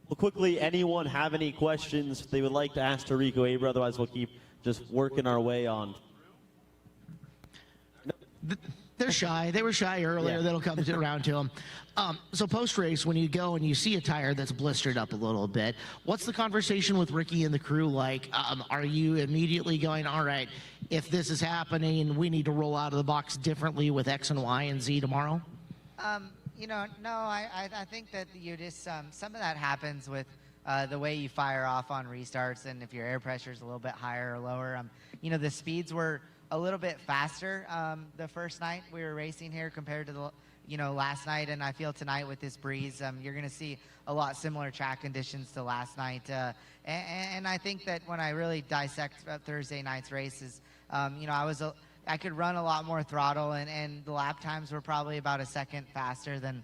Well, quickly, anyone have any questions they would like to ask to Rico Aber? Otherwise, we'll keep just working our way on. They're shy. They were shy earlier. Yeah. That'll come around to them. So post-race, when you go and you see a tire that's blistered up a little bit, what's the conversation with Ricky and the crew like? Are you immediately going, all right, if this is happening, we need to roll out of the box differently with X and Y and Z tomorrow? No, I think that you just, some of that happens with the way you fire off on restarts and if your air pressure is a little bit higher or lower. The speeds were a little bit faster the first night we were racing here compared to the last night, and I feel tonight with this breeze you're going to see a lot similar track conditions to last night, and I think that when I really dissect Thursday night's races, I could run a lot more throttle, and the lap times were probably about a second faster than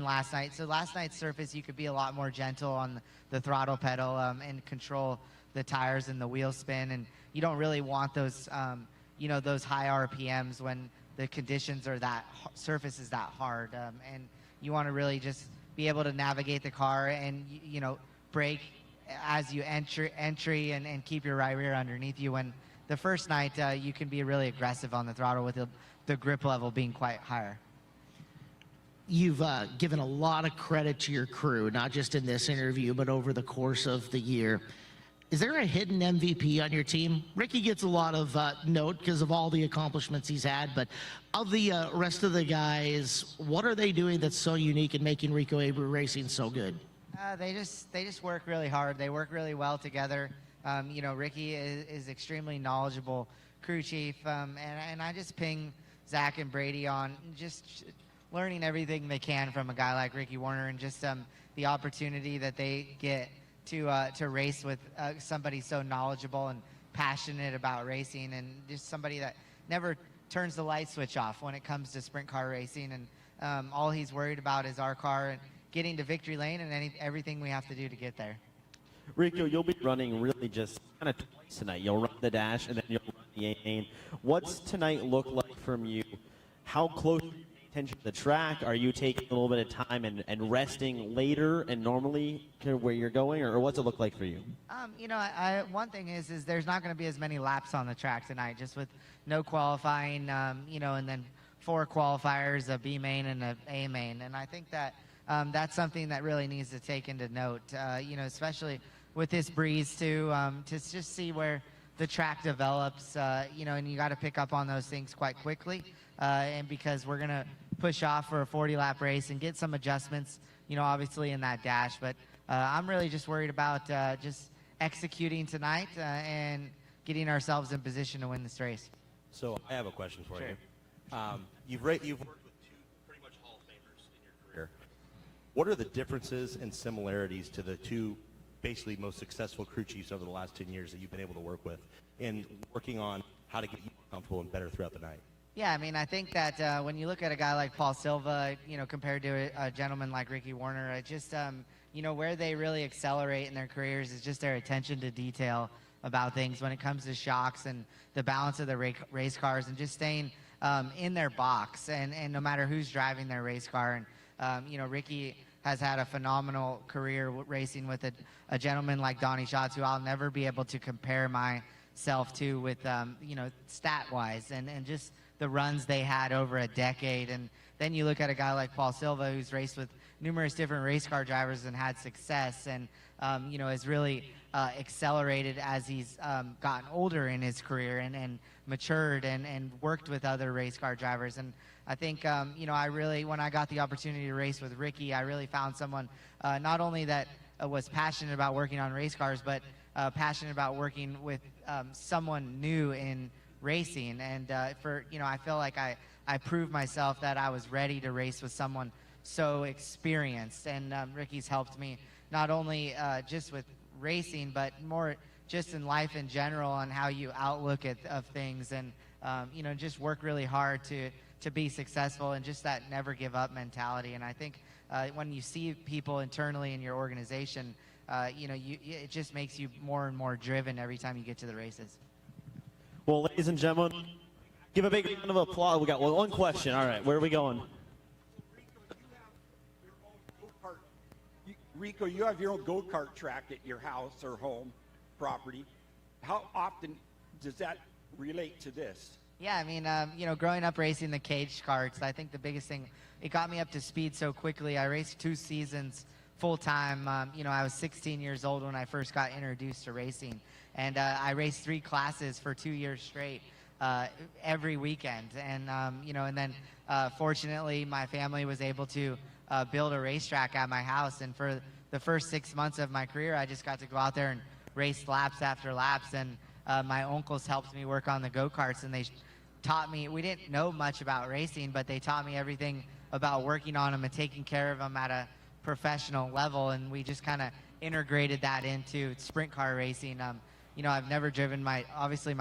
last night. So last night's surface, you could be a lot more gentle on the throttle pedal and control the tires and the wheel spin, and you don't really want those those high RPMs when the conditions are surface is that hard, and you want to really just be able to navigate the car and brake as you entry and keep your right rear underneath you. When the first night you can be really aggressive on the throttle with the grip level being quite higher. You've given a lot of credit to your crew, not just in this interview, but over the course of the year. Is there a hidden MVP on your team? Ricky gets a lot of note because of all the accomplishments he's had, but of the rest of the guys, what are they doing that's so unique in making Rico Abreu Racing so good? They just work really hard. They work really well together. Ricky is extremely knowledgeable crew chief, and I just ping Zach and Brady on just learning everything they can from a guy like Ricky Warner, and just the opportunity that they get to race with somebody so knowledgeable and passionate about racing, and just somebody that never turns the light switch off when it comes to sprint car racing, and all he's worried about is our car and getting to victory lane and everything we have to do to get there. Rico, you'll be running really just kind of twice tonight. You'll run the dash and then you'll run the A-main. What's tonight look like from you? How close are you paying attention to the track? Are you taking a little bit of time and resting later and normally to where you're going, or what's it look like for you? One thing is there's not going to be as many laps on the track tonight, just with no qualifying, and then 4 qualifiers, a B main and a A main, and I think that that's something that really needs to take into note, especially with this breeze too, to just see where the track develops, and you got to pick up on those things quite quickly, and because we're going to push off for a 40-lap race and get some adjustments, obviously in that dash, but I'm really just worried about just executing tonight and getting ourselves in position to win this race. So I have a question for you. You've worked with 2 pretty much Hall of Famers in your career. What are the differences and similarities to the 2 basically most successful crew chiefs over the last 10 years that you've been able to work with in working on how to get you more comfortable and better throughout the night? Yeah, I think that when you look at a guy like Paul Silva, compared to a gentleman like Ricky Warner, it just, where they really accelerate in their careers is just their attention to detail about things when it comes to shocks and the balance of the race cars and just staying in their box and no matter who's driving their race car. And, Ricky has had a phenomenal career racing with a gentleman like Donnie Schatz, who I'll never be able to compare myself to with, stat-wise and just the runs they had over a decade. And then you look at a guy like Paul Silva, who's raced with numerous different race car drivers and had success and, has really accelerated as he's gotten older in his career and matured and worked with other race car drivers. And I think, I really, when I got the opportunity to race with Ricky, I really found someone not only that was passionate about working on race cars, but passionate about working with someone new in racing. And I feel like I proved myself that I was ready to race with someone so experienced. And Ricky's helped me not only just with racing, but more just in life in general on how you outlook of things and, just work really hard to be successful and just that never give up mentality. And I think when you see people internally in your organization, it just makes you more and more driven every time you get to the races. Well, ladies and gentlemen, give a big round of applause. We got one question. All right, where are we going? Rico, you have your own go-kart track at your house or home property. How often does that relate to this? Yeah, I mean, growing up racing the cage karts, I think the biggest thing, it got me up to speed so quickly. I raced 2 seasons full time. I was 16 years old when I first got introduced to racing, and I raced 3 classes for 2 years straight every weekend. And and then fortunately, my family was able to build a racetrack at my house. And for the first 6 months of my career, I just got to go out there and race laps after laps. And my uncles helped me work on the go-karts, and they taught me, we didn't know much about racing, but they taught me everything about working on them and taking care of them at a professional level. And we just kind of integrated that into sprint car racing. I've never driven my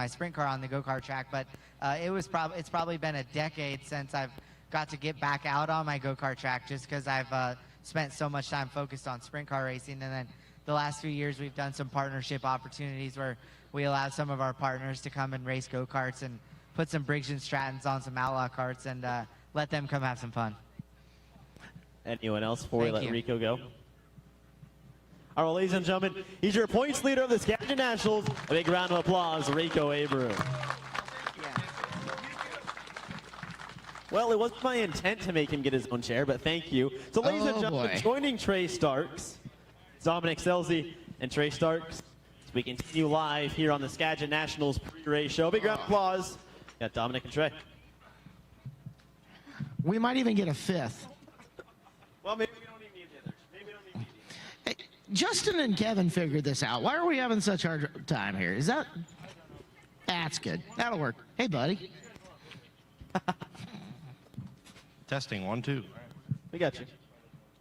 sprint car on the go-kart track, but it's probably been a decade since I've got to get back out on my go-kart track, just because I've spent so much time focused on sprint car racing. And then the last few years, we've done some partnership opportunities where we allowed some of our partners to come and race go-karts and put some Briggs and Strattons on some outlaw carts and let them come have some fun. Anyone else before we let you. Rico go? All right, ladies and gentlemen, he's your points leader of the Skagit Nationals. A big round of applause, Rico Abreu. Well, it wasn't my intent to make him get his own chair, but thank you. So, ladies and gentlemen, joining Trey Starks, Dominic Selzy, and Trey Starks, as we continue live here on the Skagit Nationals pre-race show. Big round of applause. Got Dominic and Trey. We might even get a 5th. Well, maybe we don't even need the others. Maybe we don't need the others. Hey, Justin and Kevin figured this out. Why are we having such a hard time here? Is that? That's good. That'll work. Hey, buddy. Testing 1, 2. We got you.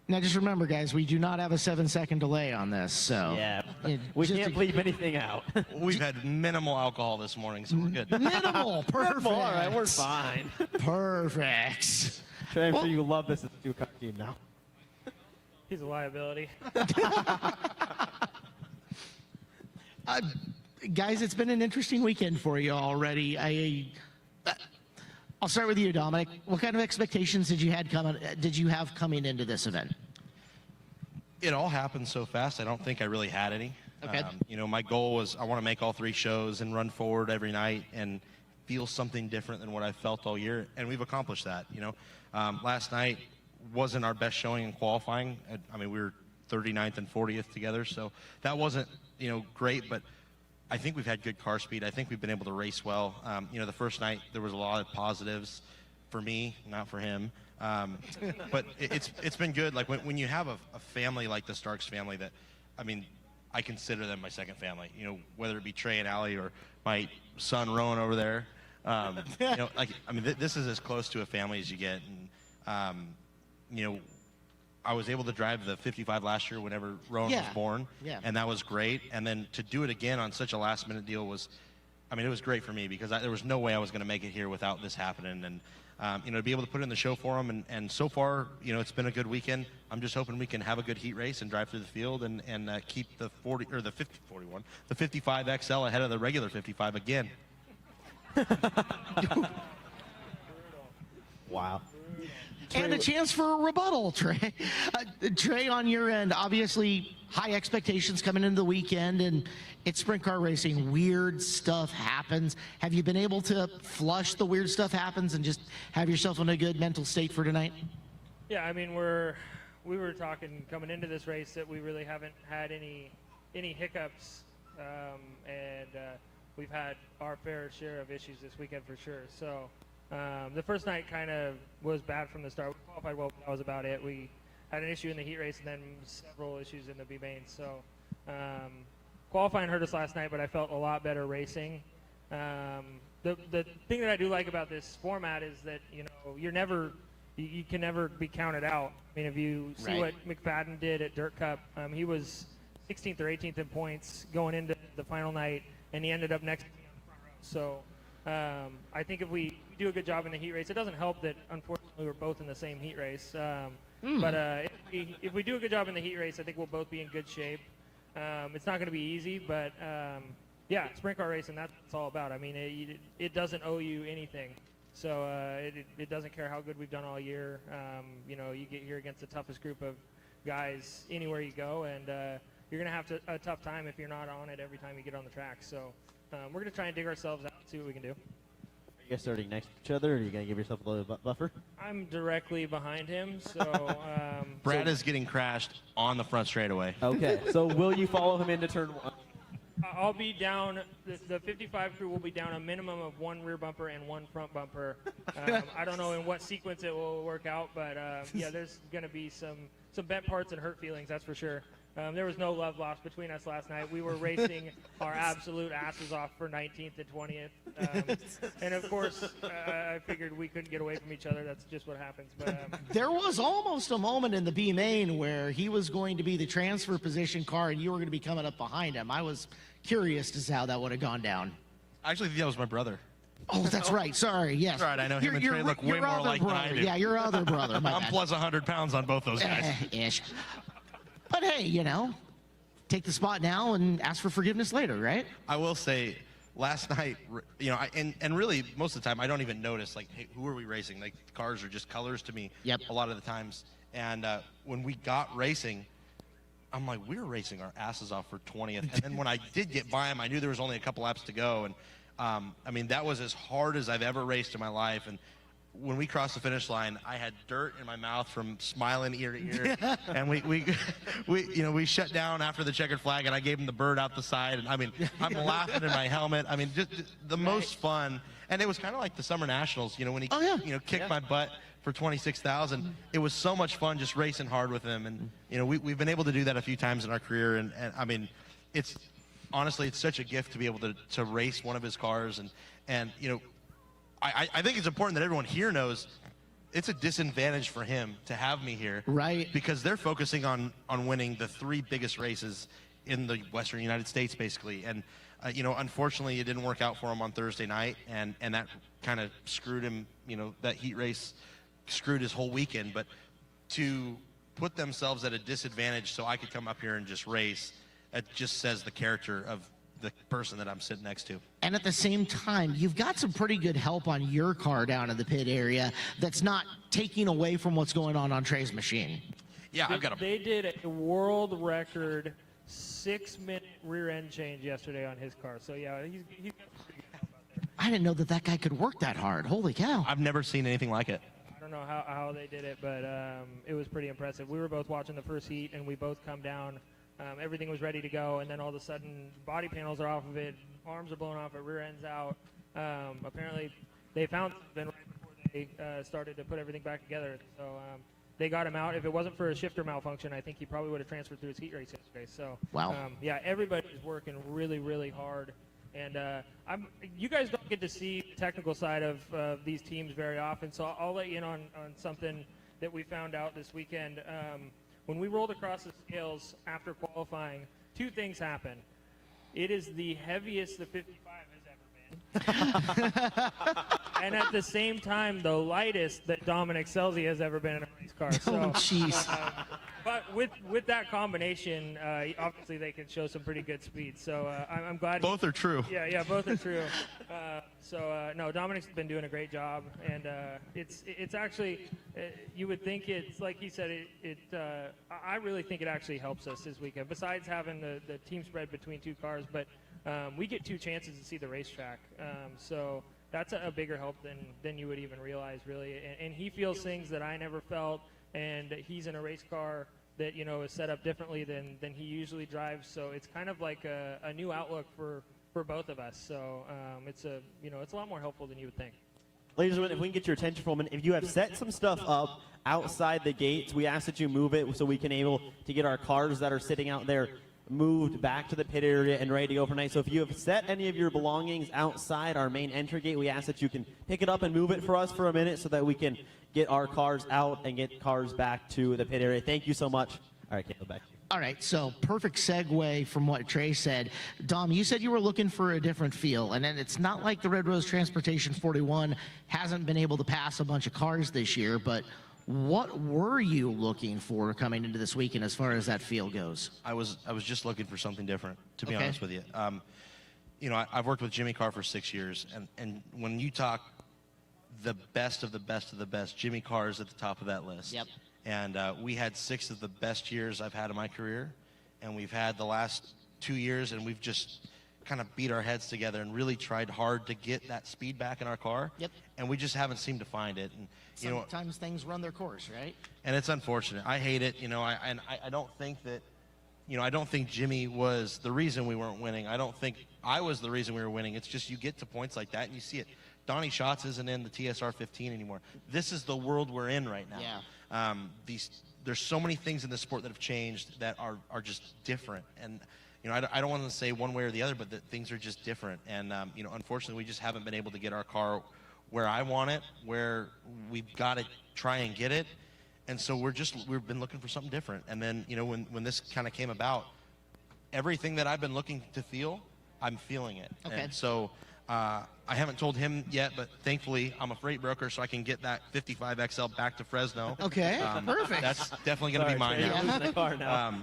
Now, just remember, guys, we do not have a 7-second delay on this, so. Yeah, we can't bleep anything out. We've had minimal alcohol this morning, so we're good. Minimal. Perfect. All right, we're fine. Perfect. Trey, I'm sure you love this as a 2-car team now. He's a liability. Guys, it's been an interesting weekend for you already. I'll start with you, Dominic. What kind of expectations did you have coming into this event? It all happened so fast, I don't think I really had any. Okay. My goal was I want to make all 3 shows and run forward every night and feel something different than what I felt all year, and we've accomplished that. Last night wasn't our best showing in qualifying. We were 39th and 40th together, so that wasn't great, but I think we've had good car speed. I think we've been able to race well. The first night there was a lot of positives for me, not for him. But it's been good. Like when you have a family like the Starks family that, I consider them my second family. Whether it be Trey and Allie or my son Rowan over there. This is as close to a family as you get. And I was able to drive the 55 last year whenever Rowan was born, and that was great. And then to do it again on such a last-minute deal was, it was great for me because there was no way I was going to make it here without this happening. And to be able to put in the show for them, and so far, it's been a good weekend. I'm just hoping we can have a good heat race and drive through the field and keep the 55 XL ahead of the regular 55 again. Wow. And a chance for a rebuttal, Trey. Trey, on your end, obviously high expectations coming into the weekend, and it's sprint car racing. Weird stuff happens. Have you been able to flush the weird stuff happens and just have yourself in a good mental state for tonight? Yeah, we were talking coming into this race that we really haven't had any hiccups, and we've had our fair share of issues this weekend for sure. So. The first night kind of was bad from the start. We qualified well, but that was about it. We had an issue in the heat race and then several issues in the B-main. So qualifying hurt us last night, but I felt a lot better racing. The thing that I do like about this format is that, you can never be counted out. If you see what McFadden did at Dirt Cup, he was 16th or 18th in points going into the final night, and he ended up next to me on the front row. So I think if we do a good job in the heat race, it doesn't help that unfortunately we're both in the same heat race. But if we do a good job in the heat race, I think we'll both be in good shape. It's not going to be easy, but sprint car racing, that's what it's all about. It doesn't owe you anything. So it doesn't care how good we've done all year. You get here against the toughest group of guys anywhere you go, and you're going to have a tough time if you're not on it every time you get on the track. So we're going to try and dig ourselves out and see what we can do. Are you guys starting next to each other, or are you going to give yourself a little buffer? I'm directly behind him, so. Brad is getting crashed on the front straightaway. Okay, so will you follow him into turn 1? I'll be down. The 55 crew will be down a minimum of 1 rear bumper and 1 front bumper. I don't know in what sequence it will work out, but yeah, there's going to be some bent parts and hurt feelings, that's for sure. There was no love lost between us last night. We were racing our absolute asses off for 19th and 20th. And of course, I figured we couldn't get away from each other. That's just what happens. But There was almost a moment in the B main where he was going to be the transfer position car and you were going to be coming up behind him. I was curious as to how that would have gone down. I actually think that was my brother. Oh, that's right. Sorry. Yes. That's right. I know him and Trey look way more alike than I do. Yeah, your other brother. My I'm bad. plus 100 pounds on both those guys. Ish. But hey, you know, take the spot now and ask for forgiveness later, right? I will say, last night, you know, and really most of the time I don't even notice, like, hey, who are we racing? Like, cars are just colors to me. Yep. A lot of the times. And when we got racing, I'm like, we were racing our asses off for 20th. And then when I did get by him, I knew there was only a couple laps to go. And I mean, that was as hard as I've ever raced in my life. And when we crossed the finish line, I had dirt in my mouth from smiling ear to ear. And we shut down after the checkered flag, and I gave him the bird out the side. And I mean, I'm laughing in my helmet. I mean, just the most fun. And it was kind of like the Summer Nationals, you know, when he kicked my butt for 26,000. It was so much fun just racing hard with him. And you know, we've been able to do that a few times in our career. And I mean, it's honestly, it's such a gift to be able to race one of his cars. And you know, I think it's important that everyone here knows it's a disadvantage for him to have me here. Right. Because they're focusing on winning the 3 biggest races in the Western United States, basically. And, you know, unfortunately, it didn't work out for him on Thursday night, and that kind of screwed him, you know, that heat race screwed his whole weekend. But to put themselves at a disadvantage so I could come up here and just race, it just says the character of the person that I'm sitting next to. And at the same time, you've got some pretty good help on your car down in the pit area that's not taking away from what's going on Trey's machine. Yeah, I've got a... They did a world record 6-minute rear end change yesterday on his car. So yeah, he's got some pretty good help out there. I didn't know that guy could work that hard. Holy cow. I've never seen anything like it. I don't know how they did it, but it was pretty impressive. We were both watching the first heat, and we both come down. Everything was ready to go, and then all of a sudden, body panels are off of it, arms are blown off it, rear end's out. Apparently, they found something right before they started to put everything back together. So they got him out. If it wasn't for a shifter malfunction, I think he probably would have transferred through his heat race yesterday. So wow. Yeah, everybody's working really, really hard. And you guys don't get to see the technical side of these teams very often, so I'll let you in on something that we found out this weekend. When we rolled across the scales after qualifying, 2 things happened. It is the heaviest the 55 has ever been. And at the same time, the lightest that Dominic Scelzi has ever been in a race car. So, oh, jeez. But with that combination, obviously they can show some pretty good speed. So I'm glad. Both are true. Yeah, both are true. No, Dominic's been doing a great job, and it's actually you would think it's like he said. I really think it actually helps us this weekend. Besides having the team spread between 2 cars, but we get 2 chances to see the racetrack. So that's a bigger help than you would even realize, really. And he feels things that I never felt. And he's in a race car that, you know, is set up differently than he usually drives. So it's kind of like a new outlook for both of us. So it's a lot more helpful than you would think. Ladies and gentlemen, if we can get your attention for a minute, if you have set some stuff up outside the gates, we ask that you move it so we can able to get our cars that are sitting out there moved back to the pit area and ready to go for night. So if you have set any of your belongings outside our main entry gate, we ask that you can pick it up and move it for us for a minute so that we can get our cars out and get cars back to the pit area. Thank you so much. All right, Caleb, back to you. All right, so perfect segue from what Trey said. Dom, you said you were looking for a different feel, and then it's not like the Red Rose Transportation 41 hasn't been able to pass a bunch of cars this year, but what were you looking for coming into this weekend as far as that feel goes? I was just looking for something different, to be honest with you. You know, I've worked with Jimmy Carr for 6 years, and when you talk the best of the best of the best, Jimmy Carr is at the top of that list. Yep. And we had 6 of the best years I've had in my career, and we've had the last 2 years, and we've just kind of beat our heads together and really tried hard to get that speed back in our car. Yep. And we just haven't seemed to find it. And you know, Sometimes things run their course, right? and it's unfortunate. I hate it. You know, I don't think that, you know, I don't think Jimmy was the reason we weren't winning. I don't think I was the reason we were winning. It's just you get to points like that and you see it. Donnie Schatz isn't in the TSR 15 anymore. This is the world we're in right now. Yeah. There's so many things in this sport that have changed that are just different. And, you know, I don't want to say one way or the other, but that things are just different. And, you know, unfortunately, we just haven't been able to get our car where I want it, where we've got to try and get it. And so we've been looking for something different. And then, you know, when this kind of came about, everything that I've been looking to feel, I'm feeling it. Okay. And so I haven't told him yet, but thankfully I'm a freight broker, so I can get that 55 XL back to Fresno. Okay, perfect. That's definitely going to be mine Trey, now. you're losing the car now.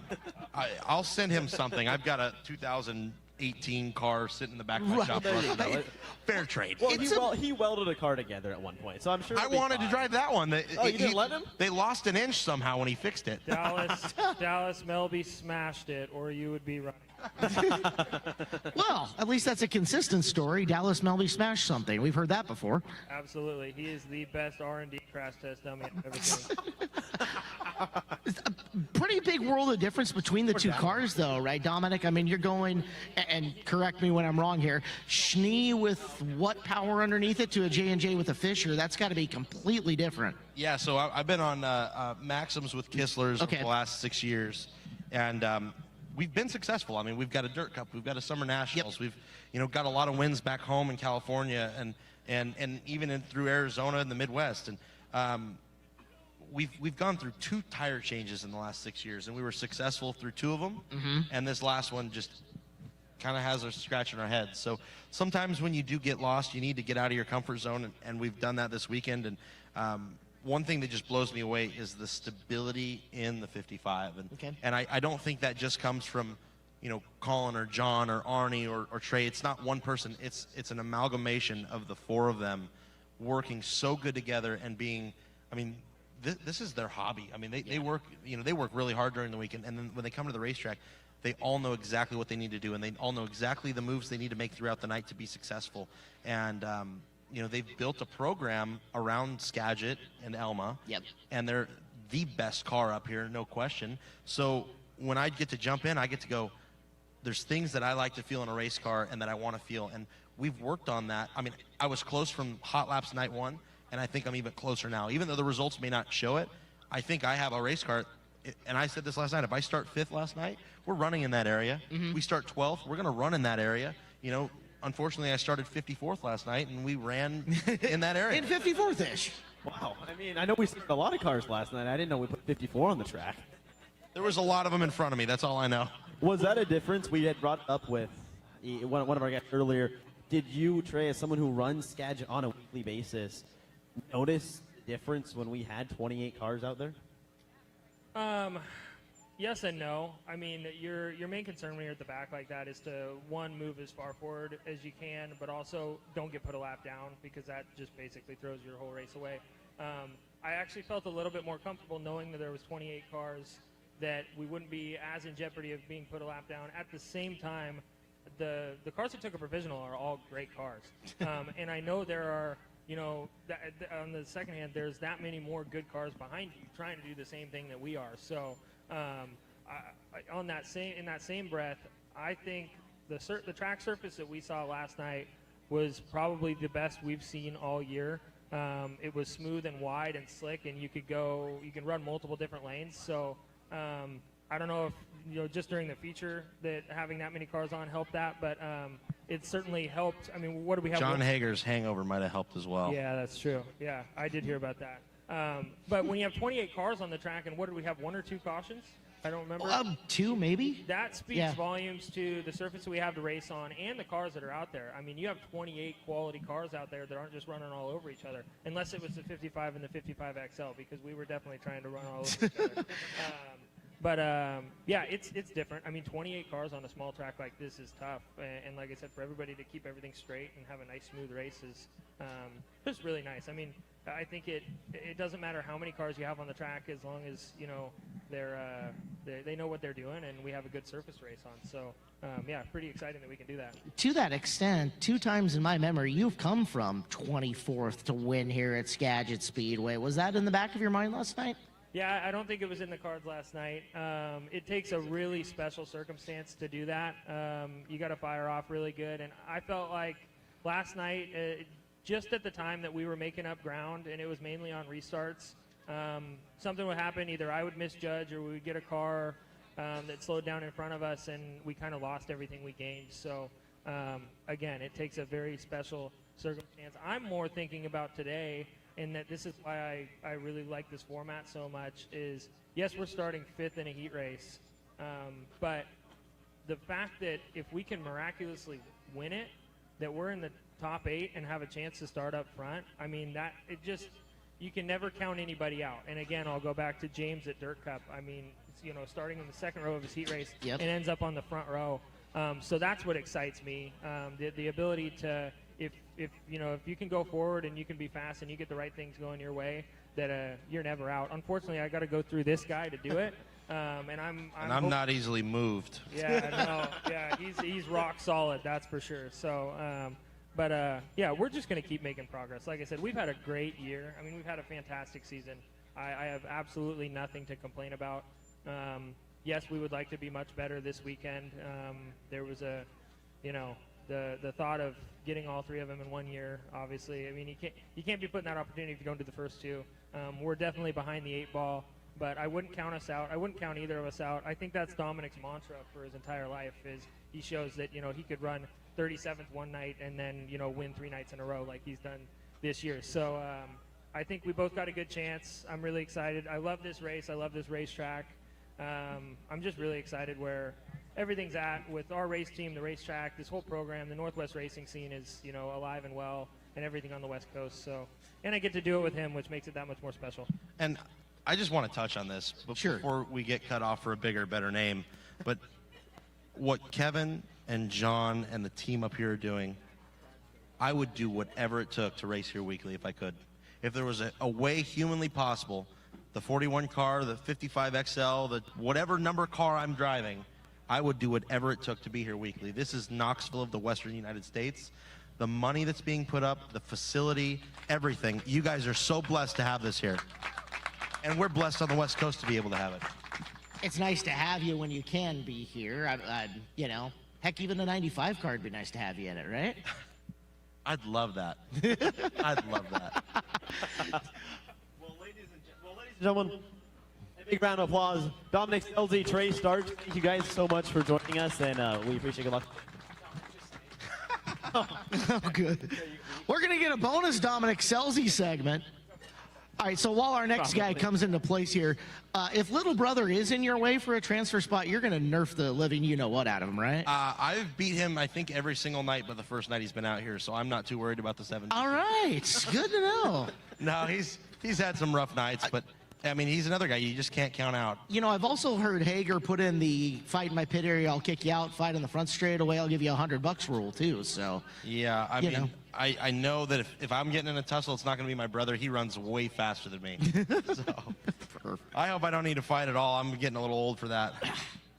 I'll send him something. I've got a 2018 car sitting in the back of my Right. shop. There you go. Fair trade. Well, he welded a car together at one point, so I'm sure I it'll be wanted to fine. drive that one. Oh, you didn't let him? They lost an inch somehow when he fixed it. Dallas Melby smashed it, or you would be right. Well, at least that's a consistent story. Dallas Melby smashed something. We've heard that before. Absolutely, he is the best R&D crash test dummy I've ever seen. Pretty big world of difference between the two cars, though, right, Dominic? I mean, you're going, and correct me when I'm wrong here, Schnee with what power underneath it to a J&J with a Fisher? That's got to be completely different. Yeah, so I've been on Maxims with Kisslers for the last 6 years, and we've been successful. I mean, we've got a Dirt Cup, we've got a Summer Nationals, we've got a lot of wins back home in California, and even through Arizona and the Midwest, and we've gone through 2 tire changes in the last 6 years, and we were successful through 2 of them, and this last one just kind of has us scratching our heads. So sometimes when you do get lost, you need to get out of your comfort zone, and we've done that this weekend. And one thing that just blows me away is the stability in the 55. And I don't think that just comes from, you know, Colin or John or Arnie or Trey. It's not one person. It's an amalgamation of the 4 of them working so good together and being, I mean, this is their hobby. I mean, they work, you know, they work really hard during the weekend, and then when they come to the racetrack, they all know exactly what they need to do, and they all know exactly the moves they need to make throughout the night to be successful. And you know, they've built a program around Skagit and Elma. Yep. And they're the best car up here, no question. So when I get to jump in, I get to go, there's things that I like to feel in a race car and that I want to feel. And we've worked on that. I mean, I was close from Hot Laps night 1, and I think I'm even closer now. Even though the results may not show it, I think I have a race car. And I said this last night, if I start 5th last night, we're running in that area. We start 12th, we're going to run in that area. You know, unfortunately, I started 54th last night, and we ran in that area. In 54th-ish. Wow. I mean, I know we started a lot of cars last night. I didn't know we put 54 on the track. There was a lot of them in front of me. That's all I know. Was that a difference we had brought up with one of our guests earlier? Did you, Trey, as someone who runs Skagit on a weekly basis, notice the difference when we had 28 cars out there? Yes and no. I mean, your main concern when you're at the back like that is to, one, move as far forward as you can, but also don't get put a lap down, because that just basically throws your whole race away. I actually felt a little bit more comfortable knowing that there was 28 cars, that we wouldn't be as in jeopardy of being put a lap down. At the same time, the cars that took a provisional are all great cars. And I know there are, you know, on the second hand, there's that many more good cars behind you trying to do the same thing that we are. So in that same breath, I think the track surface that we saw last night was probably the best we've seen all year. It was smooth and wide and slick, and you can run multiple different lanes. So I don't know if, you know, just during the feature that having that many cars on helped that, but it certainly helped. I mean, what do we have? John Hager's hangover might have helped as well. Yeah, that's true. Yeah, I did hear about that. But when you have 28 cars on the track, and what did we have, 1 or 2 cautions? I don't remember. 2 maybe? That speaks volumes to the surface that we have to race on and the cars that are out there. I mean, you have 28 quality cars out there that aren't just running all over each other, unless it was the 55 and the 55 XL, because we were definitely trying to run all over each other. But yeah, it's different. I mean, 28 cars on a small track like this is tough, and like I said, for everybody to keep everything straight and have a nice smooth race is just really nice. I mean, I think it doesn't matter how many cars you have on the track, as long as, you know, they're They know what they're doing, and we have a good surface race on. So, yeah, pretty exciting that we can do that. To that extent, 2 times in my memory, you've come from 24th to win here at Skagit Speedway. Was that in the back of your mind last night? Yeah, I don't think it was in the cards last night. It takes a really special circumstance to do that. You got to fire off really good, and I felt like last night, just at the time that we were making up ground, and it was mainly on restarts, something would happen. Either I would misjudge or we would get a car that slowed down in front of us, and we kind of lost everything we gained. So, again, it takes a very special circumstance. I'm more thinking about today, and that this is why I really like this format so much, is, yes, we're starting 5th in a heat race, but the fact that if we can miraculously win it, that we're in the top 8 and have a chance to start up front, I mean, that it just, you can never count anybody out. And again, I'll go back to James at Dirt Cup. I mean, it's, starting in the 2nd row of his heat race and ends up on the front row. So that's what excites me. The ability to, if you can go forward and you can be fast and you get the right things going your way, that you're never out. Unfortunately, I got to go through this guy to do it. And I'm not easily moved. Yeah, no, yeah, he's rock solid, that's for sure. So, yeah, we're just going to keep making progress. Like I said, we've had a great year. I mean, we've had a fantastic season. I have absolutely nothing to complain about. Yes, we would like to be much better this weekend. There was the thought of getting all 3 of them in 1 year. Obviously, I mean, you can't be putting that opportunity if you don't do the first 2. We're definitely behind the 8 ball. But I wouldn't count us out. I wouldn't count either of us out. I think that's Dominic's mantra for his entire life, is he shows that, he could run 37th one night and then, win 3 nights in a row like he's done this year. So I think we both got a good chance. I'm really excited. I love this race. I love this racetrack. I'm just really excited where everything's at with our race team, the racetrack, this whole program. The Northwest racing scene is, alive and well, and everything on the West Coast. So, and I get to do it with him, which makes it that much more special. And I just want to touch on this before we get cut off for a bigger, better name. But what Kevin and John and the team up here are doing, I would do whatever it took to race here weekly if I could. If there was a way humanly possible, the 41 car, the 55 XL, the whatever number car I'm driving, I would do whatever it took to be here weekly. This is Knoxville of the Western United States. The money that's being put up, the facility, everything. You guys are so blessed to have this here. And we're blessed on the West Coast to be able to have it. It's nice to have you when you can be here. Heck, even the 95 car would be nice to have you in it, right? I'd love that. I'd love that. Well, ladies and gentlemen, a big round of applause. Dominic Stelzy, Trey Starks, thank you guys so much for joining us, and we appreciate good luck. Oh, good. We're going to get a bonus Dominic Stelzy segment. All right, so while our next guy comes into place here, if little brother is in your way for a transfer spot, you're going to nerf the living you-know-what out of him, right? I've beat him, I think, every single night but the first night he's been out here, so I'm not too worried about the 7. All right, good to know. No, he's had some rough nights, but, I mean, he's another guy you just can't count out. I've also heard Hager put in the fight in my pit area, I'll kick you out, fight in the front straightaway, I'll give you $100 rule, too, so. Yeah, I mean, I know that if I'm getting in a tussle, it's not going to be my brother. He runs way faster than me. So I hope I don't need to fight at all. I'm getting a little old for that.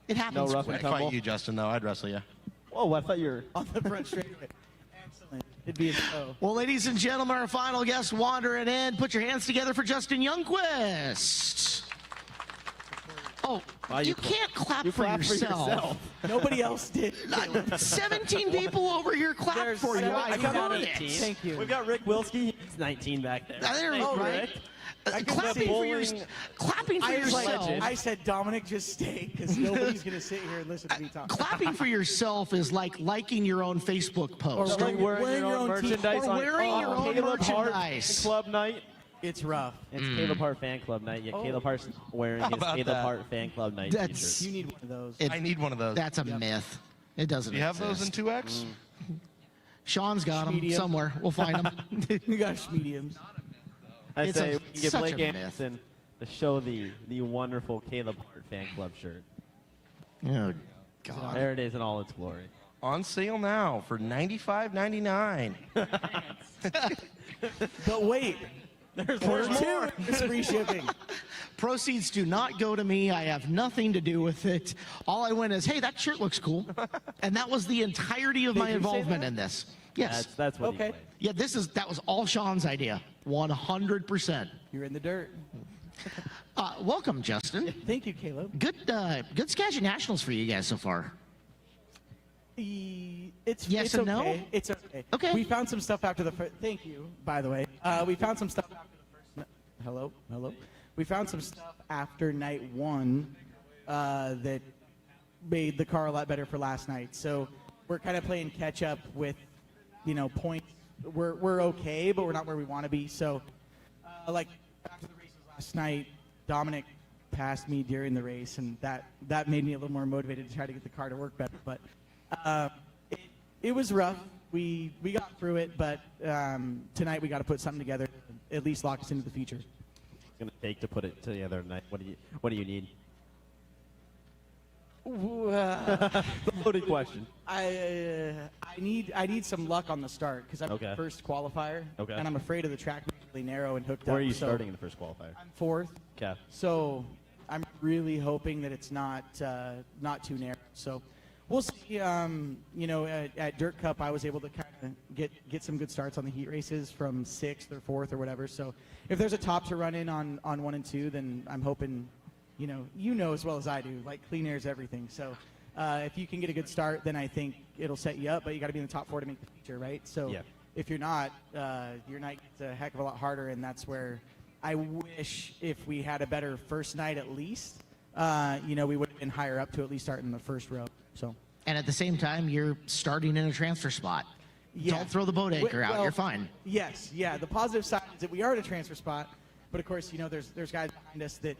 It happens. No rough and I'd tumble. fight you, Justin, though. I'd wrestle you. Whoa, I thought you were on the front straightaway. Excellent. It'd be a show. Well, ladies and gentlemen, our final guest wandering in. Put your hands together for Justin Youngquist. Oh, you can't clap for yourself. Nobody else did. 17 people over here clapped for you. I got 18. Thank you. We've got Rick Wilski. He's 19 back there. Right. Clapping for yourself. I said, Dominic, just stay, because nobody's going to sit here and listen to me talk. Clapping for yourself is like liking your own Facebook post. Or like wearing your own merchandise. Or wearing your own Caleb Hart merchandise. Club night. It's rough. It's Caleb Hart fan club night. Yeah, Caleb Hart's wearing his Caleb Hart fan club night t-shirt. You need one of those. I need one of those. That's a myth. It doesn't Do you have exist. those in 2X? Sean's got them somewhere. We'll find them. We got mediums. I It's say a- we can get such Blake a myth. Anderson to show the wonderful Caleb Hart fan club shirt. Oh, God. There it is in all its glory. On sale now for $95.99. But wait, There's two. There's free shipping. Proceeds do not go to me. I have nothing to do with it. All I went is, hey, that shirt looks cool. And that was the entirety of my involvement in this. Yes. That's what he Okay. played. Yeah, that was all Sean's idea. 100%. You're in the dirt. Welcome, Justin. Thank you, Caleb. Good Skagit Nationals for you guys so far. It's Yes it's and no? okay. It's okay. Okay. We found some stuff after the first. Thank you, by the way. We found some stuff after the first. Hello. We found some stuff after night one that made the car a lot better for last night. So we're kind of playing catch up with, points. We're okay, but we're not where we want to be. So, like after the races last night, Dominic passed me during the race, and that made me a little more motivated to try to get the car to work better. But it was rough. We got through it, but tonight we got to put something together, at least lock us into the future. It's going to take to put it together tonight. What do you need? Loaded question. I need some luck on the start because I'm Okay. the first qualifier, Okay. and I'm afraid of the track being really narrow and hooked up. Where are you so starting in the first qualifier? I'm fourth. Okay. So I'm really hoping that it's not too narrow. So we'll see. At Dirt Cup, I was able to kind of get some good starts on the heat races from 6th or 4th or whatever. So if there's a top to run in on 1 and 2, then I'm hoping, you know as well as I do, like clean air is everything. So if you can get a good start, then I think it'll set you up. But you got to be in the top 4 to make the feature, right? So Yeah. if you're not, your night gets a heck of a lot harder, and that's where I wish if we had a better first night at least, we would have been higher up to at least start in the first row. So. And at the same time, you're starting in a transfer spot. Yeah. Don't throw the boat anchor out. Well, You're fine. Yes, yeah. The positive side is that we are at a transfer spot, but of course, there's guys behind us that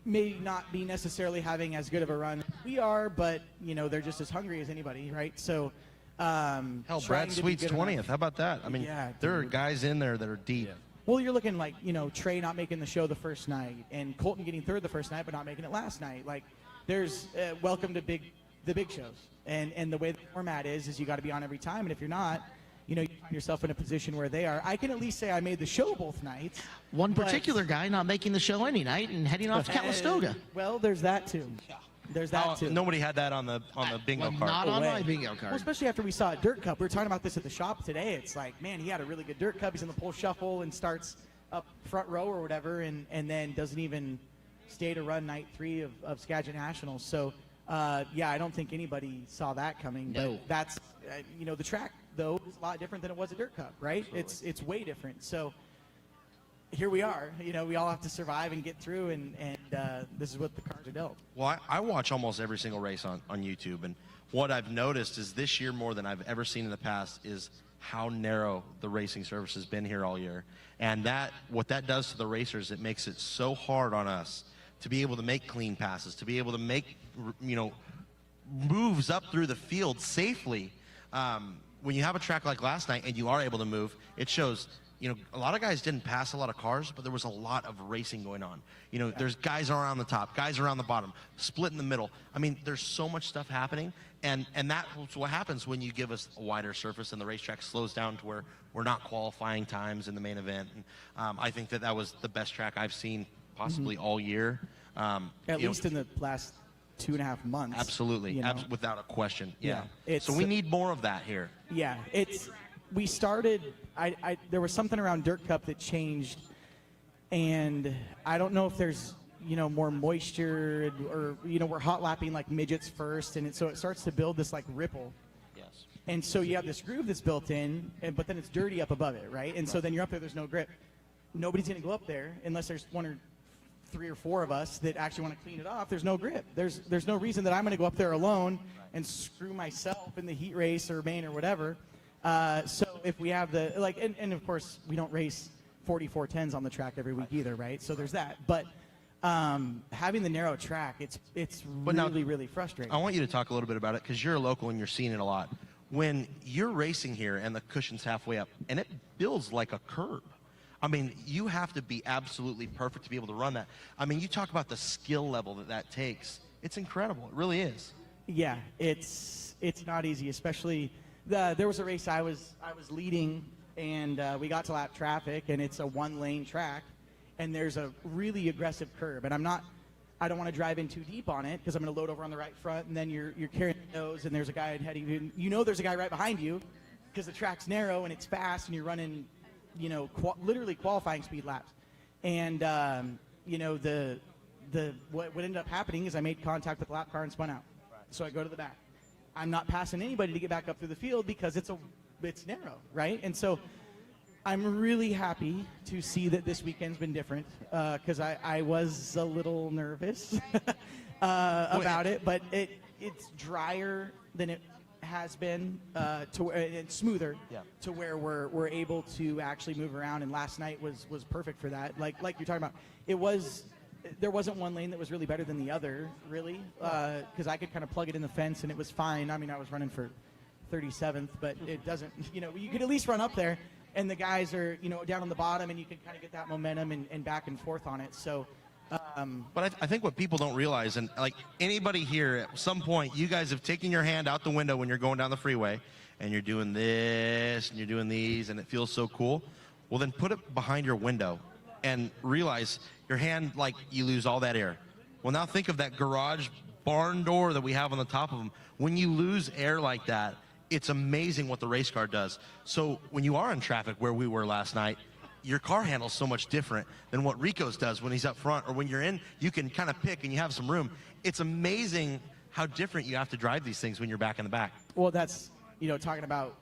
may not be necessarily having as good of a run as we are, but they're just as hungry as anybody, right? So, Hell, trying Brad to be Sweet's good 20th. enough. How about that? I mean, Yeah, there are dude. guys in there that are deep. Well, you're looking like Trey not making the show the first night, and Colton getting third the first night, but not making it last night. Like, there's welcome to the big shows, and the way the format is you got to be on every time, and if you're not, you find yourself in a position where they are. I can at least say I made the show both nights. One but- particular guy not making the show any night and heading off to Calistoga. Well, there's that too. There's that too. Nobody had that on the bingo card. Not on way. my bingo card. Well, especially after we saw at Dirt Cup. We were talking about this at the shop today. It's like, man, he had a really good Dirt Cup. He's in the pole shuffle and starts up front row or whatever, and then doesn't even stay to run night 3 of Skagit Nationals. So, I don't think anybody saw that coming. No. But that's, the track, though, is a lot different than it was at Dirt Cup, right? Absolutely. It's way different. So here we are. We all have to survive and get through, and this is what the cards are dealt. Well, I watch almost every single race on YouTube, and what I've noticed is this year more than I've ever seen in the past is how narrow the racing surface has been here all year. And what that does to the racers, it makes it so hard on us to be able to make clean passes, to be able to make, moves up through the field safely. When you have a track like last night and you are able to move, it shows, a lot of guys didn't pass a lot of cars, but there was a lot of racing going on. There's guys around the top, guys around the bottom, split in the middle. I mean, there's so much stuff happening, and that's what happens when you give us a wider surface and the racetrack slows down to where we're not qualifying times in the main event. And I think that was the best track I've seen possibly all year. At least in the last 2.5 months. Absolutely, without a question. Yeah. It's, So we need more of that here. Yeah, we started. There was something around Dirt Cup that changed, and I don't know if there's more moisture or we're hot lapping like midgets first, and so it starts to build this like ripple. Yes. And so you have this groove that's built in, but then it's dirty up above it, right? And so then you're up there. There's no grip. Nobody's going to go up there unless there's 1 or 3 or 4 of us that actually want to clean it off. There's no grip. There's no reason that I'm going to go up there alone and screw myself in the heat race or main or whatever. So if we have and of course we don't race 4410s on the track every week either, right? So there's that. But having the narrow track, it's really frustrating. I want you to talk a little bit about it because you're a local and you're seeing it a lot. When you're racing here and the cushion's halfway up and it builds like a curb, I mean, you have to be absolutely perfect to be able to run that. I mean, you talk about the skill level that takes. It's incredible. It really is. Yeah, it's not easy, especially there was a race I was leading and we got to lap traffic, and it's a one-lane track, and there's a really aggressive curb, and I don't want to drive in too deep on it because I'm going to load over on the right front, and then you're carrying the nose, and there's a guy ahead of you. You know there's a guy right behind you because the track's narrow and it's fast, and you're running, literally qualifying speed laps. And what ended up happening is I made contact with the lap car and spun out. So I go to the back. I'm not passing anybody to get back up through the field because it's narrow, right? And so I'm really happy to see that this weekend's been different because I was a little nervous about it, but it's drier than it has been it's smoother to where we're able to actually move around. And last night was perfect for that. Like you're talking about, there wasn't one lane that was really better than the other, really, because I could kind of plug it in the fence and it was fine. I mean, I was running for 37th, but it doesn't, you could at least run up there. And the guys are, down on the bottom, and you can kind of get that momentum and back and forth on it. So, but I think what people don't realize, and like anybody here, at some point, you guys have taken your hand out the window when you're going down the freeway, and you're doing this, and you're doing these, and it feels so cool. Well, then put it behind your window, and realize your hand, like, you lose all that air. Well, now think of that garage barn door that we have on the top of them. When you lose air like that, it's amazing what the race car does. So when you are in traffic where we were last night, your car handles so much different than what Rico's does when he's up front, or when you're in, you can kind of pick and you have some room. It's amazing how different you have to drive these things when you're back in the back. Well, that's, talking about,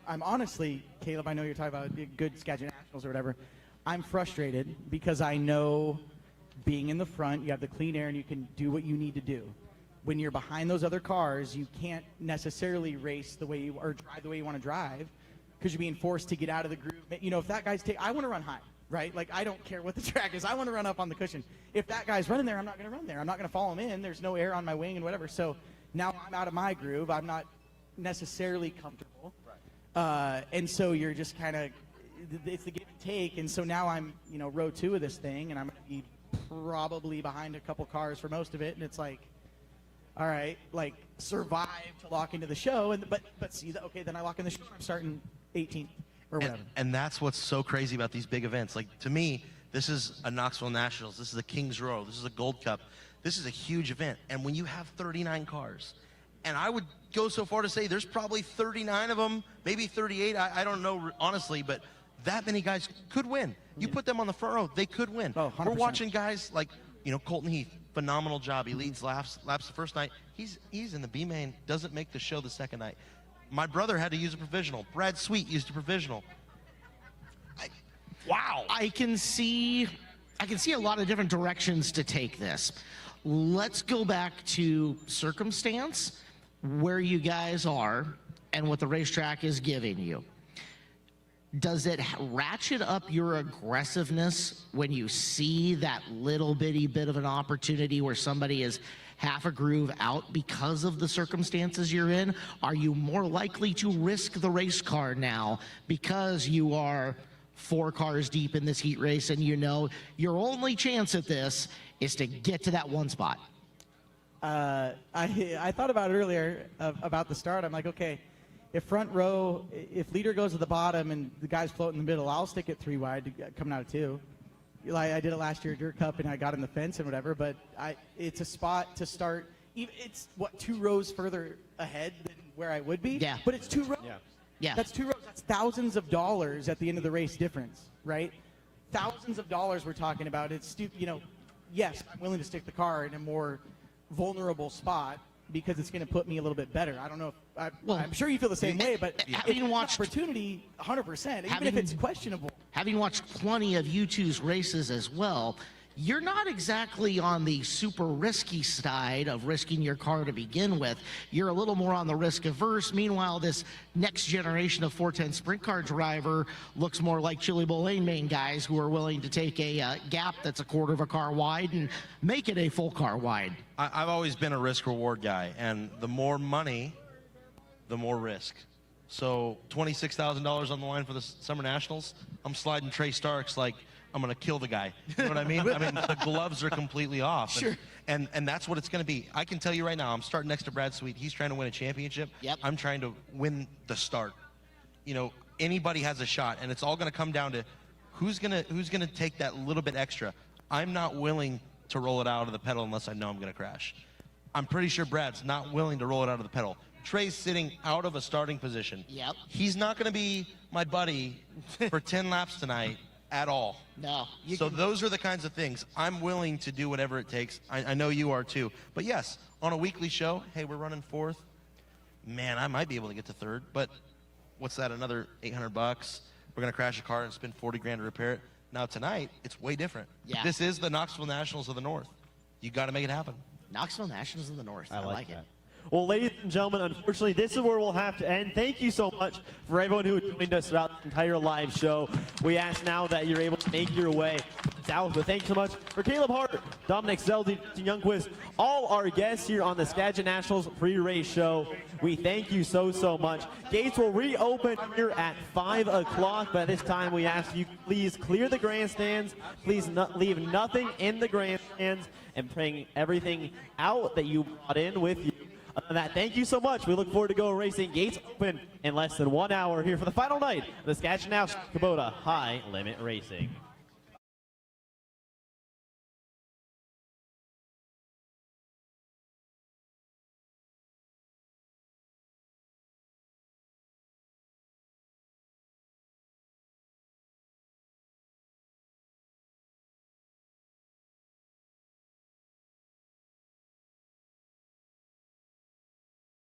I'm honestly, Caleb, I know you're talking about good Skagit Nationals or whatever. I'm frustrated because I know being in the front, you have the clean air and you can do what you need to do. When you're behind those other cars, you can't necessarily race the way or drive the way you want to drive because you're being forced to get out of the groove. If that guy's I want to run high, right? Like, I don't care what the track is. I want to run up on the cushion. If that guy's running there, I'm not going to run there. I'm not going to follow him in. There's no air on my wing and whatever. So now I'm out of my groove. I'm not necessarily comfortable. And so you're just kind of, it's the give and take. And so now I'm, row 2 of this thing, and I'm going to be probably behind a couple cars for most of it. And it's like, all right, like, survive to lock into the show, but see that, okay, then I lock in the show, I'm starting 18th or whatever. And that's what's so crazy about these big events. Like, to me, this is a Knoxville Nationals, this is a Kings Row, this is a Gold Cup, this is a huge event. And when you have 39 cars, and I would go so far to say there's probably 39 of them, maybe 38, I don't know honestly, but that many guys could win. You put them on the front row, they could win. Oh, 100%. We're watching guys like, Colton Heath. Phenomenal job. He leads laps the first night. He's in the B main, doesn't make the show the second night. My brother had to use a provisional. Brad Sweet used a provisional. Wow. I can see a lot of different directions to take this. Let's go back to circumstance, where you guys are, and what the racetrack is giving you. Does it ratchet up your aggressiveness when you see that little bitty bit of an opportunity where somebody is half a groove out because of the circumstances you're in? Are you more likely to risk the race car now because you are 4 cars deep in this heat race and your only chance at this is to get to that one spot? I thought about it earlier about the start. I'm like, okay, if front row, if leader goes to the bottom and the guys float in the middle, I'll stick it 3 wide coming out of 2. Like I did it last year at Dirt Cup, and I got in the fence and whatever. But it's a spot to start. It's 2 rows further ahead than where I would be. Yeah. But it's 2 rows. Yeah. That's 2 rows. That's thousands of dollars at the end of the race difference, right? Thousands of dollars we're talking about. It's yes, I'm willing to stick the car in a more vulnerable spot because it's going to put me a little bit better. I don't know if I'm sure you feel the same way, but having watched opportunity 100%, even if it's questionable. Having watched plenty of U2's races as well, you're not exactly on the super risky side of risking your car to begin with. You're a little more on the risk averse. Meanwhile, this next generation of 410 sprint car driver looks more like Chili Bowl Lane main guys who are willing to take a gap that's a quarter of a car wide and make it a full car wide. I've always been a risk reward guy, and the more money, the more risk. So $26,000 on the line for the Summer Nationals, I'm sliding Trey Starks like I'm going to kill the guy. You know what I mean? I mean, the gloves are completely off. Sure. And that's what it's going to be. I can tell you right now, I'm starting next to Brad Sweet. He's trying to win a championship. Yep. I'm trying to win the start. anybody has a shot, and it's all going to come down to who's gonna take that little bit extra. I'm not willing to roll it out of the pedal unless I know I'm going to crash. I'm pretty sure Brad's not willing to roll it out of the pedal. Trey's sitting out of a starting position. Yep. He's not going to be my buddy for 10 laps tonight at all. No. So those are the kinds of things. I'm willing to do whatever it takes. I know you are too. But yes, on a weekly show, hey, we're running fourth. Man, I might be able to get to third, but what's that, another $800? We're going to crash a car and spend 40 grand to repair it. Now tonight, it's way different. Yeah. This is the Knoxville Nationals of the North. You got to make it happen. Knoxville Nationals of the North. I like it. Well, ladies and gentlemen, unfortunately, this is where we'll have to end. Thank you so much for everyone who joined us throughout the entire live show. We ask now that you're able to make your way south, but thanks so much for Caleb Hart, Dominic Zeldy, and Youngquist, all our guests here on the Skagit Nationals pre-race show. We thank you so much. Gates will reopen here at 5 o'clock, but at this time we ask you please clear the grandstands. Please leave nothing in the grandstands and bring everything out that you brought in with you. Other than that, thank you so much. We look forward to going racing. Gates open in less than 1 hour here for the final night of the Skagit Nationals Kubota High Limit Racing.